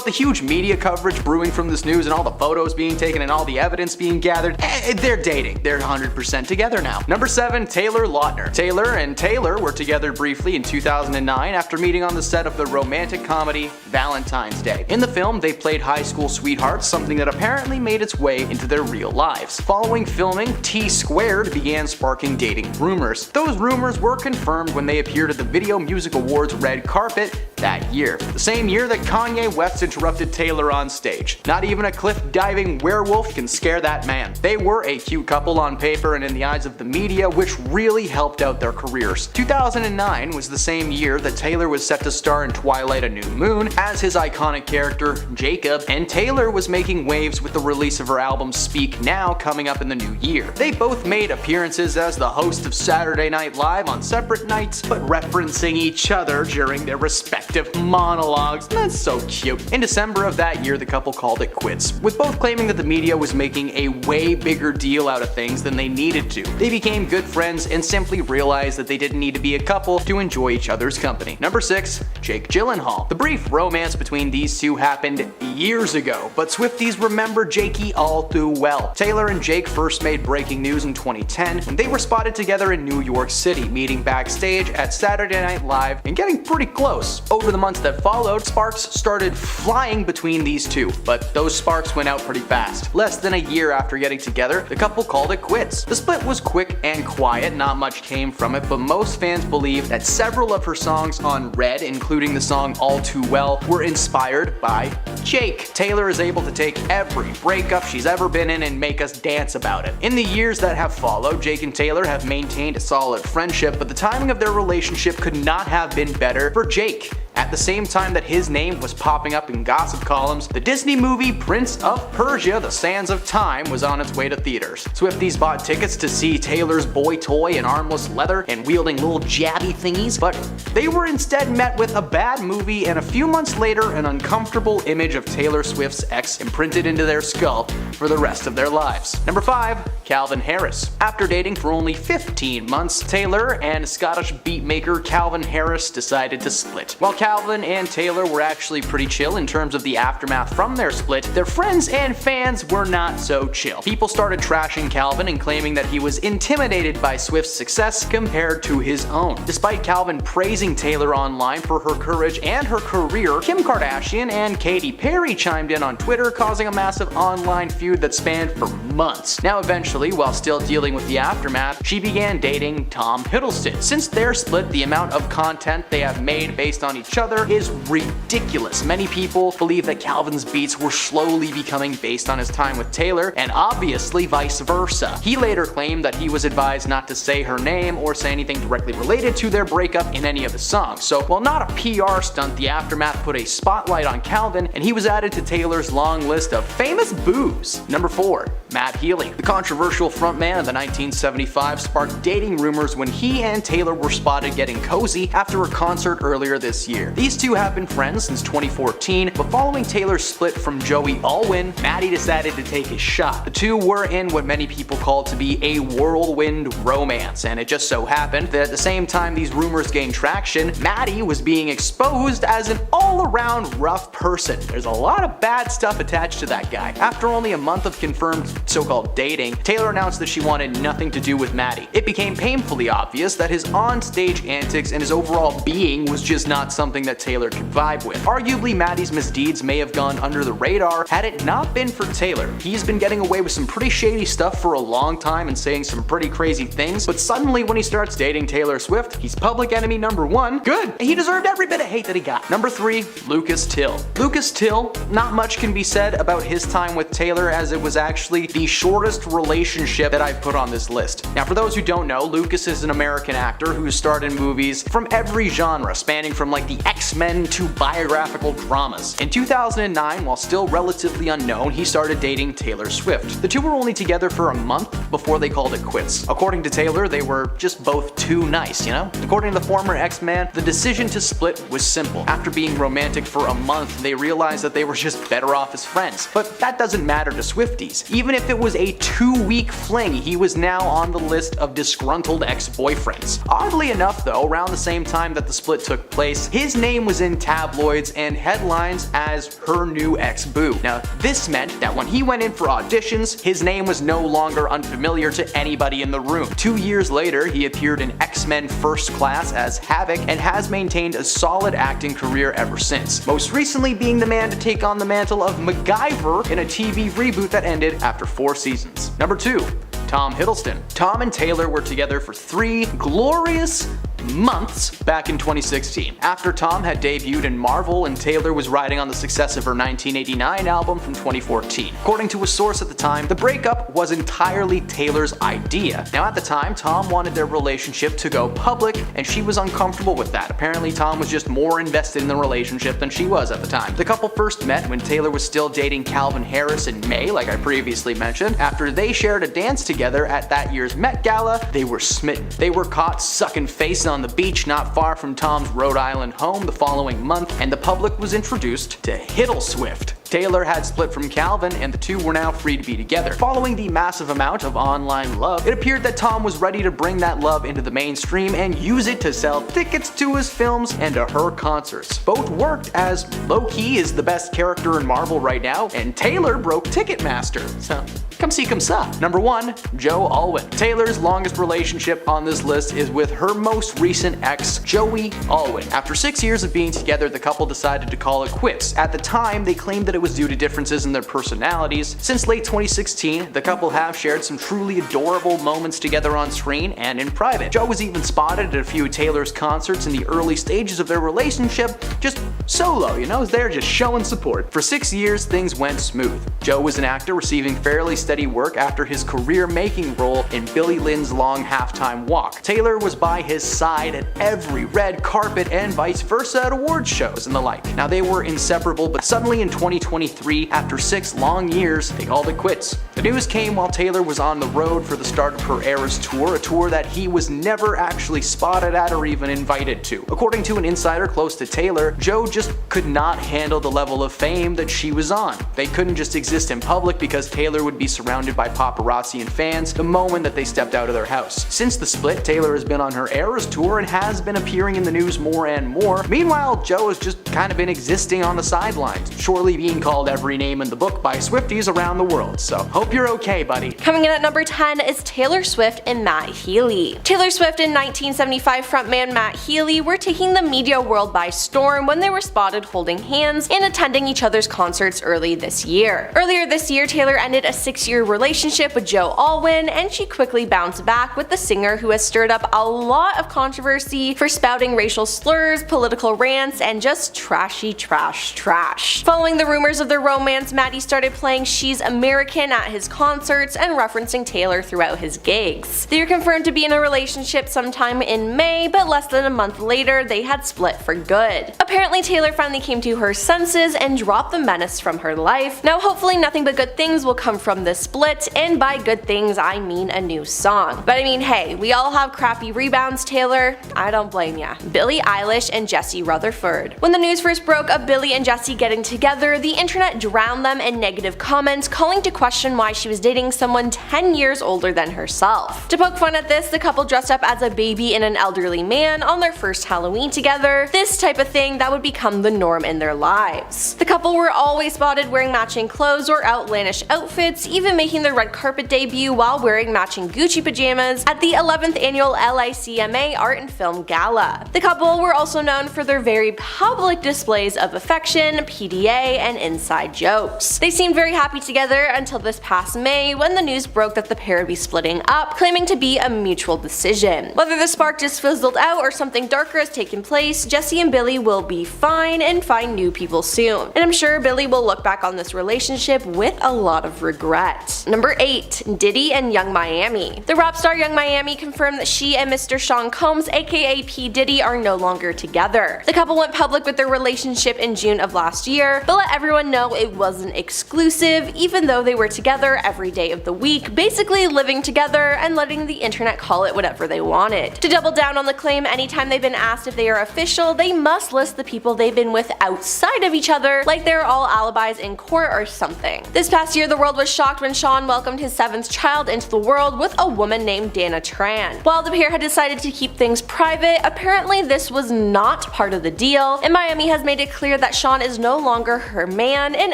Speaker 2: the huge media coverage brewing from this news and all the photos being taken and all the evidence being gathered, they're dating. They're 100% together now. Number 7. Taylor Lautner. Taylor and Taylor were together briefly in 2009 after meeting on the set of the romantic comedy Valentine's Day. In the film, they played high school sweethearts, something that apparently made its way into their real lives. Following filming, T-Squared began sparking dating rumors. Those rumors were confirmed when they appeared at the Video Music Awards red carpet that year. The same year that Kanye West interrupted Taylor on stage. Not even a cliff-diving werewolf can scare that man. They were a cute couple on paper and in the eyes of the media, which really helped out their careers. 2009 was the same year that Taylor was set to star in Twilight: A New Moon as his iconic character, Jacob, and Taylor was making waves with the release of her album Speak Now coming up in the new year. They both made appearances as the host of Saturday Night Live on separate nights, but referencing each other during their respective monologues. That's so cute. In December of that year, the couple called it quits, with both claiming that the media was making a way bigger deal out of things than they needed to. They became good friends and simply realized that they didn't need to be a couple to enjoy each other's company. Number 6. Jake Gyllenhaal. The brief romance between these two happened years ago, but Swifties remember Jakey all too well. Taylor and Jake first made breaking news in 2010 when they were spotted together in New York City, meeting backstage at Saturday Night Live and getting pretty close. Over the months that followed, sparks started flying between these two, but those sparks went out pretty fast. Less than a year after getting together, the couple called it quits. The split was quick and quiet, not much came from it, but most fans believe that several of her songs on Red, including the song All Too Well, were inspired by Jake. Taylor is able to take every breakup she's ever been in and make us dance about it. In the years that have followed, Jake and Taylor have maintained a solid friendship, but the timing of their relationship could not have been better for Jake. At the same time that his name was popping up in gossip columns, the Disney movie Prince of Persia: The Sands of Time was on its way to theaters. Swifties bought tickets to see Taylor's boy toy in armless leather and wielding little jabby thingies, but they were instead met with a bad movie and a few months later an uncomfortable image of Taylor Swift's ex imprinted into their skull for the rest of their lives. Number 5. Calvin Harris. After dating for only 15 months, Taylor and Scottish beatmaker Calvin Harris decided to split. While Calvin and Taylor were actually pretty chill in terms of the aftermath from their split, their friends and fans were not so chill. People started trashing Calvin and claiming that he was intimidated by Swift's success compared to his own. Despite Calvin praising Taylor online for her courage and her career, Kim Kardashian and Katy Perry chimed in on Twitter, causing a massive online feud that spanned for months. Now eventually, while still dealing with the aftermath, she began dating Tom Hiddleston. Since their split, the amount of content they have made based on each other is ridiculous. Many people believe that Calvin's beats were slowly becoming based on his time with Taylor, and obviously vice versa. He later claimed that he was advised not to say her name or say anything directly related to their breakup in any of his songs. So while not a PR stunt, the aftermath put a spotlight on Calvin, and he was added to Taylor's long list of famous boos. Number 4. Matt Healy. The controversial frontman of the 1975 sparked dating rumors when he and Taylor were spotted getting cozy after a concert earlier this year. These two have been friends since 2014, but following Taylor's split from Joey Alwyn, Matty decided to take his shot. The two were in what many people call to be a whirlwind romance, and it just so happened that at the same time these rumors gained traction, Matty was being exposed as an all-around rough person. There's a lot of bad stuff attached to that guy. After only a month of confirmed so-called dating, Taylor announced that she wanted nothing to do with Matty. It became painfully obvious that his on-stage antics and his overall being was just not something that Taylor could vibe with. Arguably, Matty's misdeeds may have gone under the radar had it not been for Taylor. He's been getting away with some pretty shady stuff for a long time and saying some pretty crazy things, but suddenly when he starts dating Taylor Swift, he's public enemy number 1. Good! He deserved every bit of hate that he got. Number 3. Lucas Till. Lucas Till, not much can be said about his time with Taylor, as it was actually the shortest relationship that I've put on this list. Now for those who don't know, Lucas is an American actor who starred in movies from every genre, spanning from like the X-Men to biographical dramas. In 2009, while still relatively unknown, he started dating Taylor Swift. The two were only together for a month before they called it quits. According to Taylor, they were just both too nice, you know? According to the former X-Man, the decision to split was simple. After being romantic for a month, they realized that they were just better off as friends. But that doesn't matter to Swifties. Even if it was a 2-week fling, he was now on the list of disgruntled ex-boyfriends. Oddly enough though, around the same time that the split took place, his name was in tabloids and headlines as her new ex-boo. Now this meant that when he went in for auditions, his name was no longer unfamiliar to anybody in the room. 2 years later, he appeared in X-Men First Class as Havoc and has maintained a solid acting career ever since, most recently being the man to take on the mantle of MacGyver in a TV reboot that ended after 4 seasons. Number 2. Tom Hiddleston. Tom and Taylor were together for 3 glorious months back in 2016. After Tom had debuted in Marvel and Taylor was riding on the success of her 1989 album from 2014. According to a source at the time, the breakup was entirely Taylor's idea. Now at the time, Tom wanted their relationship to go public and she was uncomfortable with that. Apparently Tom was just more invested in the relationship than she was at the time. The couple first met when Taylor was still dating Calvin Harris in May, like I previously mentioned. After they shared a dance together at that year's Met Gala, they were smitten. They were caught sucking face on the beach not far from Tom's Rhode Island home the following month, and the public was introduced to Hiddle Swift. Taylor had split from Calvin and the two were now free to be together. Following the massive amount of online love, it appeared that Tom was ready to bring that love into the mainstream and use it to sell tickets to his films and to her concerts. Both worked, as Loki is the best character in Marvel right now, and Taylor broke Ticketmaster. So come see, come saw. Number 1. Joe Alwyn. Taylor's longest relationship on this list is with her most recent ex, Joey Alwyn. After 6 years of being together, the couple decided to call it quits. At the time, they claimed that it was due to differences in their personalities. Since late 2016, the couple have shared some truly adorable moments together on screen and in private. Joe was even spotted at a few of Taylor's concerts in the early stages of their relationship, just solo, you know, there just showing support. For 6 years, things went smooth. Joe was an actor receiving fairly steady work after his career-making role in Billy Lynn's Long Halftime Walk. Taylor was by his side at every red carpet and vice versa at awards shows and the like. Now they were inseparable, but suddenly in 2020, 2023, after 6 long years, they called it quits. The news came while Taylor was on the road for the start of her Eras tour, a tour that he was never actually spotted at or even invited to. According to an insider close to Taylor, Joe just could not handle the level of fame that she was on. They couldn't just exist in public because Taylor would be surrounded by paparazzi and fans the moment that they stepped out of their house. Since the split, Taylor has been on her Eras tour and has been appearing in the news more and more. Meanwhile, Joe has just kind of been existing on the sidelines, surely being called every name in the book by Swifties around the world. So hope you're okay, buddy.
Speaker 1: Coming in at number 10 is Taylor Swift and Matt Healy. Taylor Swift and 1975 frontman Matt Healy were taking the media world by storm when they were spotted holding hands and attending each other's concerts early this year. Earlier this year, Taylor ended a 6-year relationship with Joe Alwyn, and she quickly bounced back with the singer who has stirred up a lot of controversy for spouting racial slurs, political rants, and just trashy trash. Following the rumors of their romance, Matty started playing She's American at his concerts and referencing Taylor throughout his gigs. They were confirmed to be in a relationship sometime in May, but less than a month later, they had split for good. Apparently, Taylor finally came to her senses and dropped the menace from her life. Now, hopefully nothing but good things will come from this split, and by good things, I mean a new song. But I mean, hey, we all have crappy rebounds, Taylor. I don't blame ya. Billie Eilish and Jesse Rutherford. When the news first broke of Billie and Jesse getting together, the internet drowned them in negative comments, calling to question why she was dating someone 10 years older than herself. To poke fun at this, the couple dressed up as a baby and an elderly man on their first Halloween together, this type of thing that would become the norm in their lives. The couple were always spotted wearing matching clothes or outlandish outfits, even making their red carpet debut while wearing matching Gucci pajamas at the 11th annual LICMA Art and Film Gala. The couple were also known for their very public displays of affection, PDA, and inside jokes. They seemed very happy together until this past May when the news broke that the pair would be splitting up, claiming to be a mutual decision. Whether the spark just fizzled out or something darker has taken place, Jesse and Billie will be fine and find new people soon. And I'm sure Billie will look back on this relationship with a lot of regret. Number 8. Diddy and Young Miami. The rap star Young Miami confirmed that she and Mr. Sean Combs, aka P. Diddy, are no longer together. The couple went public with their relationship in June of last year, but let everyone know it wasn't exclusive, even though they were together every day of the week, basically living together and letting the internet call it whatever they wanted. To double down on the claim, anytime they've been asked if they are official, they must list the people they've been with outside of each other, like they're all alibis in court or something. This past year, the world was shocked when Sean welcomed his 7th child into the world with a woman named Dana Tran. While the pair had decided to keep things private, apparently this was not part of the deal, and Miami has made it clear that Sean is no longer her man in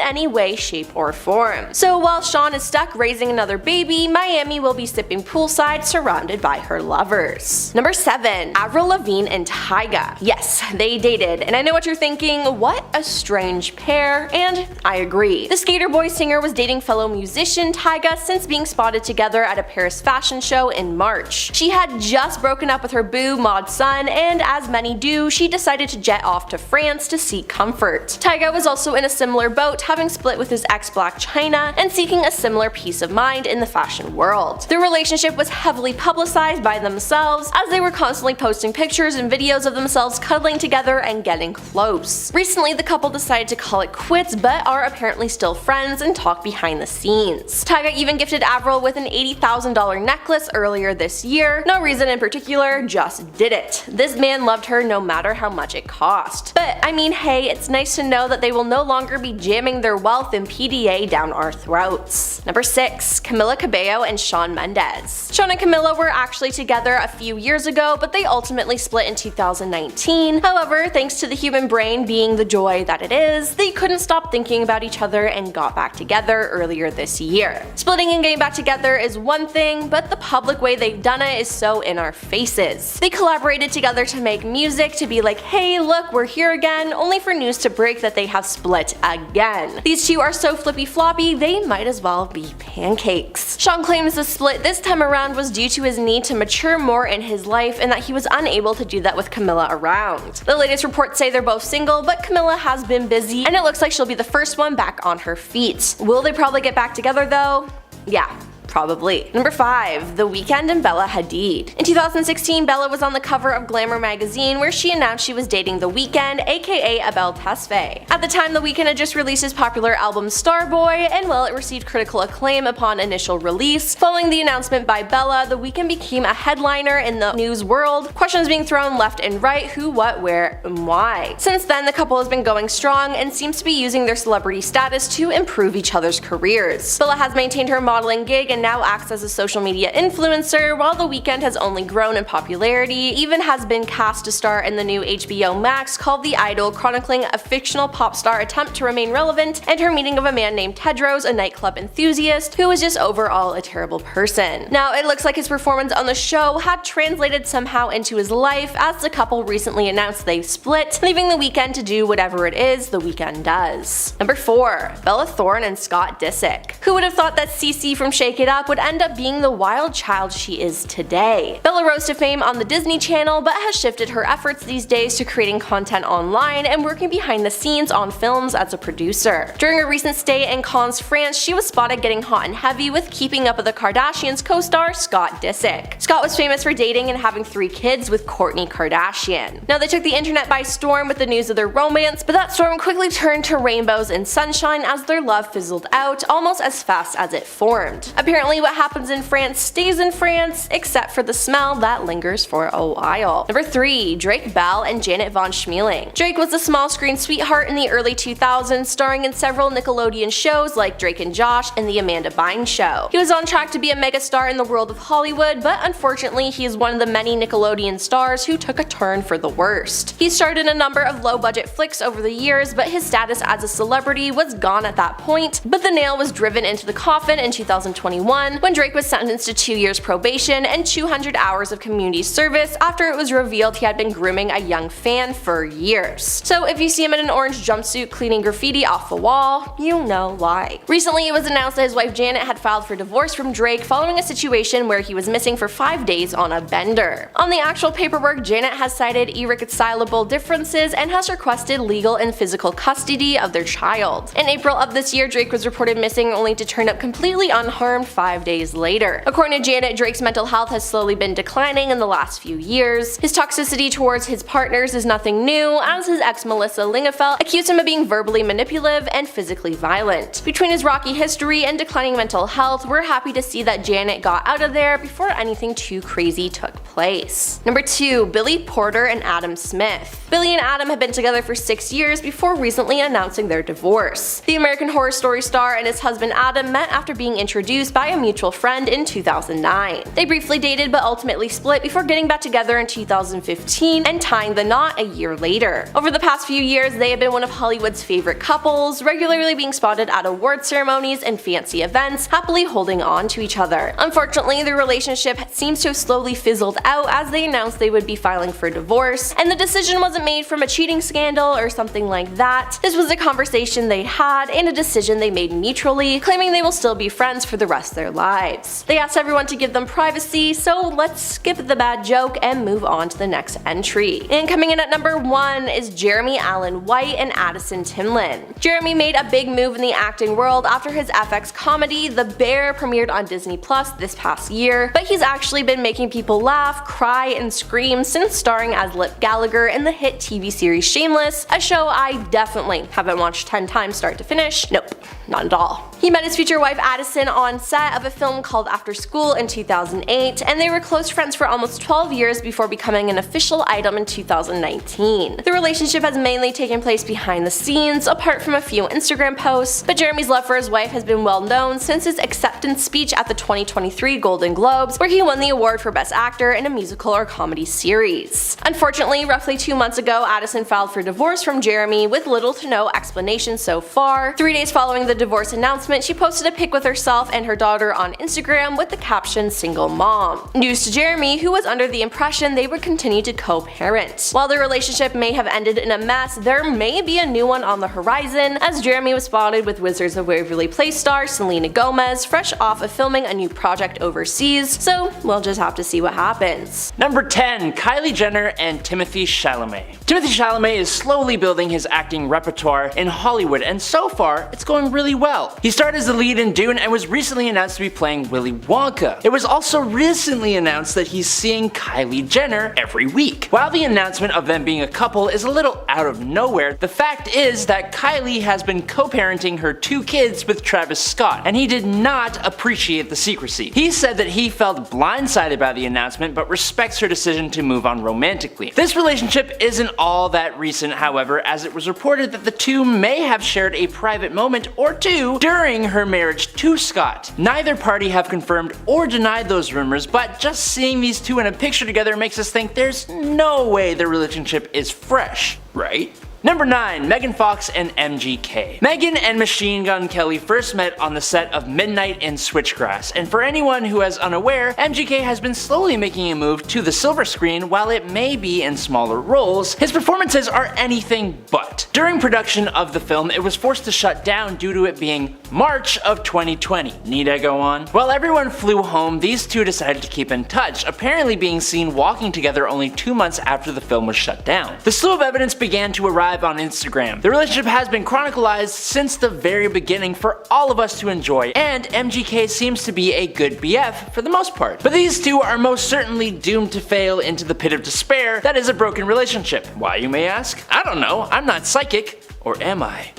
Speaker 1: any way, shape, or form. So while Sean is stuck raising another baby, Miami will be sipping poolside surrounded by her lovers. Number 7. Avril Lavigne and Tyga. Yes, they dated, and I know what you're thinking, what a strange pair, and I agree. The Skater Boy singer was dating fellow musician Tyga since being spotted together at a Paris fashion show in March. She had just broken up with her boo Mod Sun, and as many do, she decided to jet off to France to seek comfort. Tyga was also in a similar boat, having split with his ex Blac Chyna and seeking a similar peace of mind in the fashion world. Their relationship was heavily publicized by themselves, as they were constantly posting pictures and videos of themselves cuddling together and getting close. Recently, the couple decided to call it quits, but are apparently still friends and talk behind the scenes. Tyga even gifted Avril with an $80,000 necklace earlier this year. No reason in particular, just did it. This man loved her no matter how much it cost. But I mean, hey, it's nice to know that they will no longer be jamming their wealth and PDA down our throats. Number 6. Camila Cabello and Shawn Mendes. Shawn and Camila were actually together a few years ago, but they ultimately split in 2019. However, thanks to the human brain being the joy that it is, they couldn't stop thinking about each other and got back together earlier this year. Splitting and getting back together is one thing, but the public way they've done it is so in our faces. They collaborated together to make music to be like, hey look, we're here again, only for news to break that they have split again. These two are so flippy floppy, they might as well be pancakes. Shawn claims the split this time around was due to his need to mature more in his life and that he was unable to do that with Camila around. The latest reports say they're both single, but Camila has been busy and it looks like she'll be the first one back on her feet. Will they probably get back together though? Yeah. Probably. Number 5. The Weeknd and Bella Hadid. In 2016, Bella was on the cover of Glamour magazine where she announced she was dating The Weeknd, aka Abel Tesfaye. At the time, The Weeknd had just released his popular album Starboy, and while it received critical acclaim upon initial release, following the announcement by Bella, The Weeknd became a headliner in the news world, questions being thrown left and right, who, what, where, and why. Since then, the couple has been going strong and seems to be using their celebrity status to improve each other's careers. Bella has maintained her modeling gig and now acts as a social media influencer, while The Weeknd has only grown in popularity, even has been cast to star in the new HBO Max called The Idol, chronicling a fictional pop star attempt to remain relevant and her meeting of a man named Tedros, a nightclub enthusiast, who was just overall a terrible person. Now, it looks like his performance on the show had translated somehow into his life, as the couple recently announced they've split, leaving The Weeknd to do whatever it is The Weeknd does. Number 4. Bella Thorne and Scott Disick. Who would have thought that Cece from Shake It Up would end up being the wild child she is today? Bella rose to fame on the Disney Channel, but has shifted her efforts these days to creating content online and working behind the scenes on films as a producer. During a recent stay in Cannes, France, she was spotted getting hot and heavy with Keeping Up with the Kardashians co-star Scott Disick. Scott was famous for dating and having 3 kids with Kourtney Kardashian. Now, they took the internet by storm with the news of their romance, but that storm quickly turned to rainbows and sunshine as their love fizzled out almost as fast as it formed. Apparently, what happens in France stays in France, except for the smell that lingers for a while. Number 3. Drake Bell and Janet Von Schmeling. Drake was a small screen sweetheart in the early 2000s, starring in several Nickelodeon shows like Drake and Josh and The Amanda Bynes Show. He was on track to be a megastar in the world of Hollywood, but unfortunately he is one of the many Nickelodeon stars who took a turn for the worst. He starred in a number of low-budget flicks over the years, but his status as a celebrity was gone at that point, but the nail was driven into the coffin in 2021 when Drake was sentenced to 2 years probation and 200 hours of community service after it was revealed he had been grooming a young fan for years. So if you see him in an orange jumpsuit cleaning graffiti off the wall, you know why. Recently, it was announced that his wife Janet had filed for divorce from Drake following a situation where he was missing for 5 days on a bender. On the actual paperwork, Janet has cited irreconcilable differences and has requested legal and physical custody of their child. In April of this year, Drake was reported missing only to turn up completely unharmed 5 days later. According to Janet, Drake's mental health has slowly been declining in the last few years. His toxicity towards his partners is nothing new, as his ex Melissa Lingafelt accused him of being verbally manipulative and physically violent. Between his rocky history and declining mental health, we're happy to see that Janet got out of there before anything too crazy took place. Number 2. Billy Porter and Adam Smith. Billy and Adam have been together for 6 years before recently announcing their divorce. The American Horror Story star and his husband Adam met after being introduced by a mutual friend in 2009. They briefly dated but ultimately split before getting back together in 2015 and tying the knot a year later. Over the past few years, they have been one of Hollywood's favorite couples, regularly being spotted at award ceremonies and fancy events, happily holding on to each other. Unfortunately, their relationship seems to have slowly fizzled out as they announced they would be filing for divorce, and the decision wasn't made from a cheating scandal or something like that. This was a conversation they had and a decision they made mutually, claiming they will still be friends for the rest of their lives. They asked everyone to give them privacy, so let's skip the bad joke and move on to the next entry. And coming in at number 1 is Jeremy Allen White and Addison Timlin. Jeremy made a big move in the acting world after his FX comedy The Bear premiered on Disney Plus this past year, but he's actually been making people laugh, cry, and scream since starring as Lip Gallagher in the hit TV series Shameless, a show I definitely haven't watched 10 times start to finish. Nope, not at all. He met his future wife Addison on set of a film called After School in 2008, and they were close friends for almost 12 years before becoming an official item in 2019. The relationship has mainly taken place behind the scenes, apart from a few Instagram posts, but Jeremy's love for his wife has been well known since his acceptance speech at the 2023 Golden Globes, where he won the award for Best Actor in a musical or comedy series. Unfortunately, roughly 2 months ago, Addison filed for divorce from Jeremy with little to no explanation so far. 3 days following the divorce announcement, she posted a pic with herself and her daughter on Instagram with the caption "single mom." News to Jeremy, who was under the impression they would continue to co-parent. While their relationship may have ended in a mess, there may be a new one on the horizon, as Jeremy was spotted with Wizards of Waverly Place star Selena Gomez, fresh off of filming a new project overseas, so we'll just have to see what happens.
Speaker 5: Number 10. Kylie Jenner and Timothée Chalamet. Timothée Chalamet is slowly building his acting repertoire in Hollywood, and so far, it's going really well. He starred as the lead in Dune and was recently announced to be playing Willy Wonka. It was also recently announced that he's seeing Kylie Jenner every week. While the announcement of them being a couple is a little out of nowhere, the fact is that Kylie has been co-parenting her 2 kids with Travis Scott, and he did not appreciate the secrecy. He said that he felt blindsided by the announcement but respects her decision to move on romantically. This relationship isn't all that recent, however, as it was reported that the two may have shared a private moment or two during her marriage to Scott. Neither party have confirmed or denied those rumors, but just seeing these two in a picture together makes us think there's no way their relationship is fresh, right? Number 9. Megan Fox and MGK. Megan and Machine Gun Kelly first met on the set of Midnight in Switchgrass, and for anyone who is unaware, MGK has been slowly making a move to the silver screen. While it may be in smaller roles, his performances are anything but. During production of the film, it was forced to shut down due to it being March of 2020. Need I go on? While everyone flew home, these two decided to keep in touch, apparently being seen walking together only 2 months after the film was shut down. The slew of evidence began to arrive on Instagram. The relationship has been chronicled since the very beginning for all of us to enjoy, and MGK seems to be a good BF for the most part. But these two are most certainly doomed to fail into the pit of despair that is a broken relationship. Why, you may ask? I don't know, I'm not psychic. Or am I?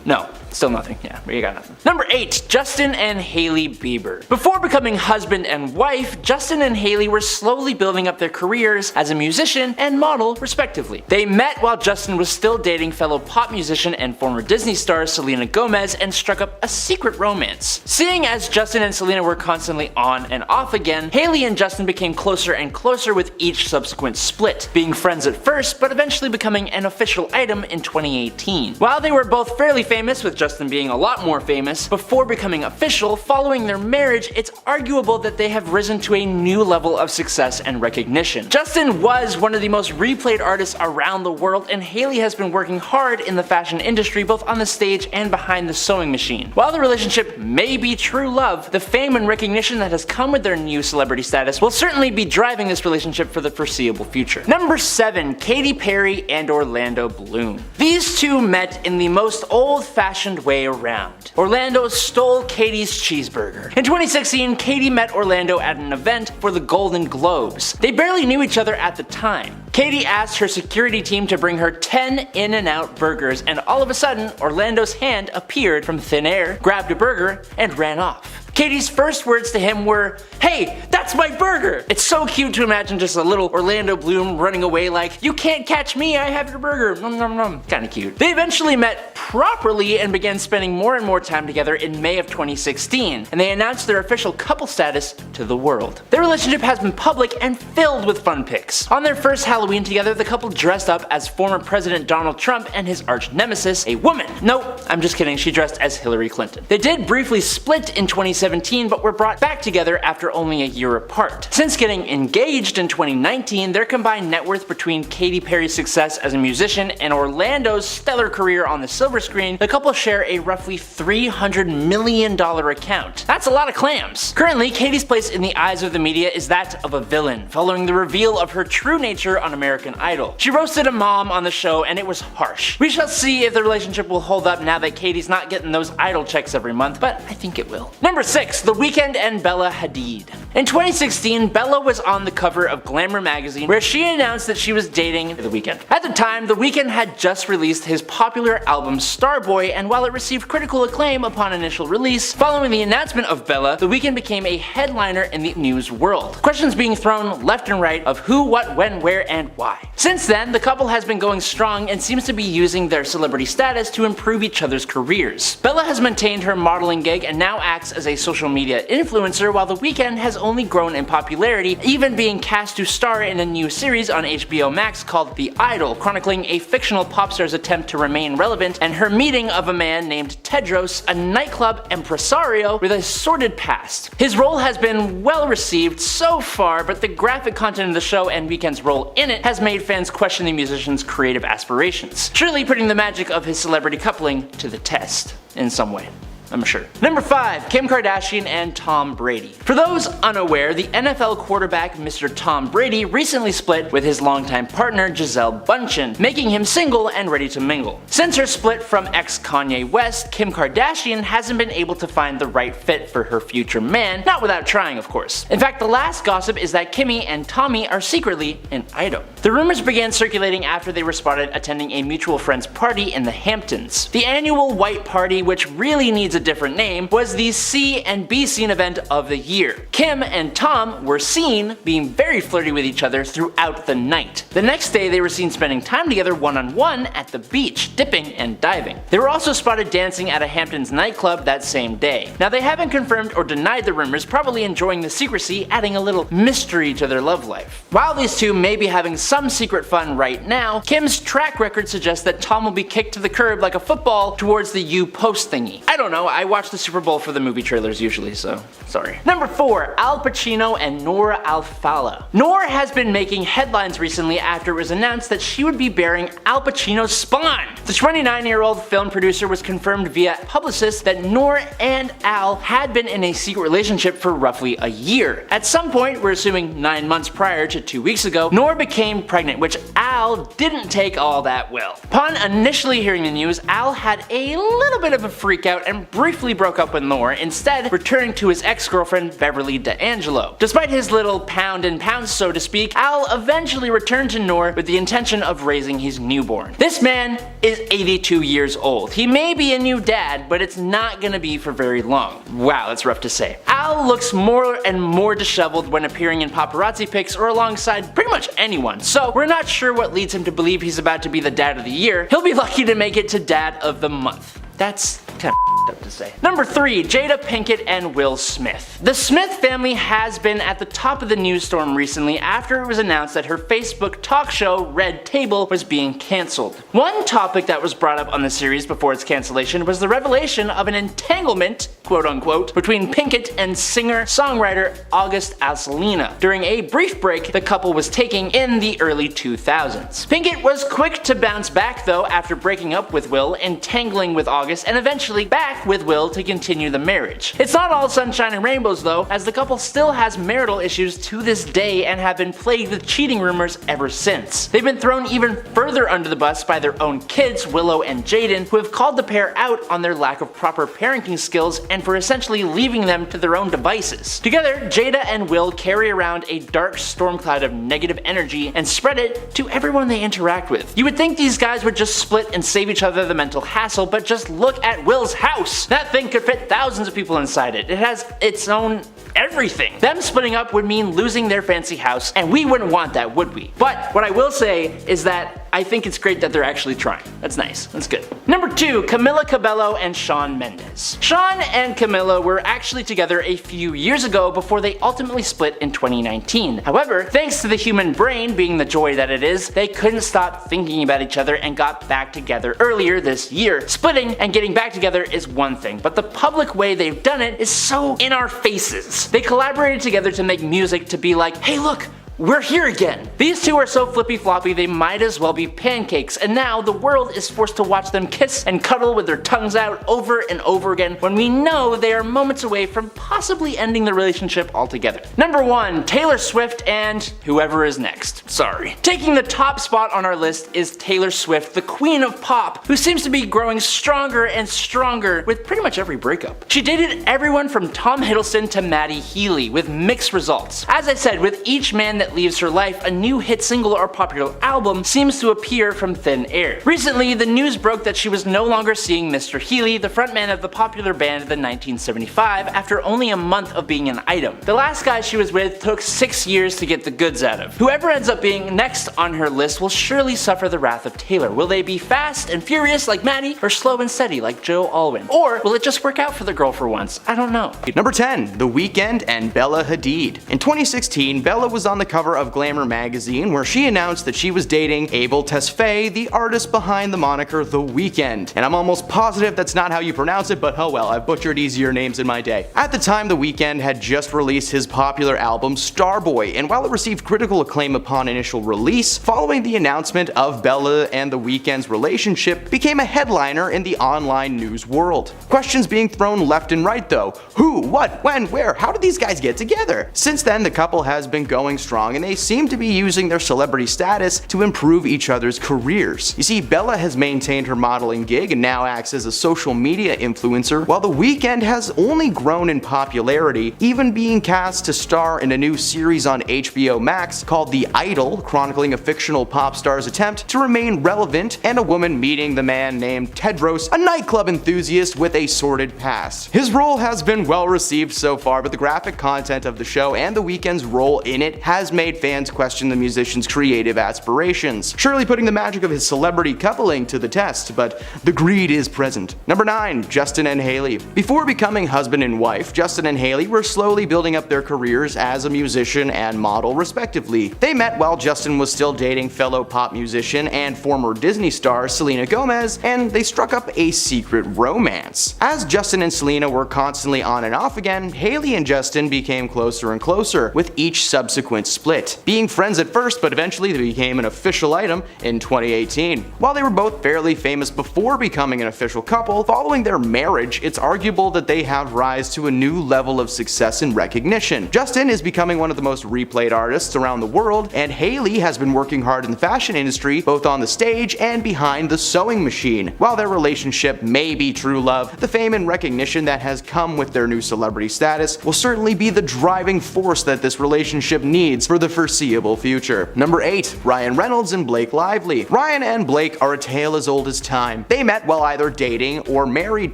Speaker 5: No. Still nothing, yeah, you got nothing. Number 8. Justin and Hailey Bieber. Before becoming husband and wife, Justin and Hailey were slowly building up their careers as a musician and model, respectively. They met while Justin was still dating fellow pop musician and former Disney star Selena Gomez and struck up a secret romance. Seeing as Justin and Selena were constantly on and off again, Hailey and Justin became closer and closer with each subsequent split, being friends at first but eventually becoming an official item in 2018. While they were both fairly famous, with Justin being a lot more famous, before becoming official, following their marriage, it's arguable that they have risen to a new level of success and recognition. Justin was one of the most replayed artists around the world, and Hailey has been working hard in the fashion industry, both on the stage and behind the sewing machine. While the relationship may be true love, the fame and recognition that has come with their new celebrity status will certainly be driving this relationship for the foreseeable future. Number 7. Katy Perry and Orlando Bloom. These two met in the most old-fashioned way around. Orlando stole Katy's cheeseburger. In 2016, Katy met Orlando at an event for the Golden Globes. They barely knew each other at the time. Katy asked her security team to bring her 10 In-N-Out burgers, and all of a sudden, Orlando's hand appeared from thin air, grabbed a burger, and ran off. Katy's first words to him were, "Hey, that's my burger!" It's so cute to imagine just a little Orlando Bloom running away like, "You can't catch me, I have your burger, nom nom nom." Kinda cute. They eventually met properly and began spending more and more time together in May of 2016, and they announced their official couple status to the world. Their relationship has been public and filled with fun pics. On their first Halloween together, the couple dressed up as former President Donald Trump and his arch nemesis, a woman. Nope, I'm just kidding, she dressed as Hillary Clinton. They did briefly split in 2017, but were brought back together after only a year apart. Since getting engaged in 2019, their combined net worth between Katy Perry's success as a musician and Orlando's stellar career on the silver screen, the couple share a roughly $300 million account. That's a lot of clams. Currently, Katy's place in the eyes of the media is that of a villain, following the reveal of her true nature on American Idol. She roasted a mom on the show, and it was harsh. We shall see if the relationship will hold up now that Katy's not getting those Idol checks every month, but I think it will. Number 6. The Weeknd and Bella Hadid. In 2016, Bella was on the cover of Glamour magazine, where she announced that she was dating The Weeknd. At the time, The Weeknd had just released his popular album Starboy, and while it received critical acclaim upon initial release, following the announcement of Bella, The Weeknd became a headliner in the news world. Questions being thrown left and right of who, what, when, where, and why. Since then, the couple has been going strong and seems to be using their celebrity status to improve each other's careers. Bella has maintained her modeling gig and now acts as a social media influencer, while The Weeknd has only grown in popularity, even being cast to star in a new series on HBO Max called The Idol, chronicling a fictional pop star's attempt to remain relevant and her meeting of a man named Tedros, a nightclub impresario with a sordid past. His role has been well received so far, but the graphic content of the show and Weeknd's role in it has made fans question the musician's creative aspirations, surely putting the magic of his celebrity coupling to the test in some way. I'm sure. Number 5, Kim Kardashian and Tom Brady. For those unaware, the NFL quarterback Mr. Tom Brady recently split with his longtime partner Gisele Bündchen, making him single and ready to mingle. Since her split from ex-Kanye West, Kim Kardashian hasn't been able to find the right fit for her future man, not without trying of course. In fact, the last gossip is that Kimmy and Tommy are secretly an item. The rumors began circulating after they were spotted attending a mutual friend's party in the Hamptons. The annual white party, which really needs a different name, was the C and B scene event of the year. Kim and Tom were seen being very flirty with each other throughout the night. The next day they were seen spending time together one-on-one at the beach, dipping and diving. They were also spotted dancing at a Hamptons nightclub that same day. Now they haven't confirmed or denied the rumors, probably enjoying the secrecy, adding a little mystery to their love life. While these two may be having some secret fun right now, Kim's track record suggests that Tom will be kicked to the curb like a football towards the U post thingy. I don't know, I watch the Super Bowl for the movie trailers usually, so sorry. Number 4, Al Pacino and Noor Al-Fala. Noor has been making headlines recently after it was announced that she would be bearing Al Pacino's spawn. The 29-year-old film producer was confirmed via publicists that Noor and Al had been in a secret relationship for roughly a year. At some point, we're assuming 9 months prior to 2 weeks ago, Noor became pregnant, which Al didn't take all that well. Upon initially hearing the news, Al had a little bit of a freak out and briefly broke up with Noor, instead returning to his ex-girlfriend Beverly D'Angelo. Despite his little pound and pounce, so to speak, Al eventually returned to Noor with the intention of raising his newborn. This man is 82 years old. He may be a new dad, but it's not gonna be for very long. Wow, that's rough to say. Al looks more and more disheveled when appearing in paparazzi pics or alongside pretty much anyone, so we're not sure what leads him to believe he's about to be the dad of the year. He'll be lucky to make it to dad of the month. That's kind of up to say. Number 3, Jada Pinkett and Will Smith. The Smith family has been at the top of the news storm recently after it was announced that her Facebook talk show Red Table was being cancelled. One topic that was brought up on the series before its cancellation was the revelation of an entanglement, quote unquote, between Pinkett and singer-songwriter August Alsina during a brief break the couple was taking in the early 2000s. Pinkett was quick to bounce back though after breaking up with Will, entangling with August, and eventually back with Will to continue the marriage. It's not all sunshine and rainbows though, as the couple still has marital issues to this day and have been plagued with cheating rumors ever since. They've been thrown even further under the bus by their own kids, Willow and Jaden, who have called the pair out on their lack of proper parenting skills and for essentially leaving them to their own devices. Together, Jada and Will carry around a dark storm cloud of negative energy and spread it to everyone they interact with. You would think these guys would just split and save each other the mental hassle, but just look at Will's house! That thing could fit thousands of people inside it. It has its own everything. Them splitting up would mean losing their fancy house, and we wouldn't want that, would we? But what I will say is that I think it's great that they're actually trying. That's nice. That's good. Number 2, Camila Cabello and Shawn Mendes. Shawn and Camila were actually together a few years ago before they ultimately split in 2019. However, thanks to the human brain being the joy that it is, they couldn't stop thinking about each other and got back together earlier this year. Splitting and getting back together is one thing, but the public way they've done it is so in our faces. They collaborated together to make music to be like, hey look, we're here again. These two are so flippy floppy they might as well be pancakes, and now the world is forced to watch them kiss and cuddle with their tongues out over and over again when we know they are moments away from possibly ending the relationship altogether. Number 1, Taylor Swift and whoever is next. Sorry. Taking the top spot on our list is Taylor Swift, the queen of pop, who seems to be growing stronger and stronger with pretty much every breakup. She dated everyone from Tom Hiddleston to Maddie Healy with mixed results. As I said, with each man that leaves her life, a new hit single or popular album seems to appear from thin air. Recently, the news broke that she was no longer seeing Mr. Healy, the frontman of the popular band The 1975, after only a month of being an item. The last guy she was with took 6 years to get the goods out of. Whoever ends up being next on her list will surely suffer the wrath of Taylor. Will they be fast and furious like Maddie, or slow and steady like Joe Alwyn? Or will it just work out for the girl for once? I don't know.
Speaker 2: Number 10, The Weeknd and Bella Hadid. In 2016, Bella was on the cover of Glamour magazine, where she announced that she was dating Abel Tesfaye, the artist behind the moniker The Weeknd. And I'm almost positive that's not how you pronounce it, but oh well, I've butchered easier names in my day. At the time, The Weeknd had just released his popular album Starboy, and while it received critical acclaim upon initial release, following the announcement of Bella and The Weeknd's relationship became a headliner in the online news world. Questions being thrown left and right though. Who, what, when, where, how did these guys get together? Since then, the couple has been going strong and they seem to be using their celebrity status to improve each other's careers. You see, Bella has maintained her modeling gig and now acts as a social media influencer, while The Weeknd has only grown in popularity, even being cast to star in a new series on HBO Max called The Idol, chronicling a fictional pop star's attempt to remain relevant and a woman meeting the man named Tedros, a nightclub enthusiast with a sordid past. His role has been well received so far, but the graphic content of the show and The Weeknd's role in it has made fans question the musician's creative aspirations, surely putting the magic of his celebrity coupling to the test, but the greed is present. Number 9. Justin and Hailey. Before becoming husband and wife, Justin and Hailey were slowly building up their careers as a musician and model respectively. They met while Justin was still dating fellow pop musician and former Disney star Selena Gomez, and they struck up a secret romance. As Justin and Selena were constantly on and off again, Hailey and Justin became closer and closer with each subsequent split, being friends at first, but eventually they became an official item in 2018. While they were both fairly famous before becoming an official couple, following their marriage, it's arguable that they have rise to a new level of success and recognition. Justin is becoming one of the most replayed artists around the world, and Hailey has been working hard in the fashion industry, both on the stage and behind the sewing machine. While their relationship may be true love, the fame and recognition that has come with their new celebrity status will certainly be the driving force that this relationship needs for the foreseeable future. Number 8. Ryan Reynolds and Blake Lively. Ryan and Blake are a tale as old as time. They met while either dating or married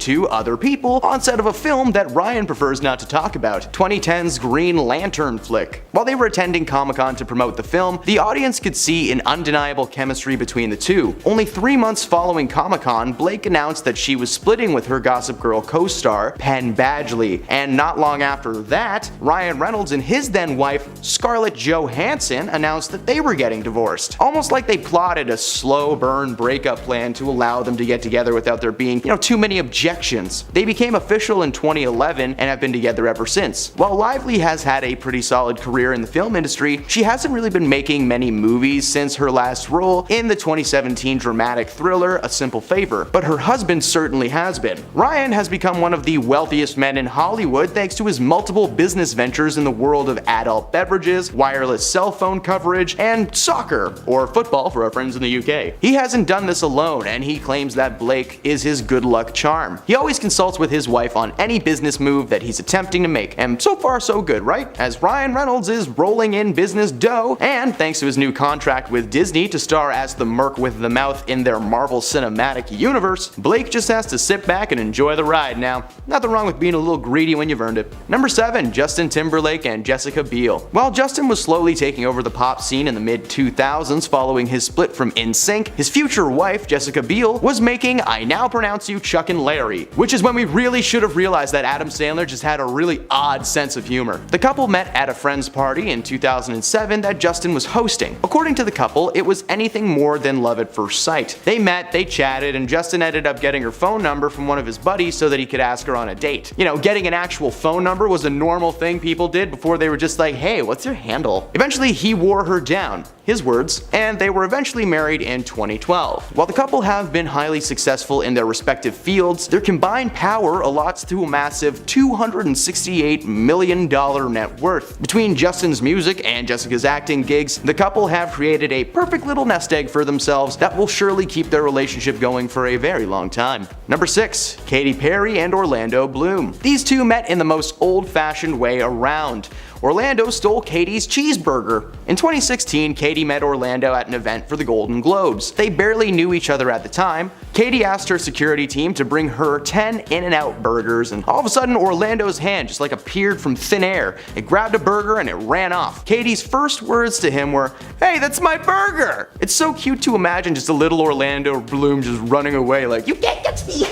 Speaker 2: to other people on set of a film that Ryan prefers not to talk about, 2010's Green Lantern flick. While they were attending Comic-Con to promote the film, the audience could see an undeniable chemistry between the two. Only 3 months following Comic-Con, Blake announced that she was splitting with her Gossip Girl co-star, Penn Badgley, and not long after that, Ryan Reynolds and his then wife, Scarlett Johansson, announced that they were getting divorced. Almost like they plotted a slow burn breakup plan to allow them to get together without there being, too many objections. They became official in 2011 and have been together ever since. While Lively has had a pretty solid career in the film industry, she hasn't really been making many movies since her last role in the 2017 dramatic thriller A Simple Favor, but her husband certainly has been. Ryan has become one of the wealthiest men in Hollywood thanks to his multiple business ventures in the world of adult beverages, wireless cell phone coverage, and soccer, or football for our friends in the UK. He hasn't done this alone, and he claims that Blake is his good luck charm. He always consults with his wife on any business move that he's attempting to make, and so far so good, right? As Ryan Reynolds is rolling in business dough, and thanks to his new contract with Disney to star as the Merc with the Mouth in their Marvel Cinematic Universe, Blake just has to sit back and enjoy the ride now. Nothing wrong with being a little greedy when you've earned it. Number 7. Justin Timberlake and Jessica Biel. While Justin was slowly taking over the pop scene in the mid-2000s following his split from NSYNC, his future wife, Jessica Biel, was making I Now Pronounce You Chuck and Larry, which is when we really should have realized that Adam Sandler just had a really odd sense of humor. The couple met at a friend's party in 2007 that Justin was hosting. According to the couple, it was anything more than love at first sight. They met, they chatted, and Justin ended up getting her phone number from one of his buddies so that he could ask her on a date. Getting an actual phone number was a normal thing people did before they were just like, hey, what's your handle? Eventually, he wore her down, his words, and they were eventually married in 2012. While the couple have been highly successful in their respective fields, their combined power allots to a massive $268 million net worth. Between Justin's music and Jessica's acting gigs, the couple have created a perfect little nest egg for themselves that will surely keep their relationship going for a very long time. Number 6. Katy Perry and Orlando Bloom. These two met in the most old-fashioned way around. Orlando stole Katy's cheeseburger. In 2016, Katy met Orlando at an event for the Golden Globes. They barely knew each other at the time. Katy asked her security team to bring her 10 In-N-Out burgers, and all of a sudden Orlando's hand just appeared from thin air. It grabbed a burger and it ran off. Katy's first words to him were, "Hey, that's my burger!" It's so cute to imagine just a little Orlando Bloom just running away like, "You can't catch me!"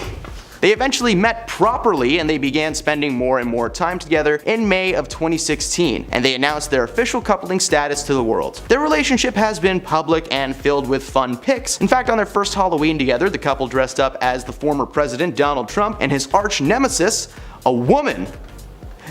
Speaker 2: They eventually met properly and they began spending more and more time together in May of 2016, and they announced their official coupling status to the world. Their relationship has been public and filled with fun pics. In fact, on their first Halloween together, the couple dressed up as the former president Donald Trump and his arch nemesis, a woman.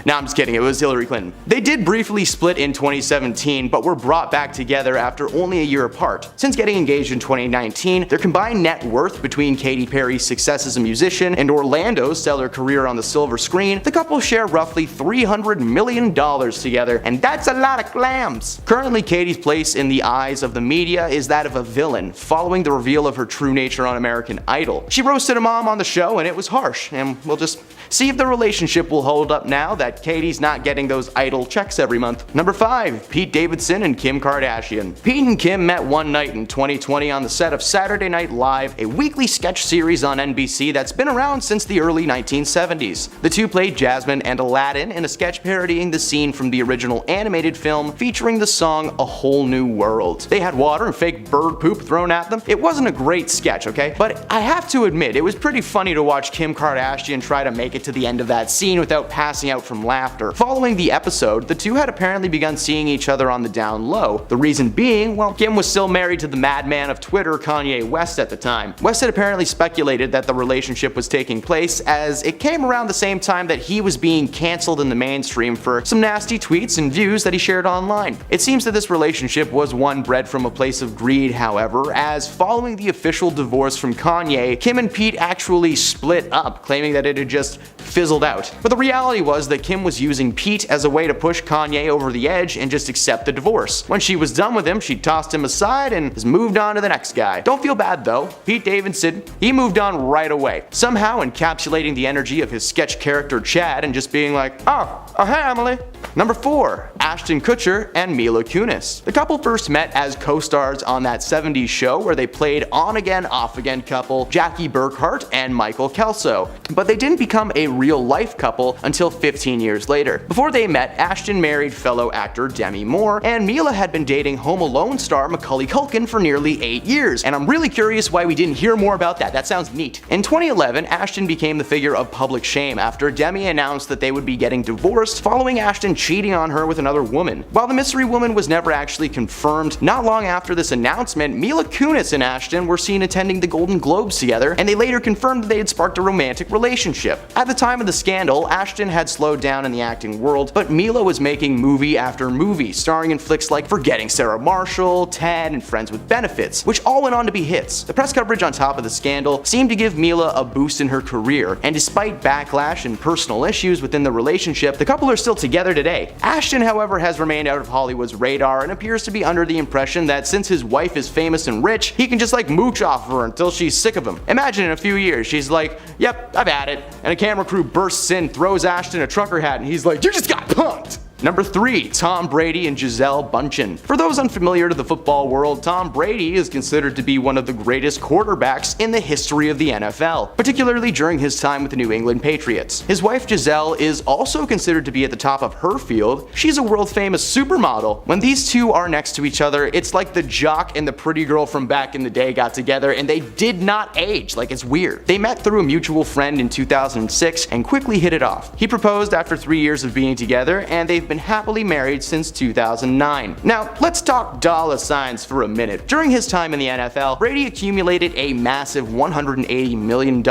Speaker 2: No, I'm just kidding, it was Hillary Clinton. They did briefly split in 2017, but were brought back together after only a year apart. Since getting engaged in 2019, their combined net worth between Katy Perry's success as a musician and Orlando's stellar career on the silver screen, the couple share roughly $300 million together, and that's a lot of clams. Currently, Katy's place in the eyes of the media is that of a villain, following the reveal of her true nature on American Idol. She roasted a mom on the show and it was harsh, and we'll just see if the relationship will hold up now that Katy's not getting those Idol checks every month. Number 5. Pete Davidson and Kim Kardashian. Pete and Kim met one night in 2020 on the set of Saturday Night Live, a weekly sketch series on NBC that's been around since the early 1970s. The two played Jasmine and Aladdin in a sketch parodying the scene from the original animated film featuring the song A Whole New World. They had water and fake bird poop thrown at them. It wasn't a great sketch, okay? But I have to admit, it was pretty funny to watch Kim Kardashian try to make it to the end of that scene without passing out from laughter. Following the episode, the two had apparently begun seeing each other on the down low. The reason being, well, Kim was still married to the madman of Twitter, Kanye West, at the time. West had apparently speculated that the relationship was taking place as it came around the same time that he was being cancelled in the mainstream for some nasty tweets and views that he shared online. It seems that this relationship was one bred from a place of greed, however, as following the official divorce from Kanye, Kim and Pete actually split up, claiming that it had just fizzled out. But the reality was that Kim was using Pete as a way to push Kanye over the edge and just accept the divorce. When she was done with him, she tossed him aside and has moved on to the next guy. Don't feel bad though. Pete Davidson, he moved on right away, somehow encapsulating the energy of his sketch character Chad and just being like, oh hey Emily. Number 4. Ashton Kutcher and Mila Kunis. The couple first met as co-stars on that 70s show where they played on-again, off-again couple Jackie Burkhart and Michael Kelso, but they didn't become a real-life couple until 15 years later. Before they met, Ashton married fellow actor Demi Moore, and Mila had been dating Home Alone star Macaulay Culkin for nearly 8 years, and I'm really curious why we didn't hear more about that. That sounds neat. In 2011, Ashton became the figure of public shame after Demi announced that they would be getting divorced following Ashton cheating on her with another woman. While the mystery woman was never actually confirmed, not long after this announcement, Mila Kunis and Ashton were seen attending the Golden Globes together, and they later confirmed that they had sparked a romantic relationship. At the time of the scandal, Ashton had slowed down in the acting world, but Mila was making movie after movie, starring in flicks like Forgetting Sarah Marshall, Ted, and Friends with Benefits, which all went on to be hits. The press coverage on top of the scandal seemed to give Mila a boost in her career, and despite backlash and personal issues within the relationship, the couple are still together today. Ashton, however, has remained out of Hollywood's radar and appears to be under the impression that since his wife is famous and rich, he can just like mooch off of her until she's sick of him. Imagine in a few years, she's like, yep, I've had it, and a camera crew bursts in, throws Ashton a trucker hat, and he's like, you just got punked! Number 3. Tom Brady and Gisele Bündchen. For those unfamiliar to the football world, Tom Brady is considered to be one of the greatest quarterbacks in the history of the NFL, particularly during his time with the New England Patriots. His wife Gisele is also considered to be at the top of her field. She's a world-famous supermodel. When these two are next to each other, it's like the jock and the pretty girl from back in the day got together and they did not age. Like, it's weird. They met through a mutual friend in 2006 and quickly hit it off. He proposed after 3 years of being together, and they've been happily married since 2009. Now, let's talk dollar signs for a minute. During his time in the NFL, Brady accumulated a massive $180 million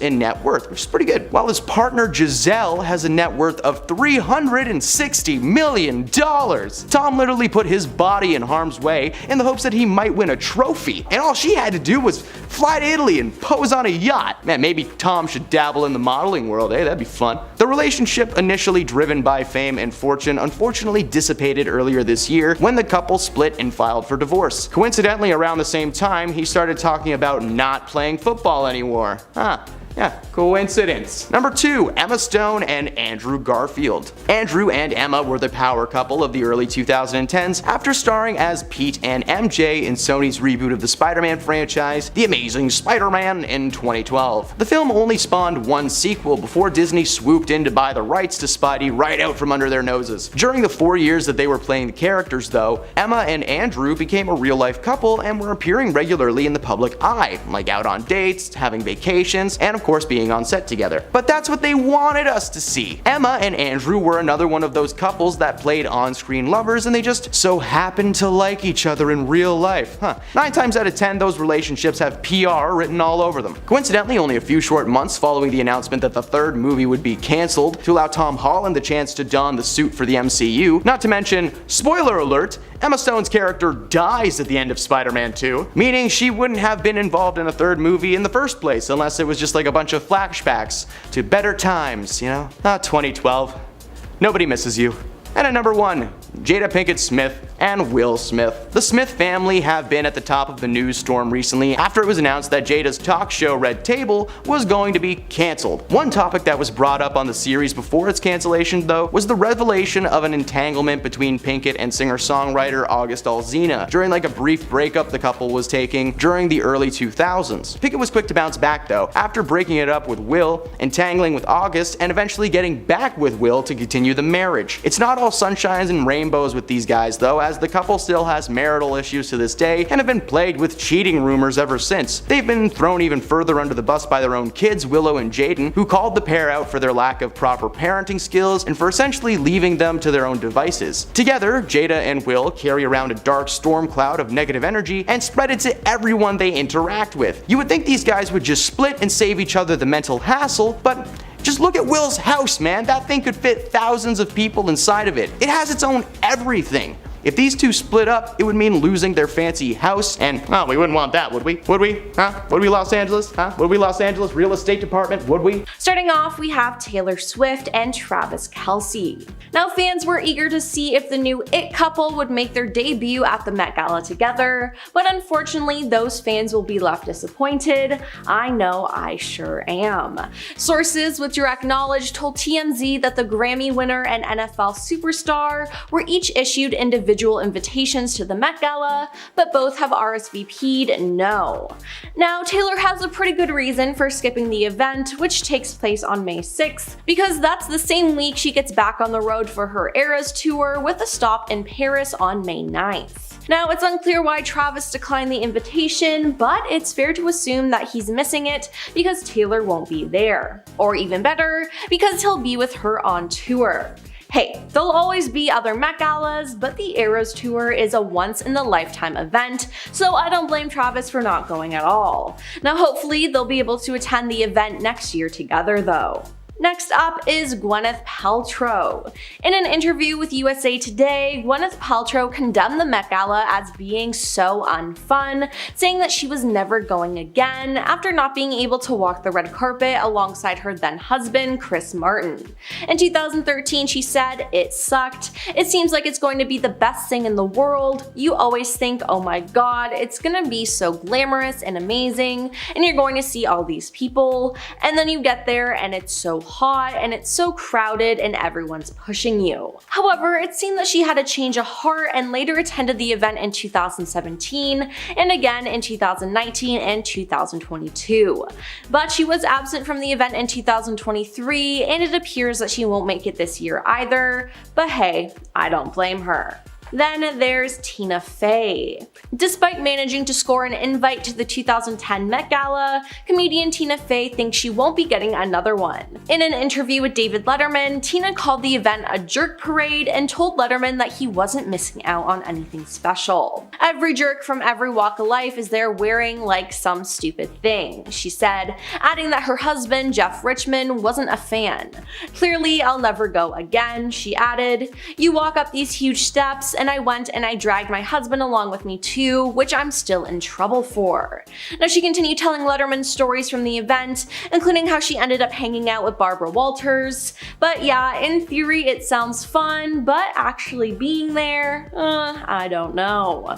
Speaker 2: in net worth, which is pretty good, while his partner Gisele has a net worth of $360 million. Tom literally put his body in harm's way in the hopes that he might win a trophy, and all she had to do was fly to Italy and pose on a yacht. Man, maybe Tom should dabble in the modeling world, that'd be fun. The relationship, initially driven by fame and fortune, unfortunately dissipated earlier this year when the couple split and filed for divorce. Coincidentally, around the same time, he started talking about not playing football anymore. Yeah, coincidence. Number 2, Emma Stone and Andrew Garfield. Andrew and Emma were the power couple of the early 2010s after starring as Pete and MJ in Sony's reboot of the Spider-Man franchise, The Amazing Spider-Man, in 2012. The film only spawned one sequel before Disney swooped in to buy the rights to Spidey right out from under their noses. During the 4 years that they were playing the characters, though, Emma and Andrew became a real-life couple and were appearing regularly in the public eye, like out on dates, having vacations, and of course being on set together. But that's what they wanted us to see. Emma and Andrew were another one of those couples that played on-screen lovers and they just so happened to like each other in real life. 9 times out of 10 those relationships have PR written all over them. Coincidentally, only a few short months following the announcement that the third movie would be cancelled to allow Tom Holland the chance to don the suit for the MCU, not to mention, spoiler alert, Emma Stone's character dies at the end of Spider-Man 2, meaning she wouldn't have been involved in a third movie in the first place unless it was just like a bunch of flashbacks to better times, you know? 2012. Nobody misses you. And at number 1, Jada Pinkett Smith and Will Smith. The Smith family have been at the top of the news storm recently after it was announced that Jada's talk show Red Table was going to be cancelled. One topic that was brought up on the series before its cancellation, though, was the revelation of an entanglement between Pinkett and singer-songwriter August Alsina during like a brief breakup the couple was taking during the early 2000s. Pinkett was quick to bounce back though, after breaking it up with Will, entangling with August, and eventually getting back with Will to continue the marriage. It's not all sunshines and rainbows with these guys though, as the couple still has marital issues to this day and have been plagued with cheating rumors ever since. They've been thrown even further under the bus by their own kids, Willow and Jaden, who called the pair out for their lack of proper parenting skills and for essentially leaving them to their own devices. Together, Jada and Will carry around a dark storm cloud of negative energy and spread it to everyone they interact with. You would think these guys would just split and save each other the mental hassle, but just look at Will's house, man. That thing could fit thousands of people inside of it. It has its own everything. If these two split up, it would mean losing their fancy house, and, oh, we wouldn't want that, would we? Would we? Would we, Los Angeles? Would we, Los Angeles real estate department? Would we?
Speaker 1: Starting off, we have Taylor Swift and Travis Kelce. Now, fans were eager to see if the new It couple would make their debut at the Met Gala together, but unfortunately, those fans will be left disappointed. I know I sure am. Sources with direct knowledge told TMZ that the Grammy winner and NFL superstar were each issued individual invitations to the Met Gala, but both have RSVP'd no. Now, Taylor has a pretty good reason for skipping the event, which takes place on May 6th, because that's the same week she gets back on the road for her Eras tour with a stop in Paris on May 9th. Now, it's unclear why Travis declined the invitation, but it's fair to assume that he's missing it because Taylor won't be there. Or even better, because he'll be with her on tour. Hey, there'll always be other Met Galas, but the Eras Tour is a once-in-a-lifetime event, so I don't blame Travis for not going at all. Now hopefully they'll be able to attend the event next year together though. Next up is Gwyneth Paltrow. In an interview with USA Today, Gwyneth Paltrow condemned the Met Gala as being so unfun, saying that she was never going again after not being able to walk the red carpet alongside her then husband, Chris Martin. In 2013, she said, "It sucked. It seems like it's going to be the best thing in the world. You always think, oh my god, it's gonna be so glamorous and amazing, and you're going to see all these people, and then you get there and it's so hot and it's so crowded and everyone's pushing you." However, it seemed that she had a change of heart and later attended the event in 2017 and again in 2019 and 2022. But she was absent from the event in 2023 and it appears that she won't make it this year either, but hey, I don't blame her. Then there's Tina Fey. Despite managing to score an invite to the 2010 Met Gala, comedian Tina Fey thinks she won't be getting another one. In an interview with David Letterman, Tina called the event a jerk parade and told Letterman that he wasn't missing out on anything special. "Every jerk from every walk of life is there wearing like some stupid thing," she said, adding that her husband, Jeff Richmond, wasn't a fan. "Clearly, I'll never go again," she added. "You walk up these huge steps, and I went and I dragged my husband along with me too, which I'm still in trouble for." Now, she continued telling Letterman stories from the event, including how she ended up hanging out with Barbara Walters. But yeah, in theory it sounds fun, but actually being there, I don't know.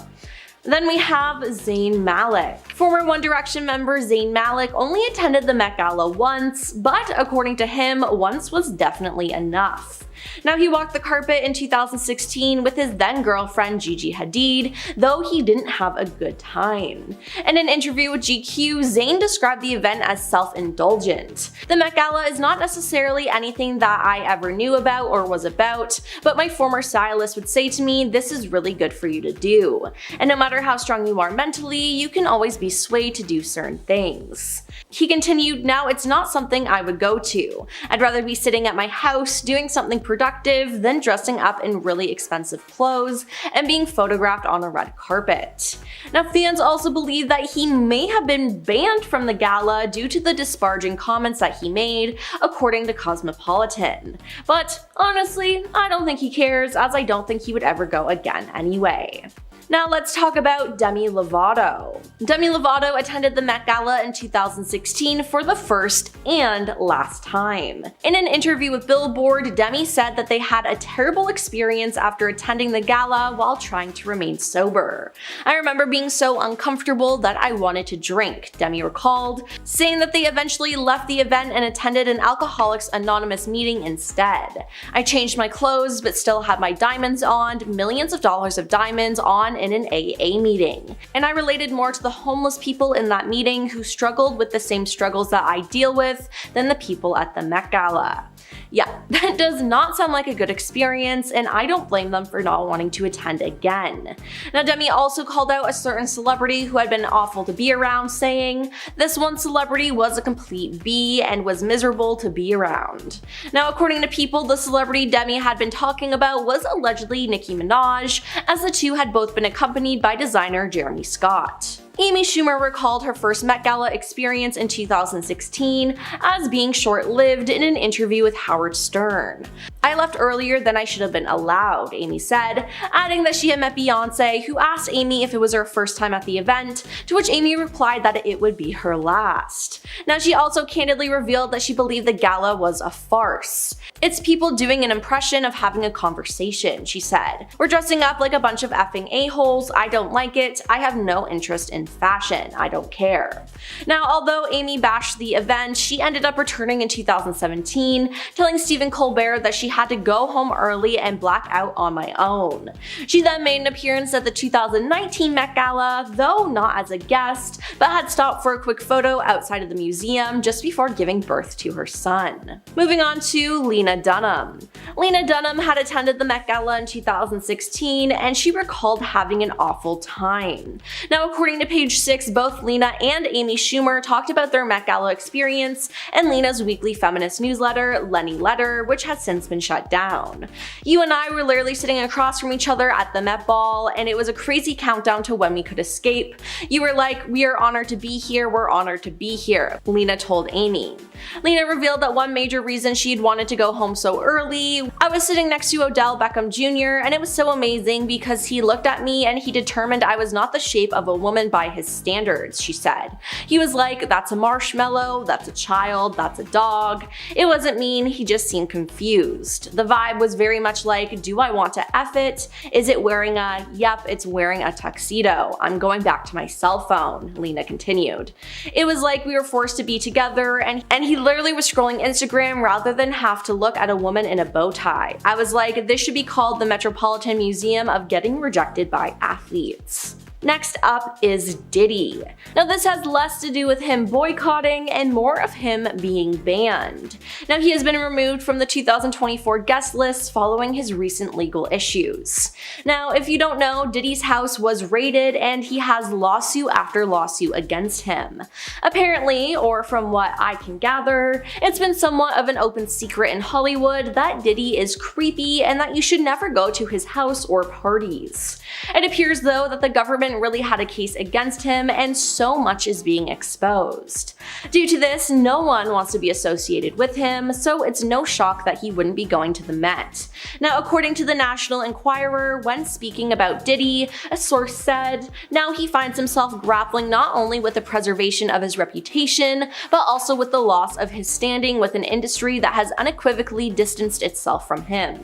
Speaker 1: Then we have Zayn Malik. Former One Direction member Zayn Malik only attended the Met Gala once, but according to him, once was definitely enough. Now, he walked the carpet in 2016 with his then girlfriend Gigi Hadid, though he didn't have a good time. In an interview with GQ, Zayn described the event as self-indulgent. The Met Gala is not necessarily anything that I ever knew about or was about, but my former stylist would say to me, this is really good for you to do. And no matter how strong you are mentally, you can always be swayed to do certain things. He continued, now it's not something I would go to. I'd rather be sitting at my house doing something productive than dressing up in really expensive clothes and being photographed on a red carpet. Now, fans also believe that he may have been banned from the gala due to the disparaging comments that he made, according to Cosmopolitan. But honestly, I don't think he cares, as I don't think he would ever go again anyway. Now let's talk about Demi Lovato. Demi Lovato attended the Met Gala in 2016 for the first and last time. In an interview with Billboard, Demi said that they had a terrible experience after attending the gala while trying to remain sober. I remember being so uncomfortable that I wanted to drink, Demi recalled, saying that they eventually left the event and attended an Alcoholics Anonymous meeting instead. I changed my clothes but still had my diamonds on, millions of dollars of diamonds on in an AA meeting. And I related more to the homeless people in that meeting who struggled with the same struggles that I deal with than the people at the Met Gala. Yeah, that does not sound like a good experience, and I don't blame them for not wanting to attend again. Now, Demi also called out a certain celebrity who had been awful to be around, saying, this one celebrity was a complete B and was miserable to be around. Now, according to People, the celebrity Demi had been talking about was allegedly Nicki Minaj, as the two had both been accompanied by designer Jeremy Scott. Amy Schumer recalled her first Met Gala experience in 2016 as being short-lived in an interview with Howard Stern. I left earlier than I should have been allowed, Amy said, adding that she had met Beyonce, who asked Amy if it was her first time at the event, to which Amy replied that it would be her last. Now, she also candidly revealed that she believed the gala was a farce. It's people doing an impression of having a conversation, she said. We're dressing up like a bunch of effing a-holes, I don't like it, I have no interest in fashion, I don't care. Now, although Amy bashed the event, she ended up returning in 2017, telling Stephen Colbert that she had to go home early and black out on my own. She then made an appearance at the 2019 Met Gala, though not as a guest, but had stopped for a quick photo outside of the museum just before giving birth to her son. Moving on to Lena Dunham. Lena Dunham had attended the Met Gala in 2016, and she recalled having an awful time. Now, according to Page 6, both Lena and Amy Schumer talked about their Met Gala experience and Lena's weekly feminist newsletter, Lenny Letter, which has since been shut down. You and I were literally sitting across from each other at the Met Ball, and it was a crazy countdown to when we could escape. You were like, we are honored to be here, we're honored to be here, Lena told Amy. Lena revealed that one major reason she'd wanted to go home so early, I was sitting next to Odell Beckham Jr., and it was so amazing because he looked at me and he determined I was not the shape of a woman by his standards, she said. He was like, that's a marshmallow, that's a child, that's a dog. It wasn't mean, he just seemed confused. The vibe was very much like, do I want to F it? Is it wearing a, yep, it's wearing a tuxedo. I'm going back to my cell phone, Lena continued. It was like we were forced to be together, and he literally was scrolling Instagram rather than have to look at a woman in a bow tie. I was like, this should be called the Metropolitan Museum of Getting Rejected by Athletes. Next up is Diddy. Now, this has less to do with him boycotting and more of him being banned. Now, he has been removed from the 2024 guest list following his recent legal issues. Now, if you don't know, Diddy's house was raided and he has lawsuit after lawsuit against him. Apparently, or from what I can gather, it's been somewhat of an open secret in Hollywood that Diddy is creepy and that you should never go to his house or parties. It appears though that the government really had a case against him, and so much is being exposed. Due to this, no one wants to be associated with him, so it's no shock that he wouldn't be going to the Met. Now, according to the National Enquirer, when speaking about Diddy, a source said, now he finds himself grappling not only with the preservation of his reputation, but also with the loss of his standing with an industry that has unequivocally distanced itself from him.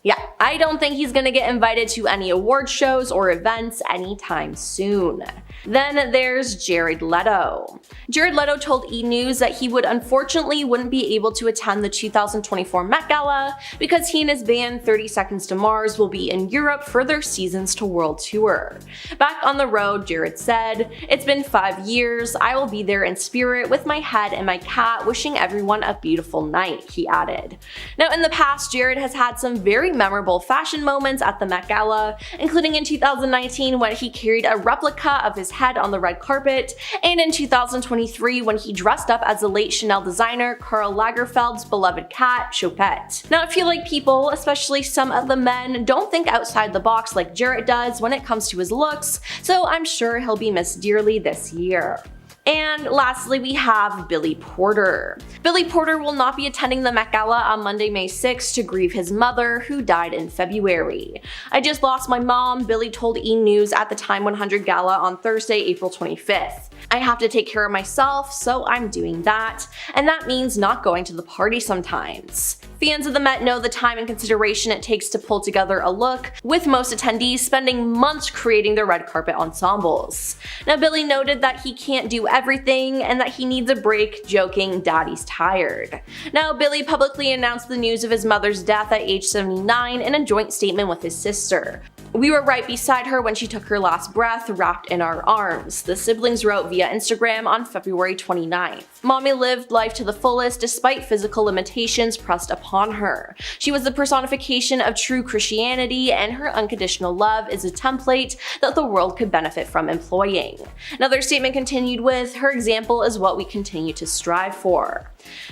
Speaker 1: Yeah, I don't think he's gonna get invited to any award shows or events anytime soon. Then there's Jared Leto. Jared Leto told E! News that he would unfortunately wouldn't be able to attend the 2024 Met Gala because he and his band 30 Seconds to Mars will be in Europe for their Seasons to World tour. Back on the road, Jared said, "It's been 5 years, I will be there in spirit with my head and my cat wishing everyone a beautiful night," he added. Now in the past, Jared has had some very memorable fashion moments at the Met Gala, including in 2019 when he carried a replica of his head on the red carpet, and in 2023 when he dressed up as the late Chanel designer Karl Lagerfeld's beloved cat, Choupette. Now I feel like people, especially some of the men, don't think outside the box like Jared does when it comes to his looks, so I'm sure he'll be missed dearly this year. And lastly, we have Billy Porter. Billy Porter will not be attending the Met Gala on Monday, May 6th to grieve his mother, who died in February. "I just lost my mom," Billy told E! News at the Time 100 Gala on Thursday, April 25th. "I have to take care of myself, so I'm doing that, and that means not going to the party sometimes." Fans of the Met know the time and consideration it takes to pull together a look, with most attendees spending months creating their red carpet ensembles. Now Billy noted that he can't do everything and that he needs a break, joking, "Daddy's tired." Now Billy publicly announced the news of his mother's death at age 79 in a joint statement with his sister. "We were right beside her when she took her last breath, wrapped in our arms," the siblings wrote via Instagram on February 29th. "Mommy lived life to the fullest despite physical limitations pressed upon her. She was the personification of true Christianity, and her unconditional love is a template that the world could benefit from employing." Another statement continued with, "Her example is what we continue to strive for."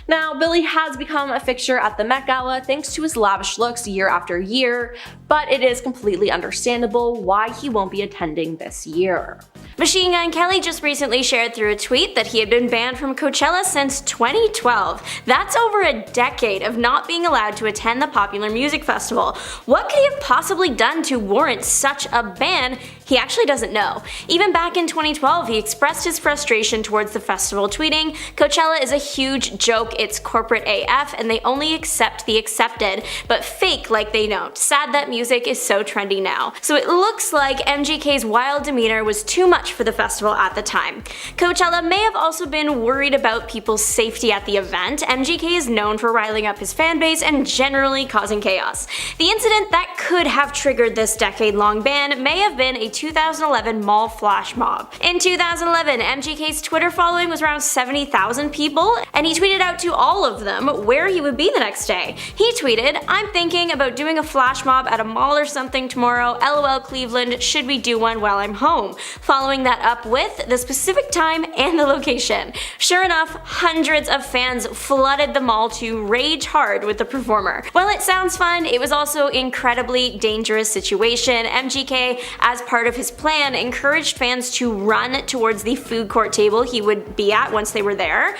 Speaker 1: Now, Billy has become a fixture at the Met Gala thanks to his lavish looks year after year, but it is completely understandable why he won't be attending this year.
Speaker 6: Machine Gun Kelly just recently shared through a tweet that he had been banned from Coachella since 2012. That's over a decade of not being allowed to attend the popular music festival. What could he have possibly done to warrant such a ban? He actually doesn't know. Even back in 2012, he expressed his frustration towards the festival, tweeting, "Coachella is a huge joke, it's corporate AF, and they only accept the accepted, but fake like they don't. Sad that music is so trendy now." So it looks like MGK's wild demeanor was too much for the festival at the time. Coachella may have also been worried about people's safety at the event. MGK is known for riling up his fanbase and generally causing chaos. The incident that could have triggered this decade-long ban may have been a 2011 mall flash mob. In 2011, MGK's Twitter following was around 70,000 people, and he tweeted out to all of them where he would be the next day. He tweeted, "I'm thinking about doing a flash mob at a mall or something tomorrow, LOL Cleveland, should we do one while I'm home?" Following that up with the specific time and the location. Sure enough, hundreds of fans flooded the mall to rage hard with the performer. While it sounds fun, it was also an incredibly dangerous situation. MGK, as part of his plan, encouraged fans to run towards the food court table he would be at once they were there.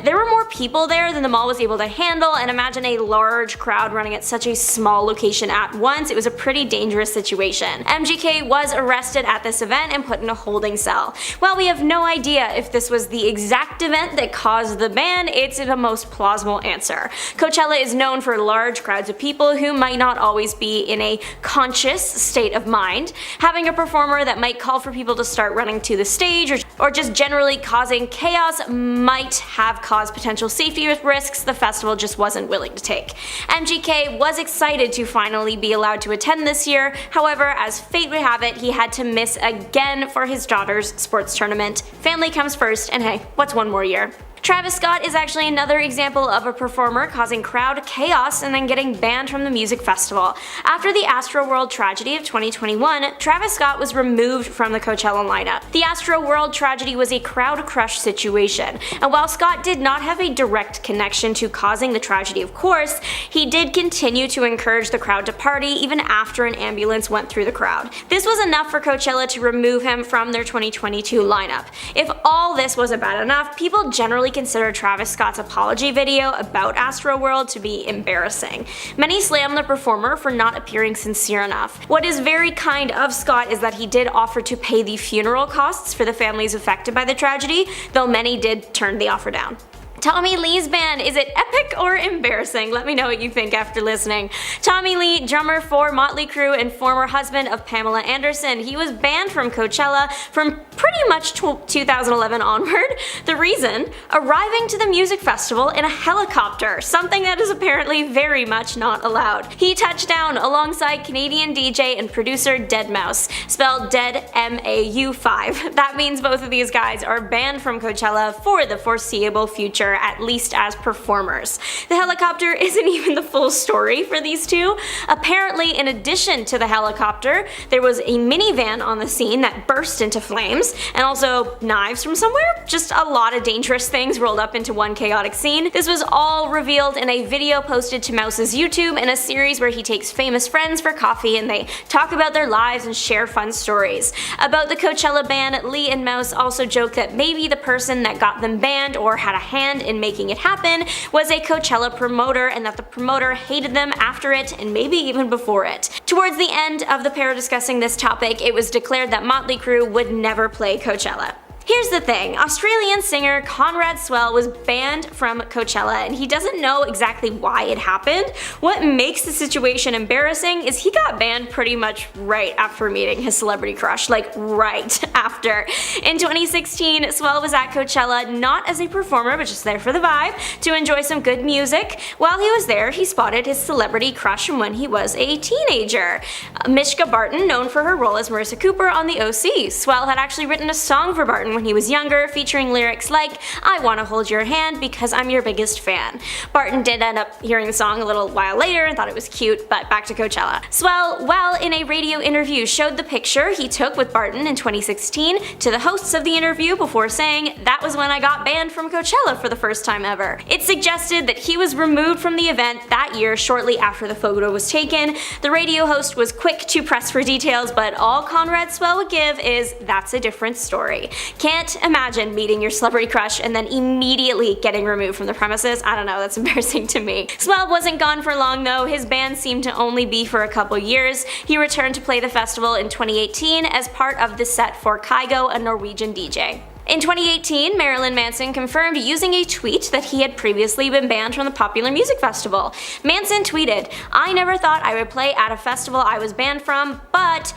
Speaker 6: There were more people there than the mall was able to handle, and imagine a large crowd running at such a small location at once. It was a pretty dangerous situation. MGK was arrested at this event and put in a holding cell. While we have no idea if this was the exact event that caused the ban, it's the most plausible answer. Coachella is known for large crowds of people who might not always be in a conscious state of mind. Having a performer that might call for people to start running to the stage or just generally causing chaos might have caused potential safety risks the festival just wasn't willing to take. MGK was excited to finally be allowed to attend this year. However, as fate would have it, he had to miss again for his daughter's sports tournament. Family comes first, and hey, what's one more year? Travis Scott is actually another example of a performer causing crowd chaos and then getting banned from the music festival. After the Astroworld tragedy of 2021, Travis Scott was removed from the Coachella lineup. The Astroworld tragedy was a crowd crush situation, and while Scott did not have a direct connection to causing the tragedy, of course, he did continue to encourage the crowd to party even after an ambulance went through the crowd. This was enough for Coachella to remove him from their 2022 lineup. If all this wasn't bad enough, people generally consider Travis Scott's apology video about Astroworld to be embarrassing. Many slam the performer for not appearing sincere enough. What is very kind of Scott is that he did offer to pay the funeral costs for the families affected by the tragedy, though many did turn the offer down. Tommy Lee's band, is it epic or embarrassing? Let me know what you think after listening. Tommy Lee, drummer for Motley Crue and former husband of Pamela Anderson, he was banned from Coachella from pretty much 2011 onward. The reason? Arriving to the music festival in a helicopter, something that is apparently very much not allowed. He touched down alongside Canadian DJ and producer Deadmau5, spelled Dead M-A-U-5. That means both of these guys are banned from Coachella for the foreseeable future, at least as performers. The helicopter isn't even the full story for these two. Apparently, in addition to the helicopter, there was a minivan on the scene that burst into flames, and also knives from somewhere. Just a lot of dangerous things rolled up into one chaotic scene. This was all revealed in a video posted to Mouse's YouTube in a series where he takes famous friends for coffee and they talk about their lives and share fun stories. About the Coachella ban, Lee and Mouse also joke that maybe the person that got them banned or had a hand in making it happen was a Coachella promoter, and that the promoter hated them after it and maybe even before it. Towards the end of the pair discussing this topic, it was declared that Motley Crue would never play Coachella. Here's the thing, Australian singer Conrad Swell was banned from Coachella and he doesn't know exactly why it happened. What makes the situation embarrassing is he got banned pretty much right after meeting his celebrity crush, like right after. In 2016, Swell was at Coachella not as a performer but just there for the vibe, to enjoy some good music. While he was there, he spotted his celebrity crush from when he was a teenager. Mishka Barton, known for her role as Marissa Cooper on The OC. Swell had actually written a song for Barton when he was younger, featuring lyrics like, "I wanna hold your hand because I'm your biggest fan." Barton did end up hearing the song a little while later and thought it was cute, but back to Coachella. Swell, while in a radio interview, showed the picture he took with Barton in 2016 to the hosts of the interview before saying, "That was when I got banned from Coachella for the first time ever." It suggested that he was removed from the event that year shortly after the photo was taken. The radio host was quick to press for details, but all Conrad Swell would give is, "That's a different story." Can't imagine meeting your celebrity crush and then immediately getting removed from the premises. I don't know, that's embarrassing to me. Swell wasn't gone for long though. His ban seemed to only be for a couple years. He returned to play the festival in 2018 as part of the set for Kygo, a Norwegian DJ. In 2018, Marilyn Manson confirmed using a tweet that he had previously been banned from the popular music festival. Manson tweeted, "I never thought I would play at a festival I was banned from, but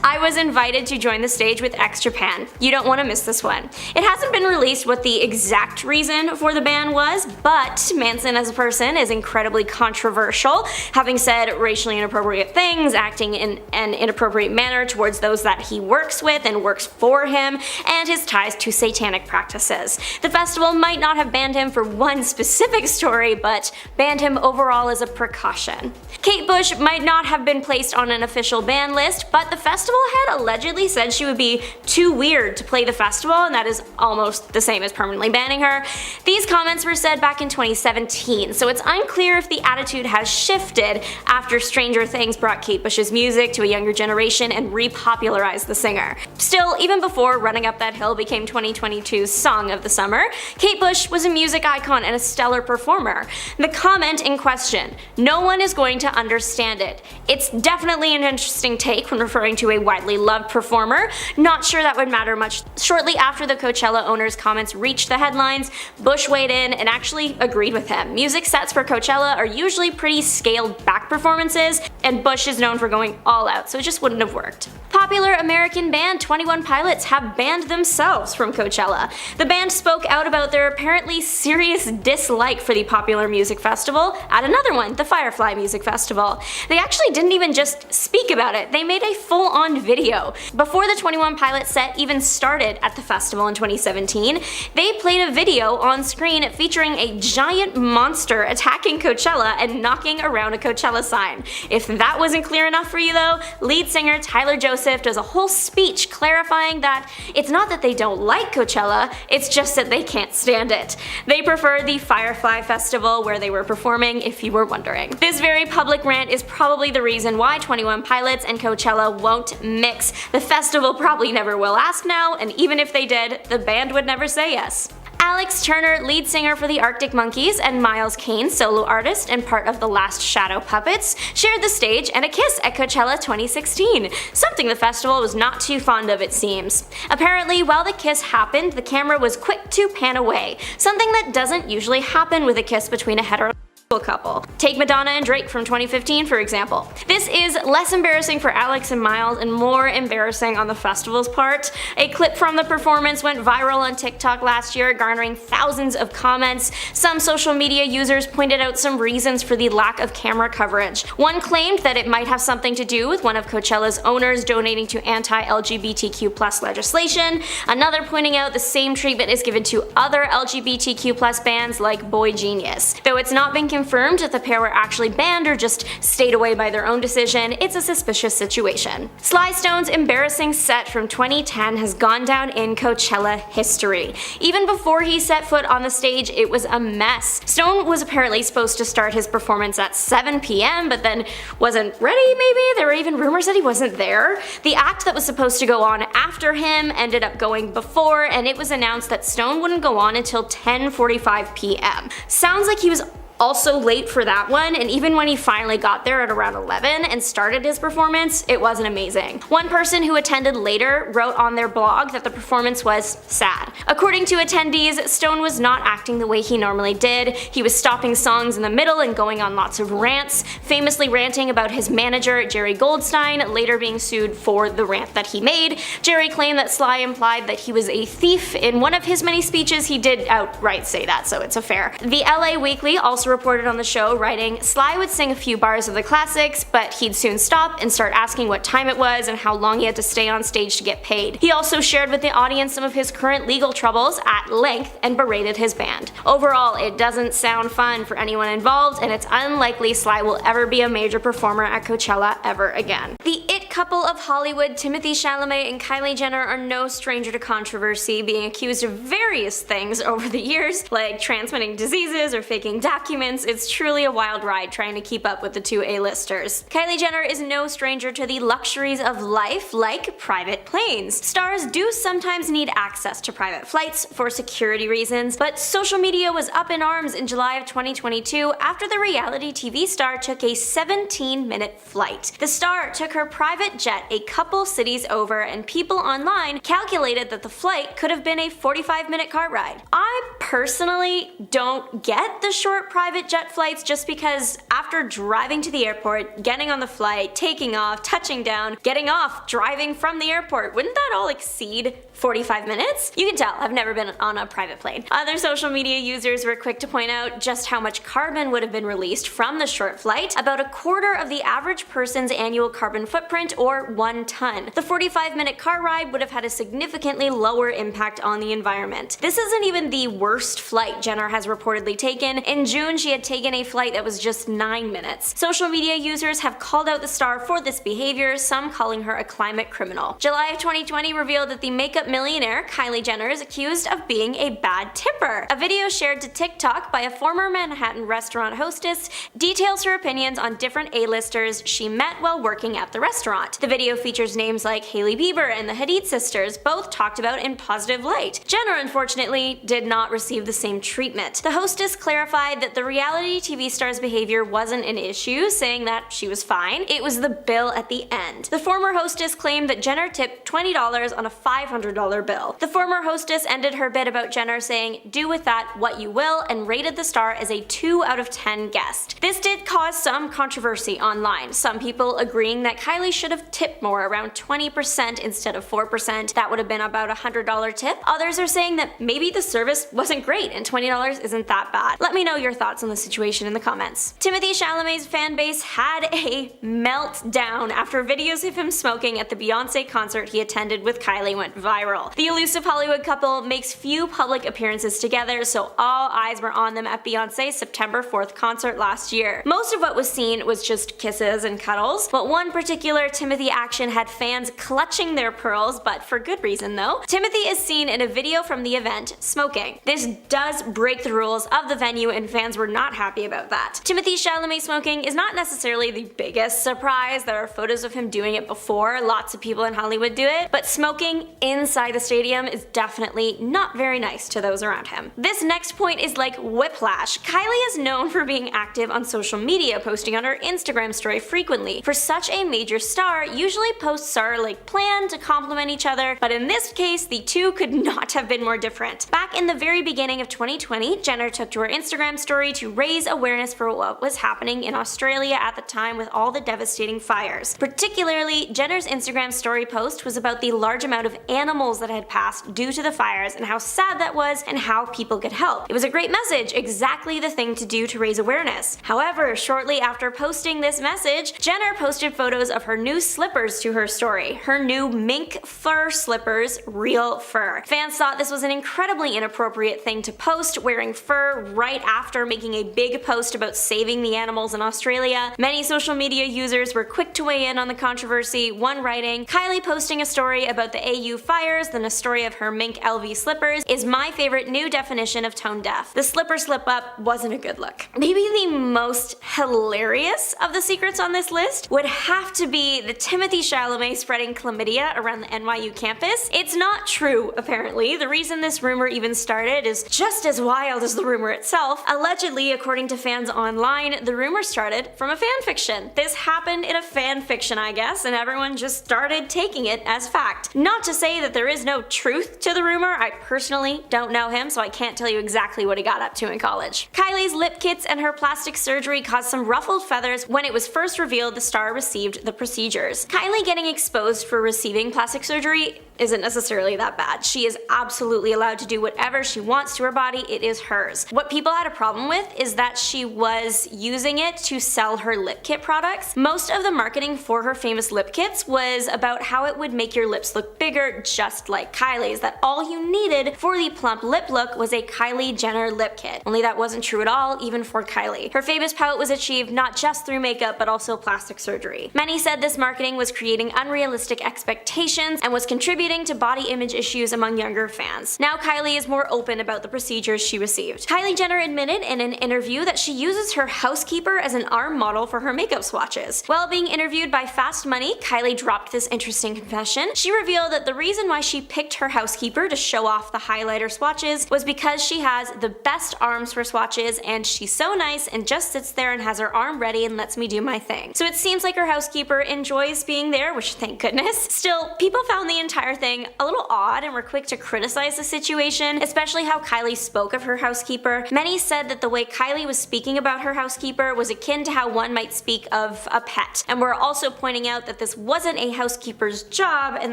Speaker 6: I was invited to join the stage with X Japan. You don't want to miss this one." It hasn't been released what the exact reason for the ban was, but Manson as a person is incredibly controversial, having said racially inappropriate things, acting in an inappropriate manner towards those that he works with and works for him, and his ties to satanic practices. The festival might not have banned him for one specific story, but banned him overall as a precaution. Kate Bush might not have been placed on an official ban list, but the festival had allegedly said she would be too weird to play the festival, and that is almost the same as permanently banning her. These comments were said back in 2017, so it's unclear if the attitude has shifted after Stranger Things brought Kate Bush's music to a younger generation and repopularized the singer. Still, even before Running Up That Hill became 2022's Song of the Summer, Kate Bush was a music icon and a stellar performer. The comment in question, "No one is going to understand it." It's definitely an interesting take when referring to a widely loved performer. Not sure that would matter much. Shortly after the Coachella owner's comments reached the headlines, Bush weighed in and actually agreed with him. Music sets for Coachella are usually pretty scaled back performances, and Bush is known for going all out, so it just wouldn't have worked. Popular American band 21 Pilots have banned themselves from Coachella. The band spoke out about their apparently serious dislike for the popular music festival at another one, the Firefly Music Festival. They actually didn't even just speak about it, they made a full-on video. Before the 21 Pilots set even started at the festival in 2017, they played a video on screen featuring a giant monster attacking Coachella and knocking around a Coachella sign. If that wasn't clear enough for you though, lead singer Tyler Joseph does a whole speech clarifying that it's not that they don't like Coachella, it's just that they can't stand it. They prefer the Firefly Festival where they were performing, if you were wondering. This very public rant is probably the reason why 21 Pilots and Coachella won't mix. The festival probably never will ask now, and even if they did, the band would never say yes. Alex Turner, lead singer for the Arctic Monkeys, and Miles Kane, solo artist and part of the Last Shadow Puppets, shared the stage and a kiss at Coachella 2016, something the festival was not too fond of, it seems. Apparently, while the kiss happened, the camera was quick to pan away, something that doesn't usually happen with a kiss between a heterosexual couple. Take Madonna and Drake from 2015, for example. This is less embarrassing for Alex and Miles and more embarrassing on the festival's part. A clip from the performance went viral on TikTok last year, garnering thousands of comments. Some social media users pointed out some reasons for the lack of camera coverage. One claimed that it might have something to do with one of Coachella's owners donating to anti-LGBTQ+ legislation, another pointing out the same treatment is given to other LGBTQ+ bands like Boy Genius. Though it's not been confirmed if the pair were actually banned or just stayed away by their own decision, it's a suspicious situation. Sly Stone's embarrassing set from 2010 has gone down in Coachella history. Even before he set foot on the stage, it was a mess. Stone was apparently supposed to start his performance at 7 p.m. but then wasn't ready maybe? There were even rumors that he wasn't there. The act that was supposed to go on after him ended up going before, and it was announced that Stone wouldn't go on until 10:45 p.m. Sounds like he was also late for that one, and even when he finally got there at around 11 and started his performance, it wasn't amazing. One person who attended later wrote on their blog that the performance was sad. According to attendees, Stone was not acting the way he normally did. He was stopping songs in the middle and going on lots of rants, famously ranting about his manager, Jerry Goldstein, later being sued for the rant that he made. Jerry claimed that Sly implied that he was a thief. In one of his many speeches, he did outright say that, so it's a fair. The LA Weekly also reported on the show, writing, Sly would sing a few bars of the classics, but he'd soon stop and start asking what time it was and how long he had to stay on stage to get paid. He also shared with the audience some of his current legal troubles at length and berated his band. Overall, it doesn't sound fun for anyone involved, and it's unlikely Sly will ever be a major performer at Coachella ever again. The it couple of Hollywood, Timothée Chalamet and Kylie Jenner, are no stranger to controversy, being accused of various things over the years, like transmitting diseases or faking documents. It's truly a wild ride trying to keep up with the two A-listers. Kylie Jenner is no stranger to the luxuries of life, like private planes. Stars do sometimes need access to private flights for security reasons, but social media was up in arms in July of 2022 after the reality TV star took a 17-minute flight. The star took her private jet a couple cities over, and people online calculated that the flight could have been a 45-minute car ride. I personally don't get the short private jet flights, just because after driving to the airport, getting on the flight, taking off, touching down, getting off, driving from the airport, wouldn't that all exceed 45 minutes? You can tell I've never been on a private plane. Other social media users were quick to point out just how much carbon would have been released from the short flight, about a quarter of the average person's annual carbon footprint, or 1 ton. The 45-minute car ride would have had a significantly lower impact on the environment. This isn't even the worst flight Jenner has reportedly taken. In June, she had taken a flight that was just 9 minutes. Social media users have called out the star for this behavior, some calling her a climate criminal. July of 2020 revealed that the makeup millionaire Kylie Jenner is accused of being a bad tipper. A video shared to TikTok by a former Manhattan restaurant hostess details her opinions on different A-listers she met while working at the restaurant. The video features names like Hailey Bieber and the Hadid sisters, both talked about in positive light. Jenner, unfortunately, did not receive the same treatment. The hostess clarified that the reality TV star's behavior wasn't an issue, saying that she was fine. It was the bill at the end. The former hostess claimed that Jenner tipped $20 on a $500 bill. The former hostess ended her bit about Jenner saying, "Do with that what you will," and rated the star as a 2 out of 10 guest. This did cause some controversy online, some people agreeing that Kylie should have tipped more, around 20% instead of 4%. That would have been about a $100 tip. Others are saying that maybe the service wasn't great and $20 isn't that bad. Let me know your thoughts on the situation in the comments. Timothée Chalamet's fan base had a meltdown after videos of him smoking at the Beyonce concert he attended with Kylie went viral. The elusive Hollywood couple makes few public appearances together, so all eyes were on them at Beyonce's September 4th concert last year. Most of what was seen was just kisses and cuddles, but one particular Timothée action had fans clutching their pearls, but for good reason though. Timothée is seen in a video from the event smoking. This does break the rules of the venue, and fans were not happy about that. Timothée Chalamet smoking is not necessarily the biggest surprise. There are photos of him doing it before. Lots of people in Hollywood do it, but smoking inside inside the stadium is definitely not very nice to those around him. This next point is like whiplash. Kylie is known for being active on social media, posting on her Instagram story frequently. For such a major star, usually posts are like planned to complement each other, but in this case, the two could not have been more different. Back in the very beginning of 2020, Jenner took to her Instagram story to raise awareness for what was happening in Australia at the time with all the devastating fires. Particularly, Jenner's Instagram story post was about the large amount of animals that had passed due to the fires and how sad that was and how people could help. It was a great message, exactly the thing to do to raise awareness. However, shortly after posting this message, Jenner posted photos of her new slippers to her story. Her new mink fur slippers, real fur. Fans thought this was an incredibly inappropriate thing to post, wearing fur right after making a big post about saving the animals in Australia. Many social media users were quick to weigh in on the controversy, one writing, "Kylie posting a story about the AU fires, then a story of her mink LV slippers is my favorite new definition of tone deaf. The slipper slip up wasn't a good look." Maybe the most hilarious of the secrets on this list would have to be the Timothée Chalamet spreading chlamydia around the NYU campus. It's not true, apparently. The reason this rumor even started is just as wild as the rumor itself. Allegedly, according to fans online, the rumor started from a fanfiction. This happened in a fanfiction, I guess, and everyone just started taking it as fact. Not to say that there is no truth to the rumor. I personally don't know him, so I can't tell you exactly what he got up to in college. Kylie's lip kits and her plastic surgery caused some ruffled feathers when it was first revealed the star received the procedures. Kylie getting exposed for receiving plastic surgery isn't necessarily that bad. She is absolutely allowed to do whatever she wants to her body, it is hers. What people had a problem with is that she was using it to sell her lip kit products. Most of the marketing for her famous lip kits was about how it would make your lips look bigger, just like Kylie's, that all you needed for the plump lip look was a Kylie Jenner lip kit. Only that wasn't true at all, even for Kylie. Her famous pout was achieved not just through makeup, but also plastic surgery. Many said this marketing was creating unrealistic expectations and was contributing to body image issues among younger fans. Now Kylie is more open about the procedures she received. Kylie Jenner admitted in an interview that she uses her housekeeper as an arm model for her makeup swatches. While being interviewed by Fast Money, Kylie dropped this interesting confession. She revealed that the reason why she picked her housekeeper to show off the highlighter swatches was because she has the best arms for swatches and she's so nice and just sits there and has her arm ready and lets me do my thing. So it seems like her housekeeper enjoys being there, which thank goodness. Still, people found the entire thing a little odd and were quick to criticize the situation, especially how Kylie spoke of her housekeeper. Many said that the way Kylie was speaking about her housekeeper was akin to how one might speak of a pet, and were also pointing out that this wasn't a housekeeper's job and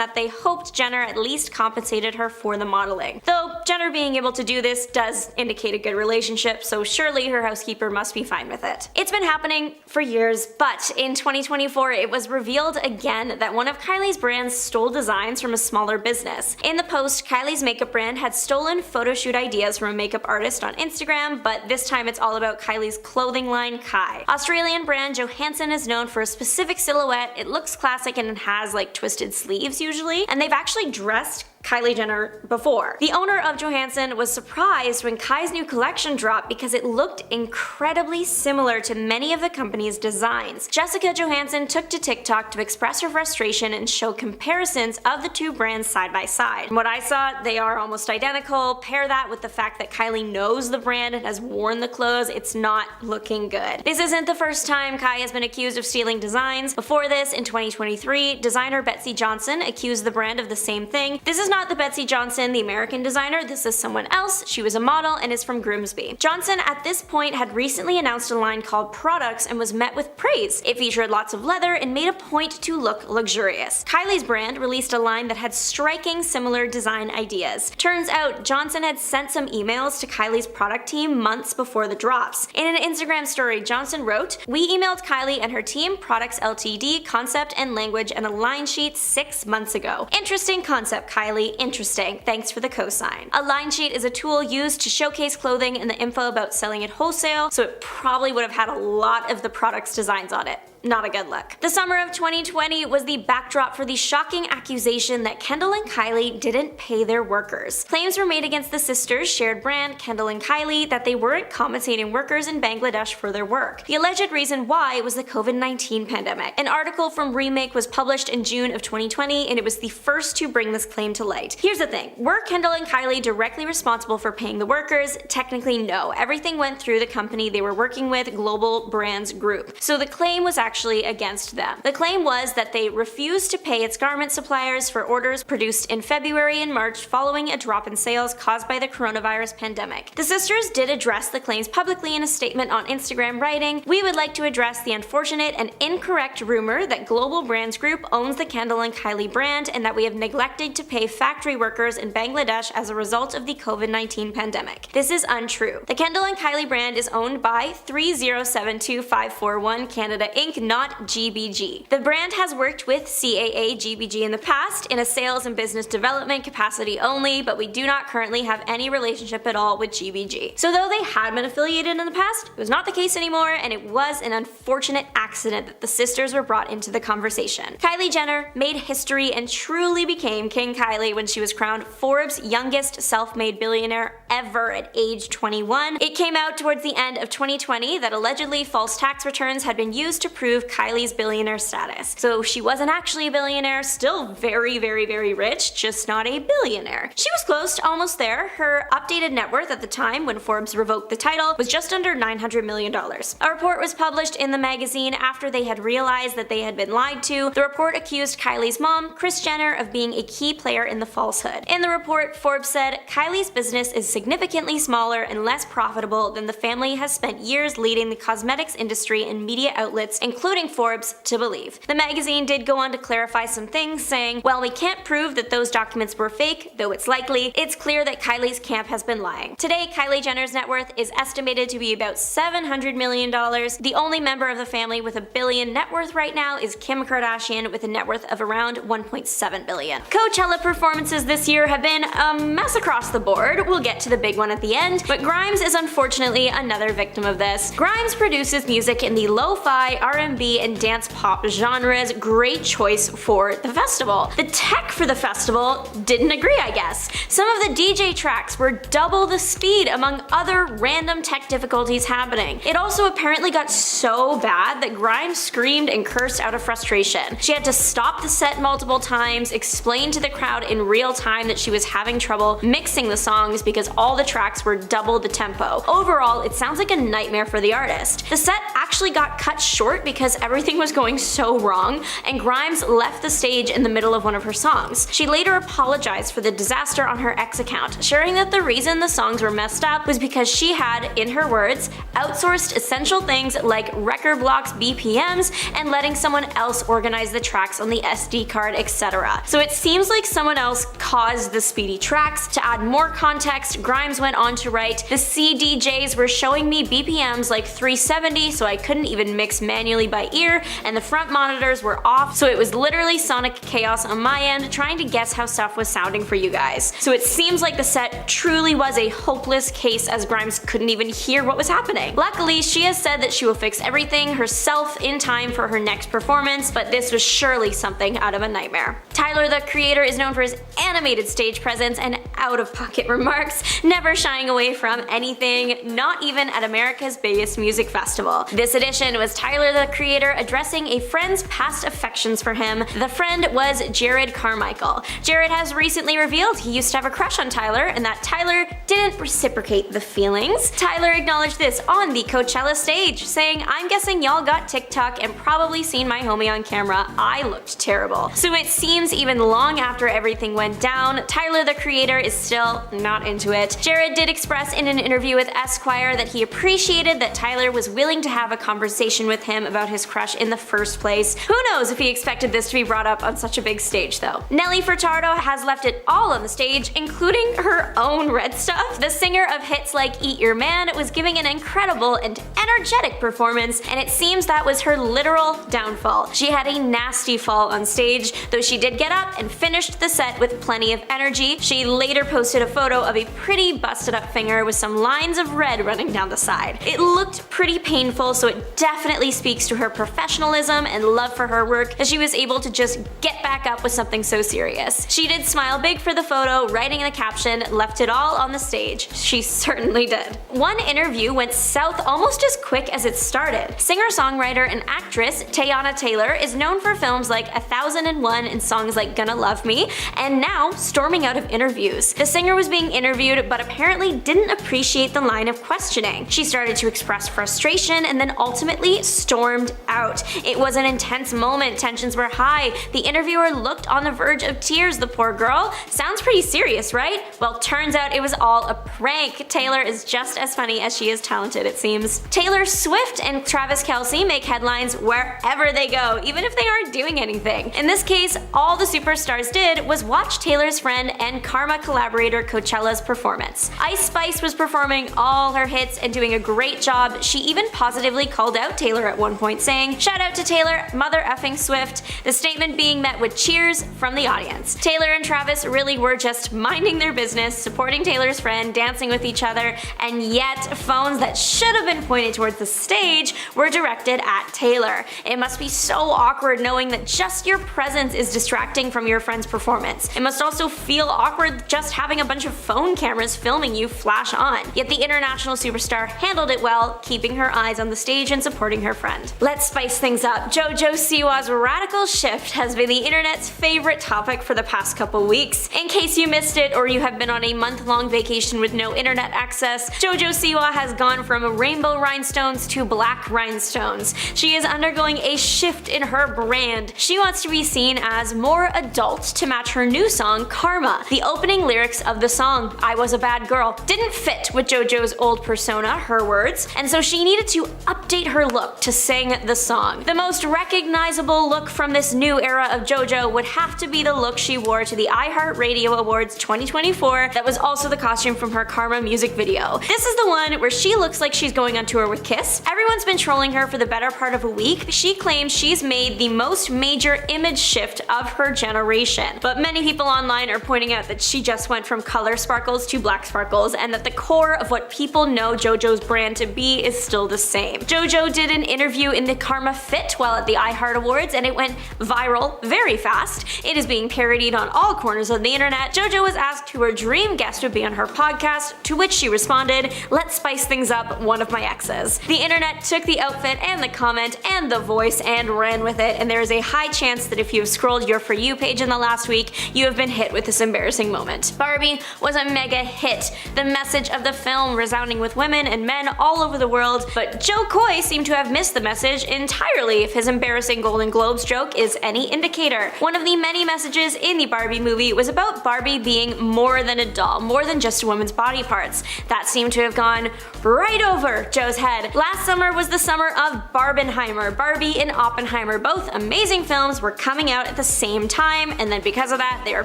Speaker 6: that they hoped Jenner at least compensated her for the modeling. Though Jenner being able to do this does indicate a good relationship, so surely her housekeeper must be fine with it. It's been happening for years, but in 2024 it was revealed again that one of Kylie's brands stole designs from a smaller business. In the post, Kylie's makeup brand had stolen photo shoot ideas from a makeup artist on Instagram, but this time it's all about Kylie's clothing line, Kai. Australian brand Johansson is known for a specific silhouette. It looks classic and it has like twisted sleeves usually, and they've actually dressed Kylie Jenner before. The owner of Johansson was surprised when Kai's new collection dropped because it looked incredibly similar to many of the company's designs. Jessica Johansson took to TikTok to express her frustration and show comparisons of the two brands side by side. From what I saw, they are almost identical. Pair that with the fact that Kylie knows the brand and has worn the clothes, it's not looking good. This isn't the first time Kai has been accused of stealing designs. Before this, in 2023, designer Betsy Johnson accused the brand of the same thing. This is not the Betsy Johnson, the American designer, this is someone else. She was a model and is from Grimsby. Johnson at this point had recently announced a line called Products and was met with praise. It featured lots of leather and made a point to look luxurious. Kylie's brand released a line that had striking similar design ideas. Turns out Johnson had sent some emails to Kylie's product team months before the drops. In an Instagram story, Johnson wrote, "We emailed Kylie and her team Products Ltd concept and language and a line sheet 6 months ago. Interesting concept, Kylie. Interesting. Thanks for the cosign." A line sheet is a tool used to showcase clothing and the info about selling at wholesale, so it probably would have had a lot of the product's designs on it. not a good look. The summer of 2020 was the backdrop for the shocking accusation that Kendall and Kylie didn't pay their workers. Claims were made against the sisters' shared brand, Kendall and Kylie, that they weren't compensating workers in Bangladesh for their work. The alleged reason why was the COVID-19 pandemic. An article from Remake was published in June of 2020, and it was the first to bring this claim to light. Here's the thing, were Kendall and Kylie directly responsible for paying the workers? Technically no. Everything went through the company they were working with, Global Brands Group. So the claim was actually against them. The claim was that they refused to pay its garment suppliers for orders produced in February and March following a drop in sales caused by the coronavirus pandemic. The sisters did address the claims publicly in a statement on Instagram, writing, "We would like to address the unfortunate and incorrect rumor that Global Brands Group owns the Kendall and Kylie brand and that we have neglected to pay factory workers in Bangladesh as a result of the COVID-19 pandemic. This is untrue. The Kendall and Kylie brand is owned by 3072541 Canada Inc., not GBG. The brand has worked with CAA GBG in the past in a sales and business development capacity only, but we do not currently have any relationship at all with GBG." So though they had been affiliated in the past, it was not the case anymore, and it was an unfortunate accident that the sisters were brought into the conversation. Kylie Jenner made history and truly became King Kylie when she was crowned Forbes' youngest self-made billionaire ever at age 21. It came out towards the end of 2020 that allegedly false tax returns had been used to prove Kylie's billionaire status. So she wasn't actually a billionaire, still very, very, very rich, just not a billionaire. She was close to almost there. Her updated net worth at the time when Forbes revoked the title was just under $900 million. A report was published in the magazine after they had realized that they had been lied to. The report accused Kylie's mom, Kris Jenner, of being a key player in the falsehood. In the report, Forbes said, "Kylie's business is significantly smaller and less profitable than the family has spent years leading the cosmetics industry and media outlets, including Forbes, to believe." The magazine did go on to clarify some things, saying, "While we can't prove that those documents were fake, though it's likely, it's clear that Kylie's camp has been lying." Today, Kylie Jenner's net worth is estimated to be about $700 million. The only member of the family with a billion net worth right now is Kim Kardashian with a net worth of around $1.7 billion. Coachella performances this year have been a mess across the board. We'll get to the big one at the end, but Grimes is unfortunately another victim of this. Grimes produces music in the lo-fi, R&B, and dance pop genres. Great choice for the festival. The tech for the festival didn't agree, I guess. Some of the DJ tracks were double the speed, among other random tech difficulties happening. It also apparently got so bad that Grimes screamed and cursed out of frustration. She had to stop the set multiple times, explain to the crowd in real time that she was having trouble mixing the songs because all the tracks were double the tempo. Overall, it sounds like a nightmare for the artist. The set actually got cut short because everything was going so wrong, and Grimes left the stage in the middle of one of her songs. She later apologized for the disaster on her X account, sharing that the reason the songs were messed up was because she had, in her words, outsourced essential things like record blocks, BPMs, and letting someone else organize the tracks on the SD card, etc. So it seems like someone else caused the speedy tracks. To add more context, Grimes went on to write, "The CDJs were showing me BPMs like 370, so I couldn't even mix manually by ear, and the front monitors were off, so it was literally sonic chaos on my end trying to guess how stuff was sounding for you guys." So it seems like the set truly was a hopeless case, as Grimes couldn't even hear what was happening. Luckily, she has said that she will fix everything herself in time for her next performance, but this was surely something out of a nightmare. Tyler, the Creator, is known for his animated stage presence and out-of-pocket remarks, never shying away from anything, not even at America's biggest music festival. This edition was Tyler, the Creator, addressing a friend's past affections for him. The friend was Jared Carmichael. Jared has recently revealed he used to have a crush on Tyler, and that Tyler didn't reciprocate the feelings. Tyler acknowledged this on the Coachella stage, saying, "I'm guessing y'all got TikTok and probably seen my homie on camera. I looked terrible." So it seems even long after everything went down, Tyler, the Creator, is still not into it. Jared did express in an interview with Esquire that he appreciated that Tyler was willing to have a conversation with him about his crush in the first place. Who knows if he expected this to be brought up on such a big stage though. Nelly Furtado has left it all on the stage, including her own red stuff. The singer of hits like Eat Your Man was giving an incredible and energetic performance, and it seems that was her literal downfall. She had a nasty fall on stage, though she did get up and finished the set with plenty of energy. She later later posted a photo of a pretty busted up finger with some lines of red running down the side. It looked pretty painful, so it definitely speaks to her professionalism and love for her work that she was able to just get back up with something so serious. She did smile big for the photo, writing in the caption, "Left it all on the stage." She certainly did. One interview went south almost as quick as it started. Singer-songwriter and actress Teyana Taylor is known for films like 1001 and songs like Gonna Love Me, and now storming out of interviews. The singer was being interviewed but apparently didn't appreciate the line of questioning. She started to express frustration and then ultimately stormed out. It was an intense moment, tensions were high. The interviewer looked on the verge of tears, the poor girl. Sounds pretty serious, right? Well, turns out it was all a prank. Taylor is just as funny as she is talented, it seems. Taylor Swift and Travis Kelce make headlines wherever they go, even if they aren't doing anything. In this case, all the superstars did was watch Taylor's friend and Karma collaborator Coachella's performance. Ice Spice was performing all her hits and doing a great job. She even positively called out Taylor at one point, saying, "Shout out to Taylor, mother effing Swift," the statement being met with cheers from the audience. Taylor and Travis really were just minding their business, supporting Taylor's friend, dancing with each other, and yet phones that should have been pointed towards the stage were directed at Taylor. It must be so awkward knowing that just your presence is distracting from your friend's performance. It must also feel awkward just having a bunch of phone cameras filming you flash on. Yet the international superstar handled it well, keeping her eyes on the stage and supporting her friend. Let's spice things up. JoJo Siwa's radical shift has been the internet's favorite topic for the past couple weeks. In case you missed it or you have been on a month-long vacation with no internet access, JoJo Siwa has gone from rainbow rhinestones to black rhinestones. She is undergoing a shift in her brand. She wants to be seen as more adult to match her new song, Karma. The opening lyrics of the song, "I was a bad girl," didn't fit with JoJo's old persona, her words, and so she needed to update her look to sing the song. The most recognizable look from this new era of JoJo would have to be the look she wore to the iHeartRadio Awards 2024 that was also the costume from her Karma music video. This is the one where she looks like she's going on tour with Kiss. Everyone's been trolling her for the better part of a week. She claims she's made the most major image shift of her generation. But many people online are pointing out that she just went from color sparkles to black sparkles, and that the core of what people know JoJo's brand to be is still the same. JoJo did an interview in the Karma Fit while at the iHeart Awards, and it went viral very fast. It is being parodied on all corners of the internet. JoJo was asked who her dream guest would be on her podcast, to which she responded, "Let's spice things up, one of my exes." The internet took the outfit and the comment and the voice and ran with it, and there is a high chance that if you have scrolled your For You page in the last week, you have been hit with this embarrassing moment. Barbie was a mega hit, the message of the film resounding with women and men all over the world, but Joe Coy seemed to have missed the message entirely if his embarrassing Golden Globes joke is any indicator. One of the many messages in the Barbie movie was about Barbie being more than a doll, more than just a woman's body parts. That seemed to have gone right over Joe's head. Last summer was the summer of Barbenheimer. Barbie and Oppenheimer, both amazing films, were coming out at the same time, and then because of that, they are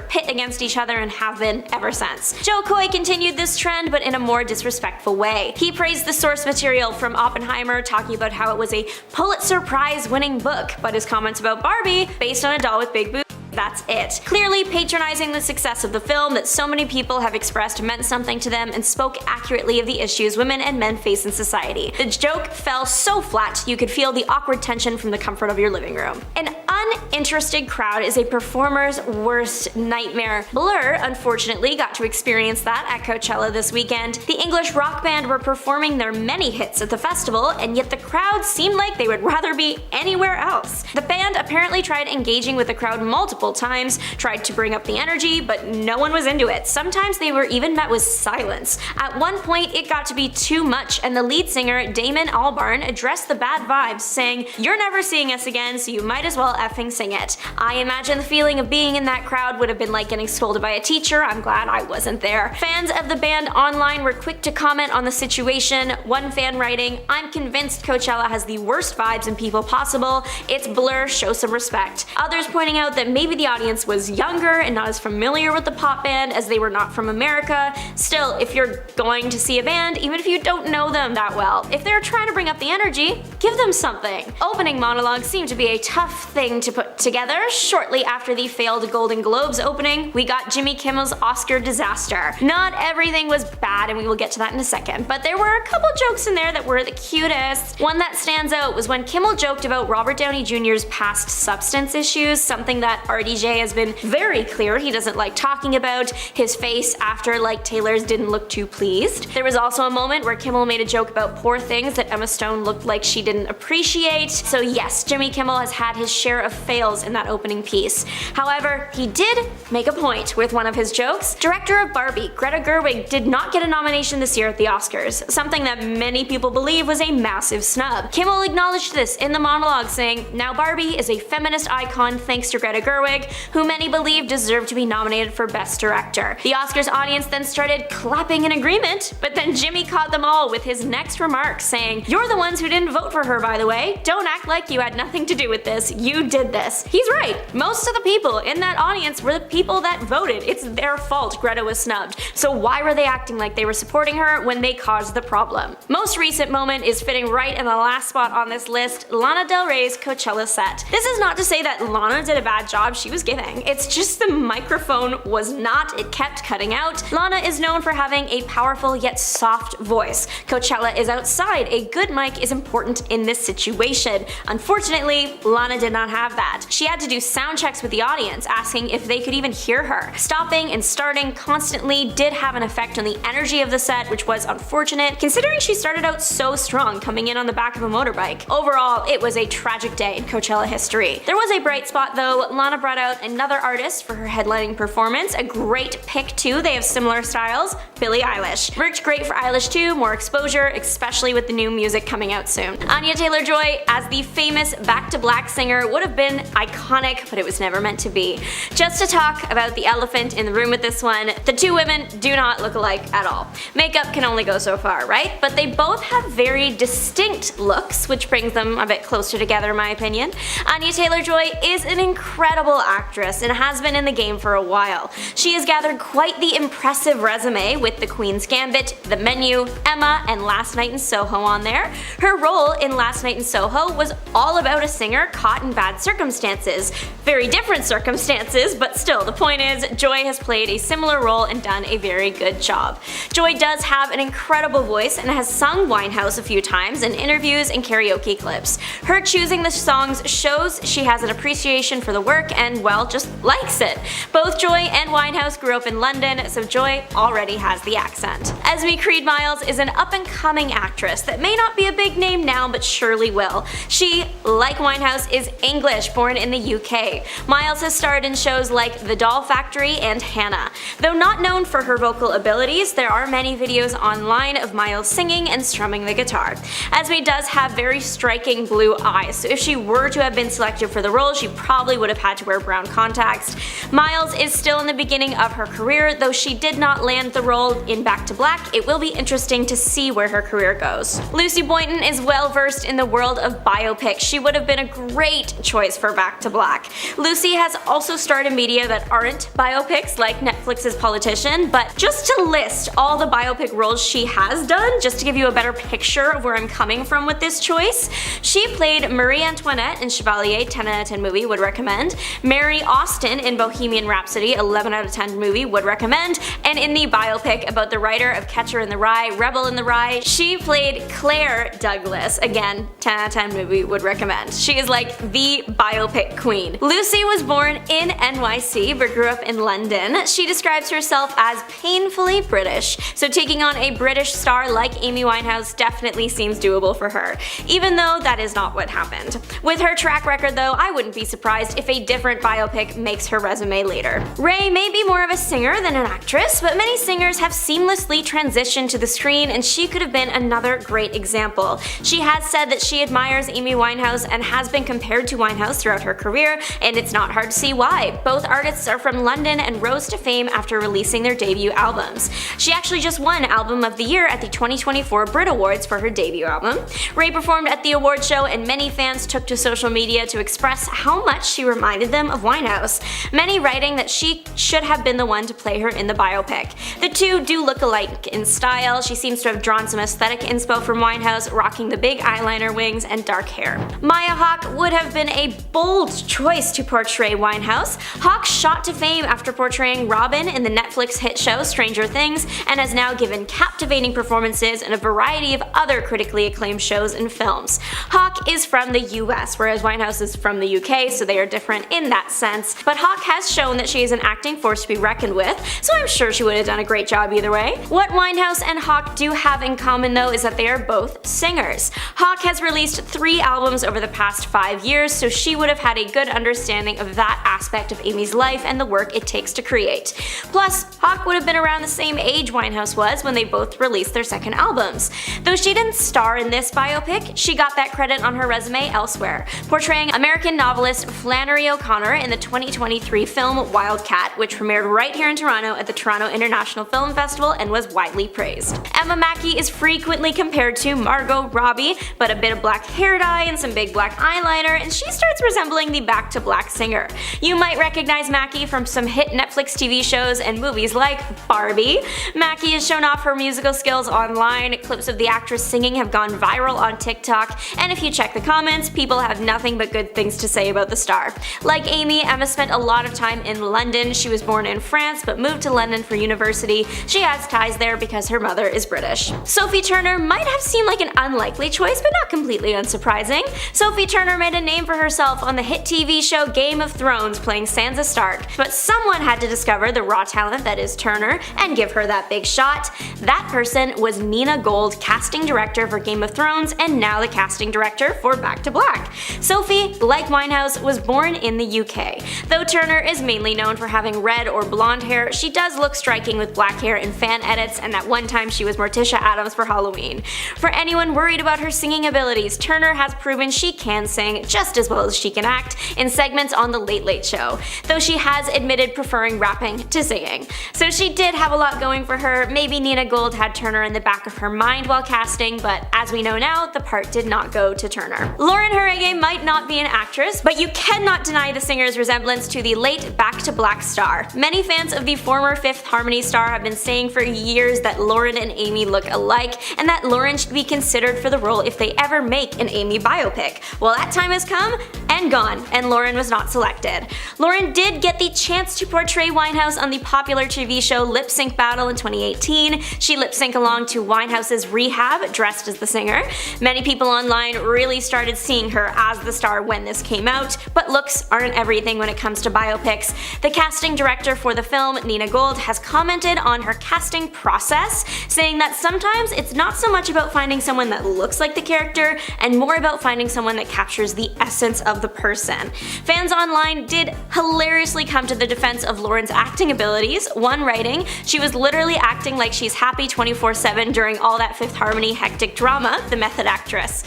Speaker 6: pit against each other and have been ever since. Joe Coy continued this trend, but in a more disrespectful way. He praised the source material from Oppenheimer, talking about how it was a Pulitzer Prize winning book, but his comments about Barbie, based on a doll with big boobs, that's it. Clearly patronizing the success of the film that so many people have expressed meant something to them and spoke accurately of the issues women and men face in society. The joke fell so flat you could feel the awkward tension from the comfort of your living room. An uninterested crowd is a performer's worst nightmare. Blur, unfortunately, got to experience that at Coachella this weekend. The English rock band were performing their many hits at the festival, and yet the crowd seemed like they would rather be anywhere else. The band apparently tried engaging with the crowd multiple times, tried to bring up the energy, but no one was into it. Sometimes they were even met with silence. At one point, it got to be too much, and the lead singer, Damon Albarn, addressed the bad vibes, saying, "You're never seeing us again, so you might as well effing sing it." I imagine the feeling of being in that crowd would have been like getting scolded by a teacher. I'm glad I wasn't there. Fans of the band online were quick to comment on the situation, one fan writing, "I'm convinced Coachella has the worst vibes and people possible. It's Blur, show some respect." Others pointing out that maybe the audience was younger and not as familiar with the pop band as they were not from America. Still, if you're going to see a band, even if you don't know them that well, if they're trying to bring up the energy, give them something. Opening monologues seem to be a tough thing to put together. Shortly after the failed Golden Globes opening, we got Jimmy Kimmel's Oscar disaster. Not everything was bad, and we will get to that in a second, but there were a couple jokes in there that were the cutest. One that stands out was when Kimmel joked about Robert Downey Jr.'s past substance issues, something that RDJ has been very clear he doesn't like talking about. His face after Like Taylor's didn't look too pleased. There was also a moment where Kimmel made a joke about poor things that Emma Stone looked like she didn't appreciate. So yes, Jimmy Kimmel has had his share of fails in that opening piece. However, he did make a point with one of his jokes. Director of Barbie, Greta Gerwig, did not get a nomination this year at the Oscars, something that many people believe was a massive snub. Kimmel acknowledged this in the monologue, saying, "Now Barbie is a feminist icon thanks to Greta Gerwig, who many believe deserved to be nominated for Best Director." The Oscars audience then started clapping in agreement, but then Jimmy caught them all with his next remark, saying, "You're the ones who didn't vote for her, by the way. Don't act like you had nothing to do with this. You did this." He's right. Most of the people in that audience were the people that voted. It's their fault Greta was snubbed. So why were they acting like they were supporting her when they caused the problem? Most recent moment is fitting right in the last spot on this list, Lana Del Rey's Coachella set. This is not to say that Lana did a bad job, she was giving. It's just the microphone was not, it kept cutting out. Lana is known for having a powerful yet soft voice. Coachella is outside, a good mic is important in this situation. Unfortunately, Lana did not have that. She had to do sound checks with the audience, asking if they could even hear her. Stopping and starting constantly did have an effect on the energy of the set, which was unfortunate, considering she started out so strong coming in on the back of a motorbike. Overall, it was a tragic day in Coachella history. There was a bright spot though. Lana brought out another artist for her headlining performance, a great pick too, they have similar styles, Billie Eilish. Worked great for Eilish too, more exposure, especially with the new music coming out soon. Anya Taylor-Joy as the famous Back to Black singer would have been iconic, but it was never meant to be. Just to talk about the elephant in the room with this one, the two women do not look alike at all. Makeup can only go so far, right? But they both have very distinct looks, which brings them a bit closer together in my opinion. Anya Taylor-Joy is an incredible actress and has been in the game for a while. She has gathered quite the impressive resume with The Queen's Gambit, The Menu, Emma, and Last Night in Soho on there. Her role in Last Night in Soho was all about a singer caught in bad circumstances. Very different circumstances, but still, the point is, Joy has played a similar role and done a very good job. Joy does have an incredible voice and has sung Winehouse a few times in interviews and karaoke clips. Her choosing the songs shows she has an appreciation for the work and, well, just likes it. Both Joy and Winehouse grew up in London, so Joy already has the accent. Esme Creed Miles is an up-and-coming actress that may not be a big name now, but surely will. She, like Winehouse, is English, born in the UK. Miles has starred in shows like The Doll Factory and Hannah. Though not known for her vocal abilities, there are many videos online of Miles singing and strumming the guitar. Esme does have very striking blue eyes, so if she were to have been selected for the role, she probably would have had to wear brown contacts. Miles is still in the beginning of her career, though she did not land the role in Back to Black. It will be interesting to see where her career goes. Lucy Boynton is well versed in the world of biopics. She would have been a great choice for Back to Black. Lucy has also starred in media that aren't biopics, like Netflix's Politician, but just to list all the biopic roles she has done, just to give you a better picture of where I'm coming from with this choice, she played Marie Antoinette in Chevalier, 10 out of 10 movie, would recommend, Mary Austin in Bohemian Rhapsody, 11 out of 10 movie, would recommend, and in the biopic about the writer of Catcher in the Rye, Rebel in the Rye, she played Claire Douglas, again, 10 out of 10 movie, would recommend. She is like the biopic queen. Lucy was born in NYC but grew up in London. She describes herself as painfully British, so taking on a British star like Amy Winehouse definitely seems doable for her, even though that is not what happened. With her track record though, I wouldn't be surprised if a different biopic makes her resume later. Ray may be more of a singer than an actress, but many singers have seamlessly transitioned to the screen, and she could have been another great example. She has said that she admires Amy Winehouse and has been compared to Winehouse throughout her career, and it's not hard to see why. Both artists are from London and rose to fame fame after releasing their debut albums. She actually just won Album of the Year at the 2024 Brit Awards for her debut album. Ray performed at the award show, and many fans took to social media to express how much she reminded them of Winehouse, many writing that she should have been the one to play her in the biopic. The two do look alike in style. She seems to have drawn some aesthetic inspo from Winehouse, rocking the big eyeliner wings and dark hair. Maya Hawke would have been a bold choice to portray Winehouse. Hawke shot to fame after portraying Robin in the Netflix hit show Stranger Things, and has now given captivating performances in a variety of other critically acclaimed shows and films. Hawke is from the US, whereas Winehouse is from the UK, so they are different in that sense, but Hawke has shown that she is an acting force to be reckoned with, so I'm sure she would have done a great job either way. What Winehouse and Hawke do have in common though is that they are both singers. Hawke has released 3 albums over the past 5 years, so she would have had a good understanding of that aspect of Amy's life and the work it takes to create. Plus, Hawke would have been around the same age Winehouse was when they both released their second albums. Though she didn't star in this biopic, she got that credit on her resume elsewhere, portraying American novelist Flannery O'Connor in the 2023 film Wildcat, which premiered right here in Toronto at the Toronto International Film Festival and was widely praised. Emma Mackey is frequently compared to Margot Robbie, but a bit of black hair dye and some big black eyeliner, and she starts resembling the Back to Black singer. You might recognize Mackey from some hit Netflix TV shows and movies like Barbie. Mackey has shown off her musical skills online. Clips of the actress singing have gone viral on TikTok, and if you check the comments, people have nothing but good things to say about the star. Like Amy, Emma spent a lot of time in London. She was born in France but moved to London for university. She has ties there because her mother is British. Sophie Turner might have seemed like an unlikely choice, but not completely unsurprising. Sophie Turner made a name for herself on the hit TV show Game of Thrones, playing Sansa Stark, but someone had to discover the raw talent that is Turner and give her that big shot. That person was Nina Gold, casting director for Game of Thrones and now the casting director for Back to Black. Sophie, like Winehouse, was born in the UK. Though Turner is mainly known for having red or blonde hair, she does look striking with black hair in fan edits, and at one time she was Morticia Addams for Halloween. For anyone worried about her singing abilities, Turner has proven she can sing just as well as she can act in segments on The Late Late Show, though she has admitted preferring rapping to singing. So she did have a lot going for her. Maybe Nina Gold had Turner in the back of her mind while casting, but as we know now, the part did not go to Turner. Lauren Harege might not be an actress, but you cannot deny the singer's resemblance to the late Back to Black star. Many fans of the former Fifth Harmony star have been saying for years that Lauren and Amy look alike, and that Lauren should be considered for the role if they ever make an Amy biopic. Well, that time has come and gone, and Lauren was not selected. Lauren did get the chance to portray Winehouse on the popular TV show Lip Sync Battle in 2018. She lip synced along to Winehouse's Rehab, dressed as the singer. Many people online really started seeing her as the star when this came out, but looks aren't everything when it comes to biopics. The casting director for the film, Nina Gold, has commented on her casting process, saying that sometimes it's not so much about finding someone that looks like the character and more about finding someone that captures the essence of the person. Fans online did hilariously come to the defense of Lauren's acting abilities, one writing, "She was literally acting like she's happy 24/7 during all that Fifth Harmony hectic drama, the method actress."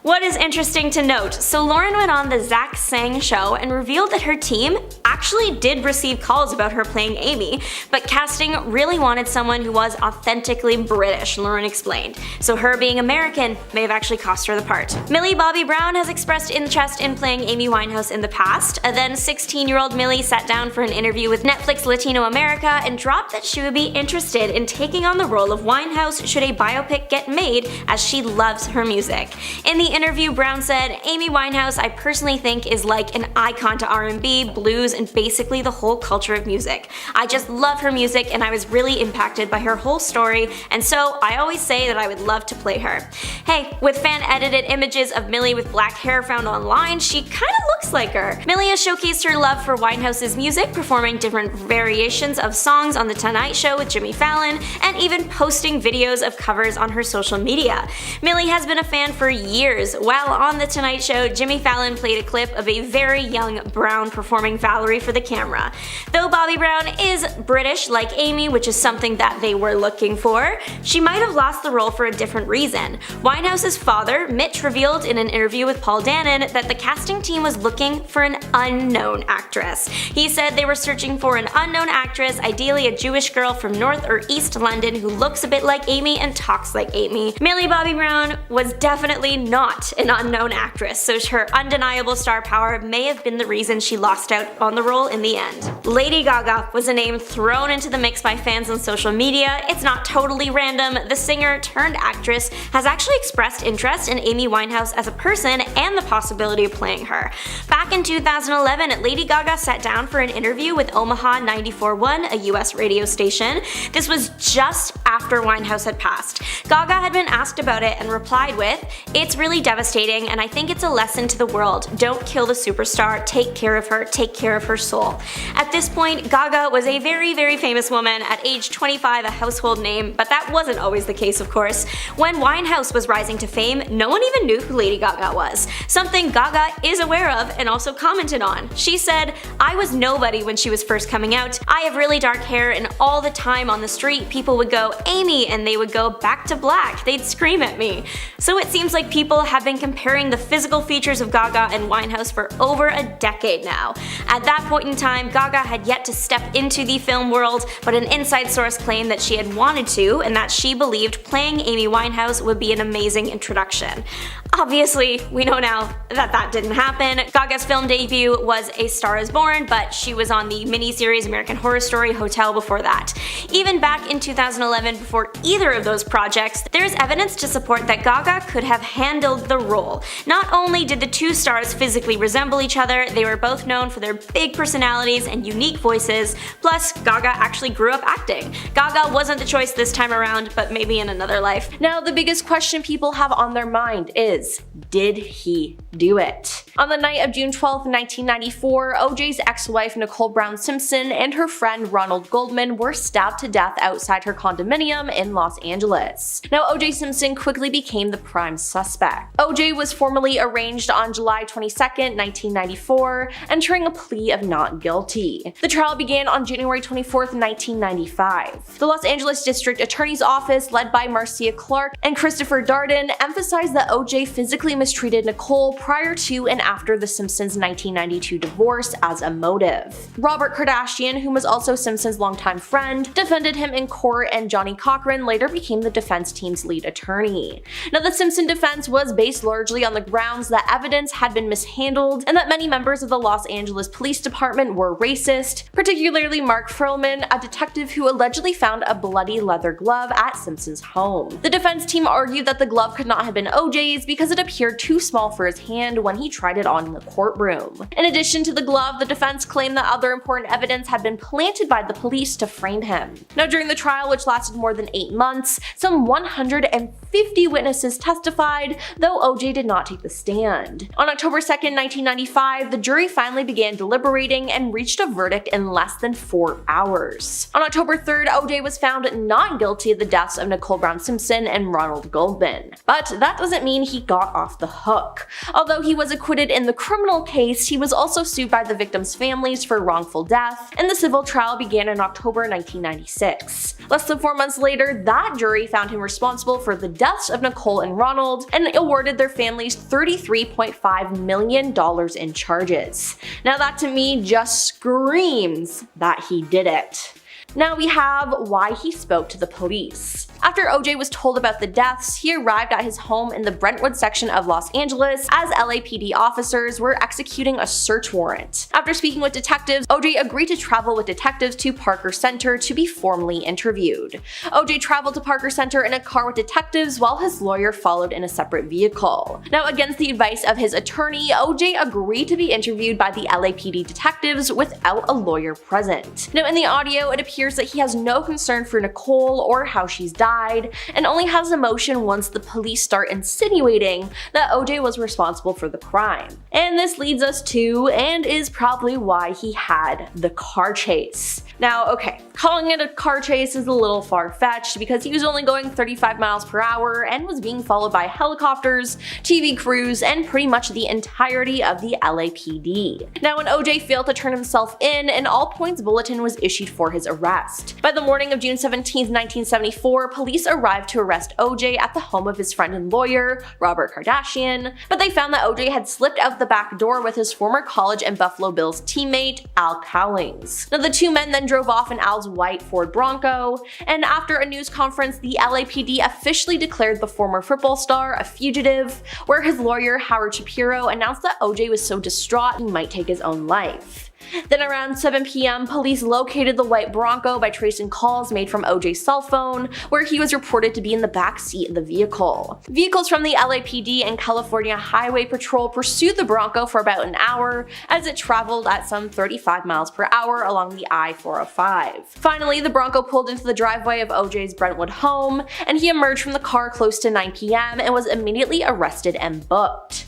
Speaker 6: What is interesting to note, so Lauren went on the Zach Sang show and revealed that her team actually did receive calls about her playing Amy, but casting really wanted someone who was authentically British, Lauren explained. So her being American may have actually cost her the part. Millie Bobby Brown has expressed interest in playing Amy Winehouse in the past. A then 16-year-old Millie sat down for an interview with Netflix Latino America and dropped that she would be interested in taking on the role of Winehouse should a biopic get made, as she loves her music. In the interview, Brown said, "Amy Winehouse I personally think is like an icon to R&B, blues, and basically the whole culture of music. I just love her music and I was really impacted by her whole story, and so I always say that I would love to play her." Hey, with fan-edited images of Millie with black hair found online, she kinda looks like her. Millie has showcased her love for Winehouse's music, performing different variations of songs on The Tonight Show with Jimmy Fallon, and even posting videos of covers on her social media. Millie has been a fan for years, years. While on The Tonight Show, Jimmy Fallon played a clip of a very young Brown performing Valerie for the camera. Though Bobby Brown is British like Amy, which is something that they were looking for, she might have lost the role for a different reason. Winehouse's father, Mitch, revealed in an interview with Paul Dannon that the casting team was looking for an unknown actress. He said they were searching for an unknown actress, ideally a Jewish girl from North or East London who looks a bit like Amy and talks like Amy. Millie Bobby Brown was definitely not an unknown actress, so her undeniable star power may have been the reason she lost out on the role in the end. Lady Gaga was a name thrown into the mix by fans on social media. It's not totally random. The singer turned actress has actually expressed interest in Amy Winehouse as a person and the possibility of playing her. Back in 2011, Lady Gaga sat down for an interview with Omaha 94.1, a US radio station. This was just after Winehouse had passed. Gaga had been asked about it and replied with, "It's really devastating and I think it's a lesson to the world. Don't kill the superstar, take care of her soul." At this point, Gaga was a very, very famous woman, at age 25 a household name, but that wasn't always the case, of course. When Winehouse was rising to fame, no one even knew who Lady Gaga was, something Gaga is aware of and also commented on. She said, "I was nobody when she was first coming out. I have really dark hair and all the time on the street people would go, 'Amy,' and they would go back to black. They'd scream at me." So it seems like people have been comparing the physical features of Gaga and Winehouse for over a decade now. At that point in time, Gaga had yet to step into the film world, but an inside source claimed that she had wanted to and that she believed playing Amy Winehouse would be an amazing introduction. Obviously, we know now that that didn't happen. Gaga's film debut was A Star Is Born, but she was on the miniseries American Horror Story Hotel before that. Even back in 2011, before either of those projects, there is evidence to support that Gaga could have handled the role. Not only did the two stars physically resemble each other, they were both known for their big personalities and unique voices, plus Gaga actually grew up acting. Gaga wasn't the choice this time around, but maybe in another life.
Speaker 1: Now, the biggest question people have on their mind is, did he do it? On the night of June 12, 1994, OJ's ex-wife Nicole Brown Simpson and her friend Ronald Goldman were stabbed to death outside her condominium in Los Angeles. Now, OJ Simpson quickly became the prime suspect. OJ was formally arraigned on July 22, 1994, entering a plea of not guilty. The trial began on January 24, 1995. The Los Angeles District Attorney's Office, led by Marcia Clark and Christopher Darden, emphasized that OJ physically mistreated Nicole prior to and after the Simpsons' 1992 divorce as a motive. Robert Kardashian, who was also Simpson's longtime friend, defended him in court, and Johnny Cochran later became the defense team's lead attorney. Now, the Simpson defense was based largely on the grounds that evidence had been mishandled and that many members of the Los Angeles Police Department were racist, particularly Mark Furlman, a detective who allegedly found a bloody leather glove at Simpson's home. The defense team argued that the glove could not have been OJ's because it appeared too small for his hand when he tried it on in the courtroom. In addition to the glove, the defense claimed that other important evidence had been planted by the police to frame him. Now, during the trial, which lasted more than 8 months, some 150 witnesses testified, though OJ did not take the stand. On October 2, 1995, the jury finally began deliberating and reached a verdict in less than 4 hours. On October 3rd, OJ was found not guilty of the deaths of Nicole Brown Simpson and Ronald Goldman. But that doesn't mean he got off the hook. Although he was acquitted in the criminal case, he was also sued by the victims' families for wrongful death, and the civil trial began in October 1996. Less than 4 months later, that jury found him responsible for the deaths of Nicole and Ronald and awarded their families $33.5 million in charges. Now, that to me just screams that he did it. Now we have why he spoke to the police. After OJ was told about the deaths, he arrived at his home in the Brentwood section of Los Angeles as LAPD officers were executing a search warrant. After speaking with detectives, OJ agreed to travel with detectives to Parker Center to be formally interviewed. OJ traveled to Parker Center in a car with detectives while his lawyer followed in a separate vehicle. Now, against the advice of his attorney, OJ agreed to be interviewed by the LAPD detectives without a lawyer present. Now, in the audio, it appears that he has no concern for Nicole or how she's died, and only has emotion once the police start insinuating that OJ was responsible for the crime. And this leads us to, and is probably why he had the car chase. Now, okay, calling it a car chase is a little far-fetched because he was only going 35 miles per hour and was being followed by helicopters, TV crews, and pretty much the entirety of the LAPD. Now, when OJ failed to turn himself in, an all-points bulletin was issued for his arrest. By the morning of June 17, 1974, police arrived to arrest OJ at the home of his friend and lawyer, Robert Kardashian, but they found that OJ had slipped out the back door with his former college and Buffalo Bills teammate, Al Cowlings. Now, the two men then drove off in Al's white Ford Bronco, and after a news conference, the LAPD officially declared the former football star a fugitive, where his lawyer, Howard Shapiro, announced that OJ was so distraught he might take his own life. Then around 7 p.m., police located the white Bronco by tracing calls made from OJ's cell phone, where he was reported to be in the back seat of the vehicle. Vehicles from the LAPD and California Highway Patrol pursued the Bronco for about an hour as it traveled at some 35 miles per hour along the I-405. Finally, the Bronco pulled into the driveway of OJ's Brentwood home, and he emerged from the car close to 9 p.m. and was immediately arrested and booked.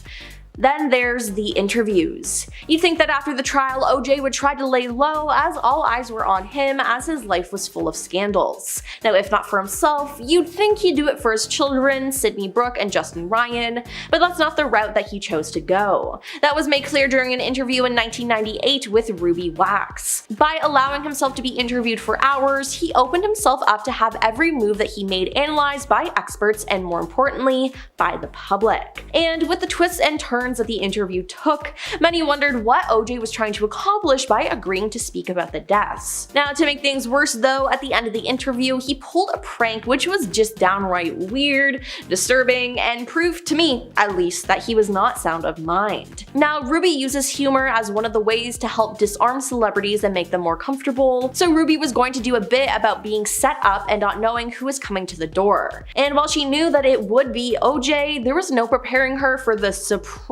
Speaker 1: Then there's the interviews. You'd think that after the trial, OJ would try to lay low as all eyes were on him as his life was full of scandals. Now, if not for himself, you'd think he'd do it for his children, Sydney Brooke and Justin Ryan, but that's not the route that he chose to go. That was made clear during an interview in 1998 with Ruby Wax. By allowing himself to be interviewed for hours, he opened himself up to have every move that he made analyzed by experts and, more importantly, by the public. And with the twists and turns that the interview took, many wondered what OJ was trying to accomplish by agreeing to speak about the deaths. Now, to make things worse though, at the end of the interview, he pulled a prank which was just downright weird, disturbing, and proved to me, at least, that he was not sound of mind. Now, Ruby uses humor as one of the ways to help disarm celebrities and make them more comfortable, so Ruby was going to do a bit about being set up and not knowing who was coming to the door. And while she knew that it would be OJ, there was no preparing her for the surprise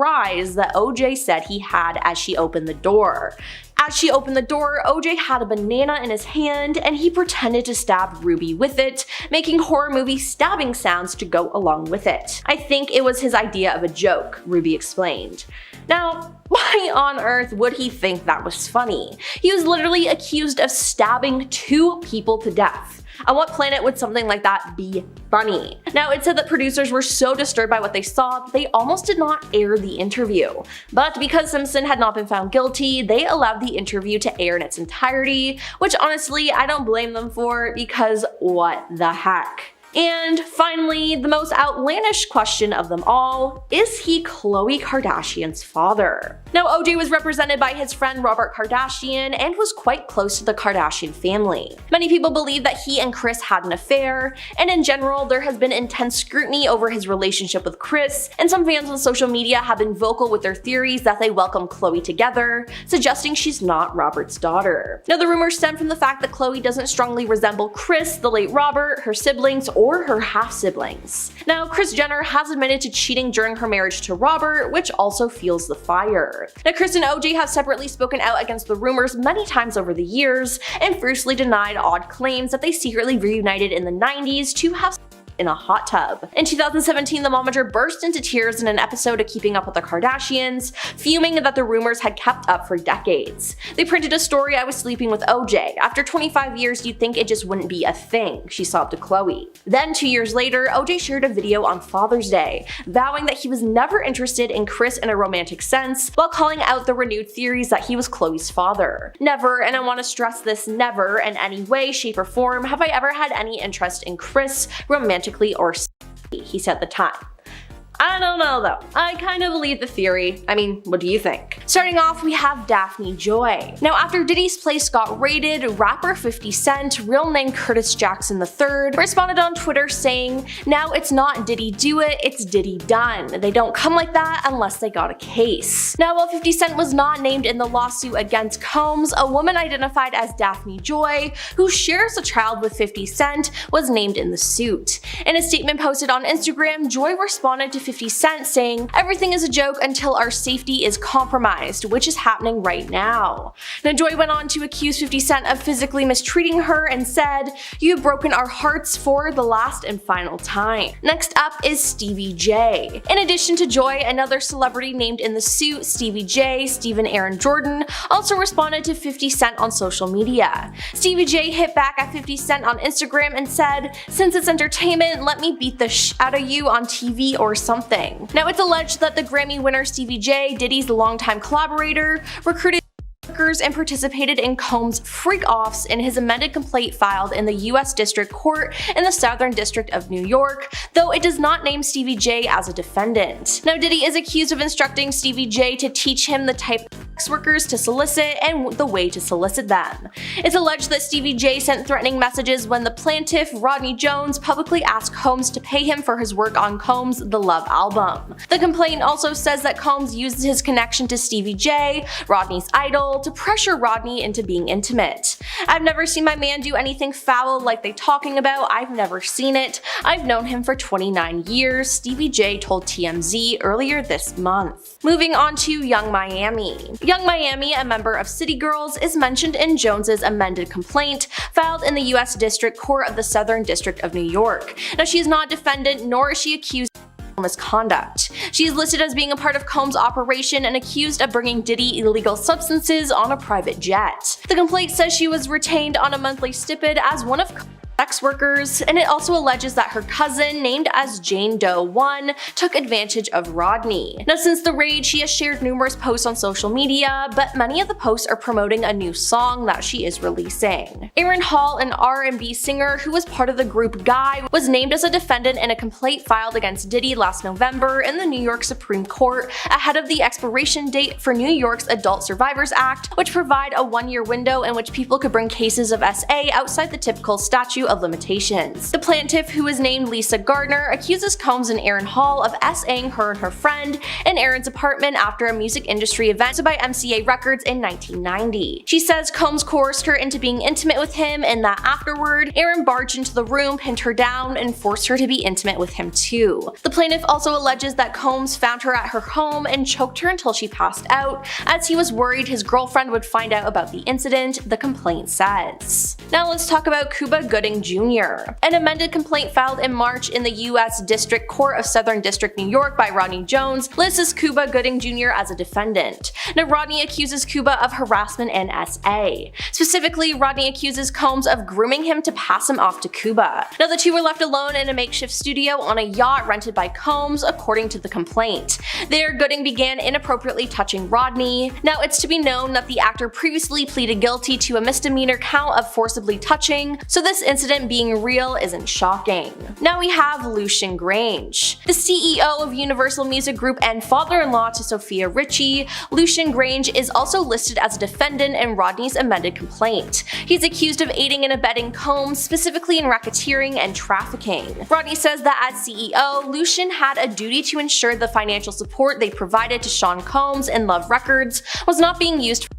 Speaker 1: that OJ said he had as she opened the door. As she opened the door, OJ had a banana in his hand and he pretended to stab Ruby with it, making horror movie stabbing sounds to go along with it. I think it was his idea of a joke, Ruby explained. Now, why on earth would he think that was funny? He was literally accused of stabbing 2 people to death. On what planet would something like that be funny? Now, it said that producers were so disturbed by what they saw that they almost did not air the interview. But because Simpson had not been found guilty, they allowed the interview to air in its entirety, which honestly I don't blame them for, because what the heck. And finally, the most outlandish question of them all, is he Khloe Kardashian's father? Now, OJ was represented by his friend Robert Kardashian and was quite close to the Kardashian family. Many people believe that he and Kris had an affair, and in general, there has been intense scrutiny over his relationship with Kris, and some fans on social media have been vocal with their theories that they welcome Khloe together, suggesting she's not Robert's daughter. Now, the rumors stem from the fact that Khloe doesn't strongly resemble Kris, the late Robert, her siblings, or her half-siblings. Now, Kris Jenner has admitted to cheating during her marriage to Robert, which also fuels the fire. Now, Kris and OJ have separately spoken out against the rumors many times over the years, and fiercely denied odd claims that they secretly reunited in the 90s to have in a hot tub. In 2017, the momager burst into tears in an episode of Keeping Up with the Kardashians, fuming that the rumors had kept up for decades. They printed a story I was sleeping with OJ. After 25 years, you'd think it just wouldn't be a thing, she sobbed to Khloe. Then 2 years later, OJ shared a video on Father's Day, vowing that he was never interested in Kris in a romantic sense, while calling out the renewed theories that he was Khloe's father. Never, and I want to stress this, never in any way, shape, or form have I ever had any interest in Kris, romantically or sexually, he said at the time. I don't know though. I kind of believe the theory. I mean, what do you think? Starting off, we have Daphne Joy. Now, after Diddy's place got raided, rapper 50 Cent, real name Curtis Jackson III, responded on Twitter saying, "Now it's not Diddy do it, it's Diddy done. They don't come like that unless they got a case." Now, while 50 Cent was not named in the lawsuit against Combs, a woman identified as Daphne Joy, who shares a child with 50 Cent, was named in the suit. In a statement posted on Instagram, Joy responded to 50 Cent saying, "Everything is a joke until our safety is compromised, which is happening right now." Now Joy went on to accuse 50 Cent of physically mistreating her and said, "You have broken our hearts for the last and final time." Next up is Stevie J. In addition to Joy, another celebrity named in the suit, Stevie J, Stephen Aaron Jordan, also responded to 50 Cent on social media. Stevie J hit back at 50 Cent on Instagram and said, "Since it's entertainment, let me beat the out of you on TV or something." Now it's alleged that the Grammy winner Stevie J, Diddy's longtime collaborator, recruited and participated in Combs' freak-offs in his amended complaint filed in the U.S. District Court in the Southern District of New York, though it does not name Stevie J as a defendant. Now Diddy is accused of instructing Stevie J to teach him the type of sex workers to solicit and the way to solicit them. It's alleged that Stevie J sent threatening messages when the plaintiff, Rodney Jones, publicly asked Combs to pay him for his work on Combs' The Love album. The complaint also says that Combs used his connection to Stevie J, Rodney's idol, to pressure Rodney into being intimate. "I've never seen my man do anything foul like they talking about. I've never seen it. I've known him for 29 years, Stevie J told TMZ earlier this month. Moving on to Young Miami. Young Miami, a member of City Girls, is mentioned in Jones's amended complaint filed in the U.S. District Court of the Southern District of New York. Now she is not a defendant, nor is she accused misconduct. She is listed as being a part of Combs' operation and accused of bringing Diddy illegal substances on a private jet. The complaint says she was retained on a monthly stipend as one of sex workers, and it also alleges that her cousin, named as Jane Doe 1, took advantage of Rodney. Now since the raid, she has shared numerous posts on social media, but many of the posts are promoting a new song that she is releasing. Aaron Hall, an R&B singer who was part of the group Guy, was named as a defendant in a complaint filed against Diddy last November in the New York Supreme Court ahead of the expiration date for New York's Adult Survivors Act, which provide a one-year window in which people could bring cases of SA outside the typical statute of limitations. The plaintiff, who is named Lisa Gardner, accuses Combs and Aaron Hall of SAing her and her friend in Aaron's apartment after a music industry event by MCA Records in 1990. She says Combs coerced her into being intimate with him and that afterward, Aaron barged into the room, pinned her down, and forced her to be intimate with him too. The plaintiff also alleges that Combs found her at her home and choked her until she passed out, as he was worried his girlfriend would find out about the incident, the complaint says. Now let's talk about Cuba Gooding Jr. An amended complaint filed in March in the U.S. District Court of Southern District, New York by Rodney Jones lists Cuba Gooding Jr. as a defendant. Now Rodney accuses Cuba of harassment and SA. Specifically, Rodney accuses Combs of grooming him to pass him off to Cuba. Now the two were left alone in a makeshift studio on a yacht rented by Combs, according to the complaint. There, Gooding began inappropriately touching Rodney. Now it's to be known that the actor previously pleaded guilty to a misdemeanor count of forcibly touching, so this incident being real isn't shocking. Now we have Lucian Grange. The CEO of Universal Music Group and father-in-law to Sophia Richie, Lucian Grange is also listed as a defendant in Rodney's amended complaint. He's accused of aiding and abetting Combs, specifically in racketeering and trafficking. Rodney says that as CEO, Lucian had a duty to ensure the financial support they provided to Sean Combs and Love Records was not being used for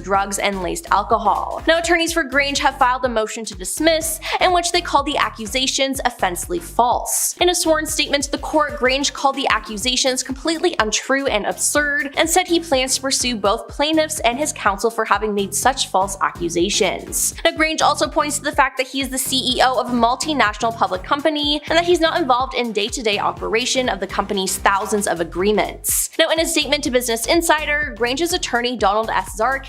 Speaker 1: drugs, and laced alcohol. Now attorneys for Grange have filed a motion to dismiss, in which they call the accusations offensively false. In a sworn statement to the court, Grange called the accusations completely untrue and absurd, and said he plans to pursue both plaintiffs and his counsel for having made such false accusations. Now Grange also points to the fact that he is the CEO of a multinational public company, and that he's not involved in day-to-day operation of the company's thousands of agreements. Now in a statement to Business Insider, Grange's attorney Donald S. Zarkin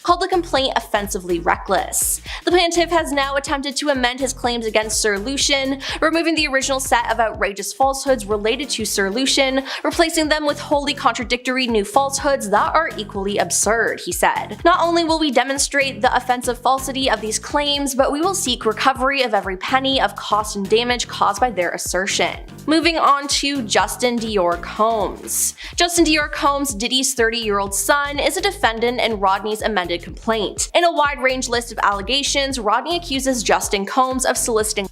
Speaker 1: called the complaint offensively reckless. The plaintiff has now attempted to amend his claims against Sir Lucian, removing the original set of outrageous falsehoods related to Sir Lucian, replacing them with wholly contradictory new falsehoods that are equally absurd, he said. Not only will we demonstrate the offensive falsity of these claims, but we will seek recovery of every penny of cost and damage caused by their assertion. Moving on to Justin Dior Combs. Justin Dior Combs, Diddy's 30-year-old son, is a defendant in Rodney's amended complaint. In a wide-range list of allegations, Rodney accuses Justin Combs of soliciting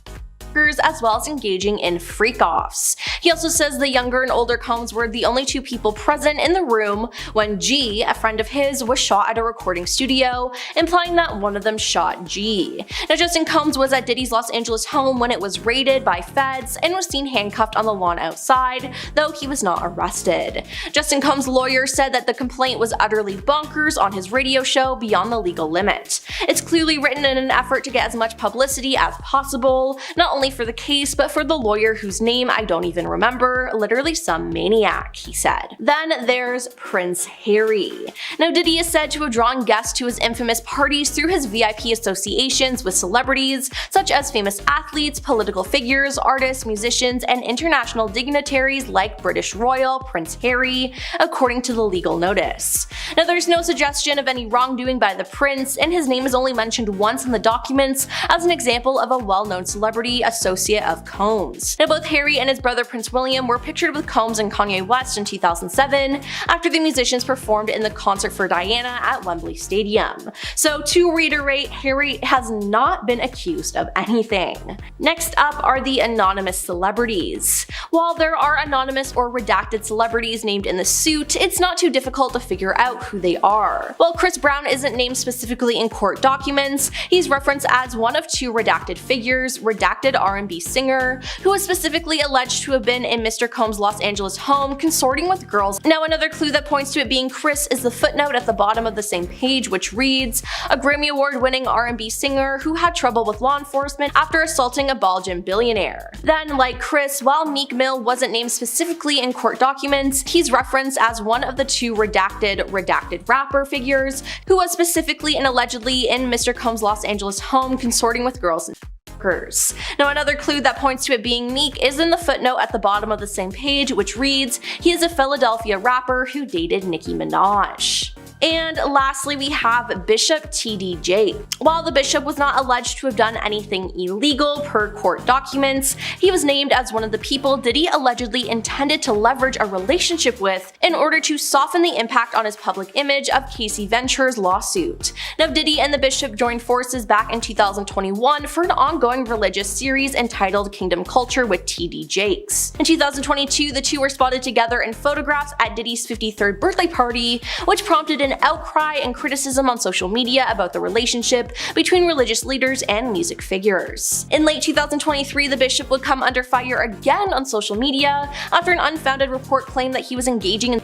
Speaker 1: bunkers, as well as engaging in freak-offs. He also says the younger and older Combs were the only two people present in the room when G, a friend of his, was shot at a recording studio, implying that one of them shot G. Now, Justin Combs was at Diddy's Los Angeles home when it was raided by feds and was seen handcuffed on the lawn outside, though he was not arrested. Justin Combs' lawyer said that the complaint was utterly bonkers on his radio show Beyond the Legal Limit. It's clearly written in an effort to get as much publicity as possible, not only for the case but for the lawyer whose name I don't even remember, literally some maniac, he said. Then there's Prince Harry. Now, Diddy is said to have drawn guests to his infamous parties through his VIP associations with celebrities such as famous athletes, political figures, artists, musicians, and international dignitaries like British royal Prince Harry, according to the legal notice. Now, there's no suggestion of any wrongdoing by the prince, and his name is only mentioned once in the documents as an example of a well-known celebrity associate of Combs. Now, both Harry and his brother Prince William were pictured with Combs and Kanye West in 2007 after the musicians performed in the Concert for Diana at Wembley Stadium. So, to reiterate, Harry has not been accused of anything. Next up are the anonymous celebrities. While there are anonymous or redacted celebrities named in the suit, it's not too difficult to figure out who they are. While Chris Brown isn't named specifically in court documents, he's referenced as one of two redacted figures, redacted R&B singer, who is specifically alleged to have been in Mr. Combs' Los Angeles home consorting with girls. Now, another clue that points to it being Chris is the footnote at the bottom of the same page, which reads, a Grammy Award-winning R&B singer who had trouble with law enforcement after assaulting a Belgian billionaire. Then, like Chris, while Meek Mill wasn't named specifically in court documents, he's referenced as one of the two redacted rapper figures who was specifically and allegedly in Mr. Combs' Los Angeles home consorting with girls and f***ers. Now, another clue that points to it being Meek is in the footnote at the bottom of the same page, which reads, he is a Philadelphia rapper who dated Nicki Minaj. And lastly, we have Bishop T.D. Jakes. While the bishop was not alleged to have done anything illegal per court documents, he was named as one of the people Diddy allegedly intended to leverage a relationship with in order to soften the impact on his public image of Casey Venture's lawsuit. Now, Diddy and the bishop joined forces back in 2021 for an ongoing religious series entitled Kingdom Culture with T.D. Jakes. In 2022, the two were spotted together in photographs at Diddy's 53rd birthday party, which prompted an outcry and criticism on social media about the relationship between religious leaders and music figures. In late 2023, the bishop would come under fire again on social media after an unfounded report claimed that he was engaging in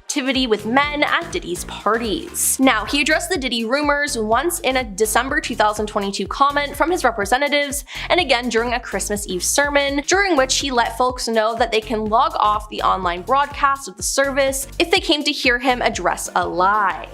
Speaker 1: activity with men at Diddy's parties. Now, he addressed the Diddy rumors once in a December 2022 comment from his representatives, and again during a Christmas Eve sermon, during which he let folks know that they can log off the online broadcast of the service if they came to hear him address a lie.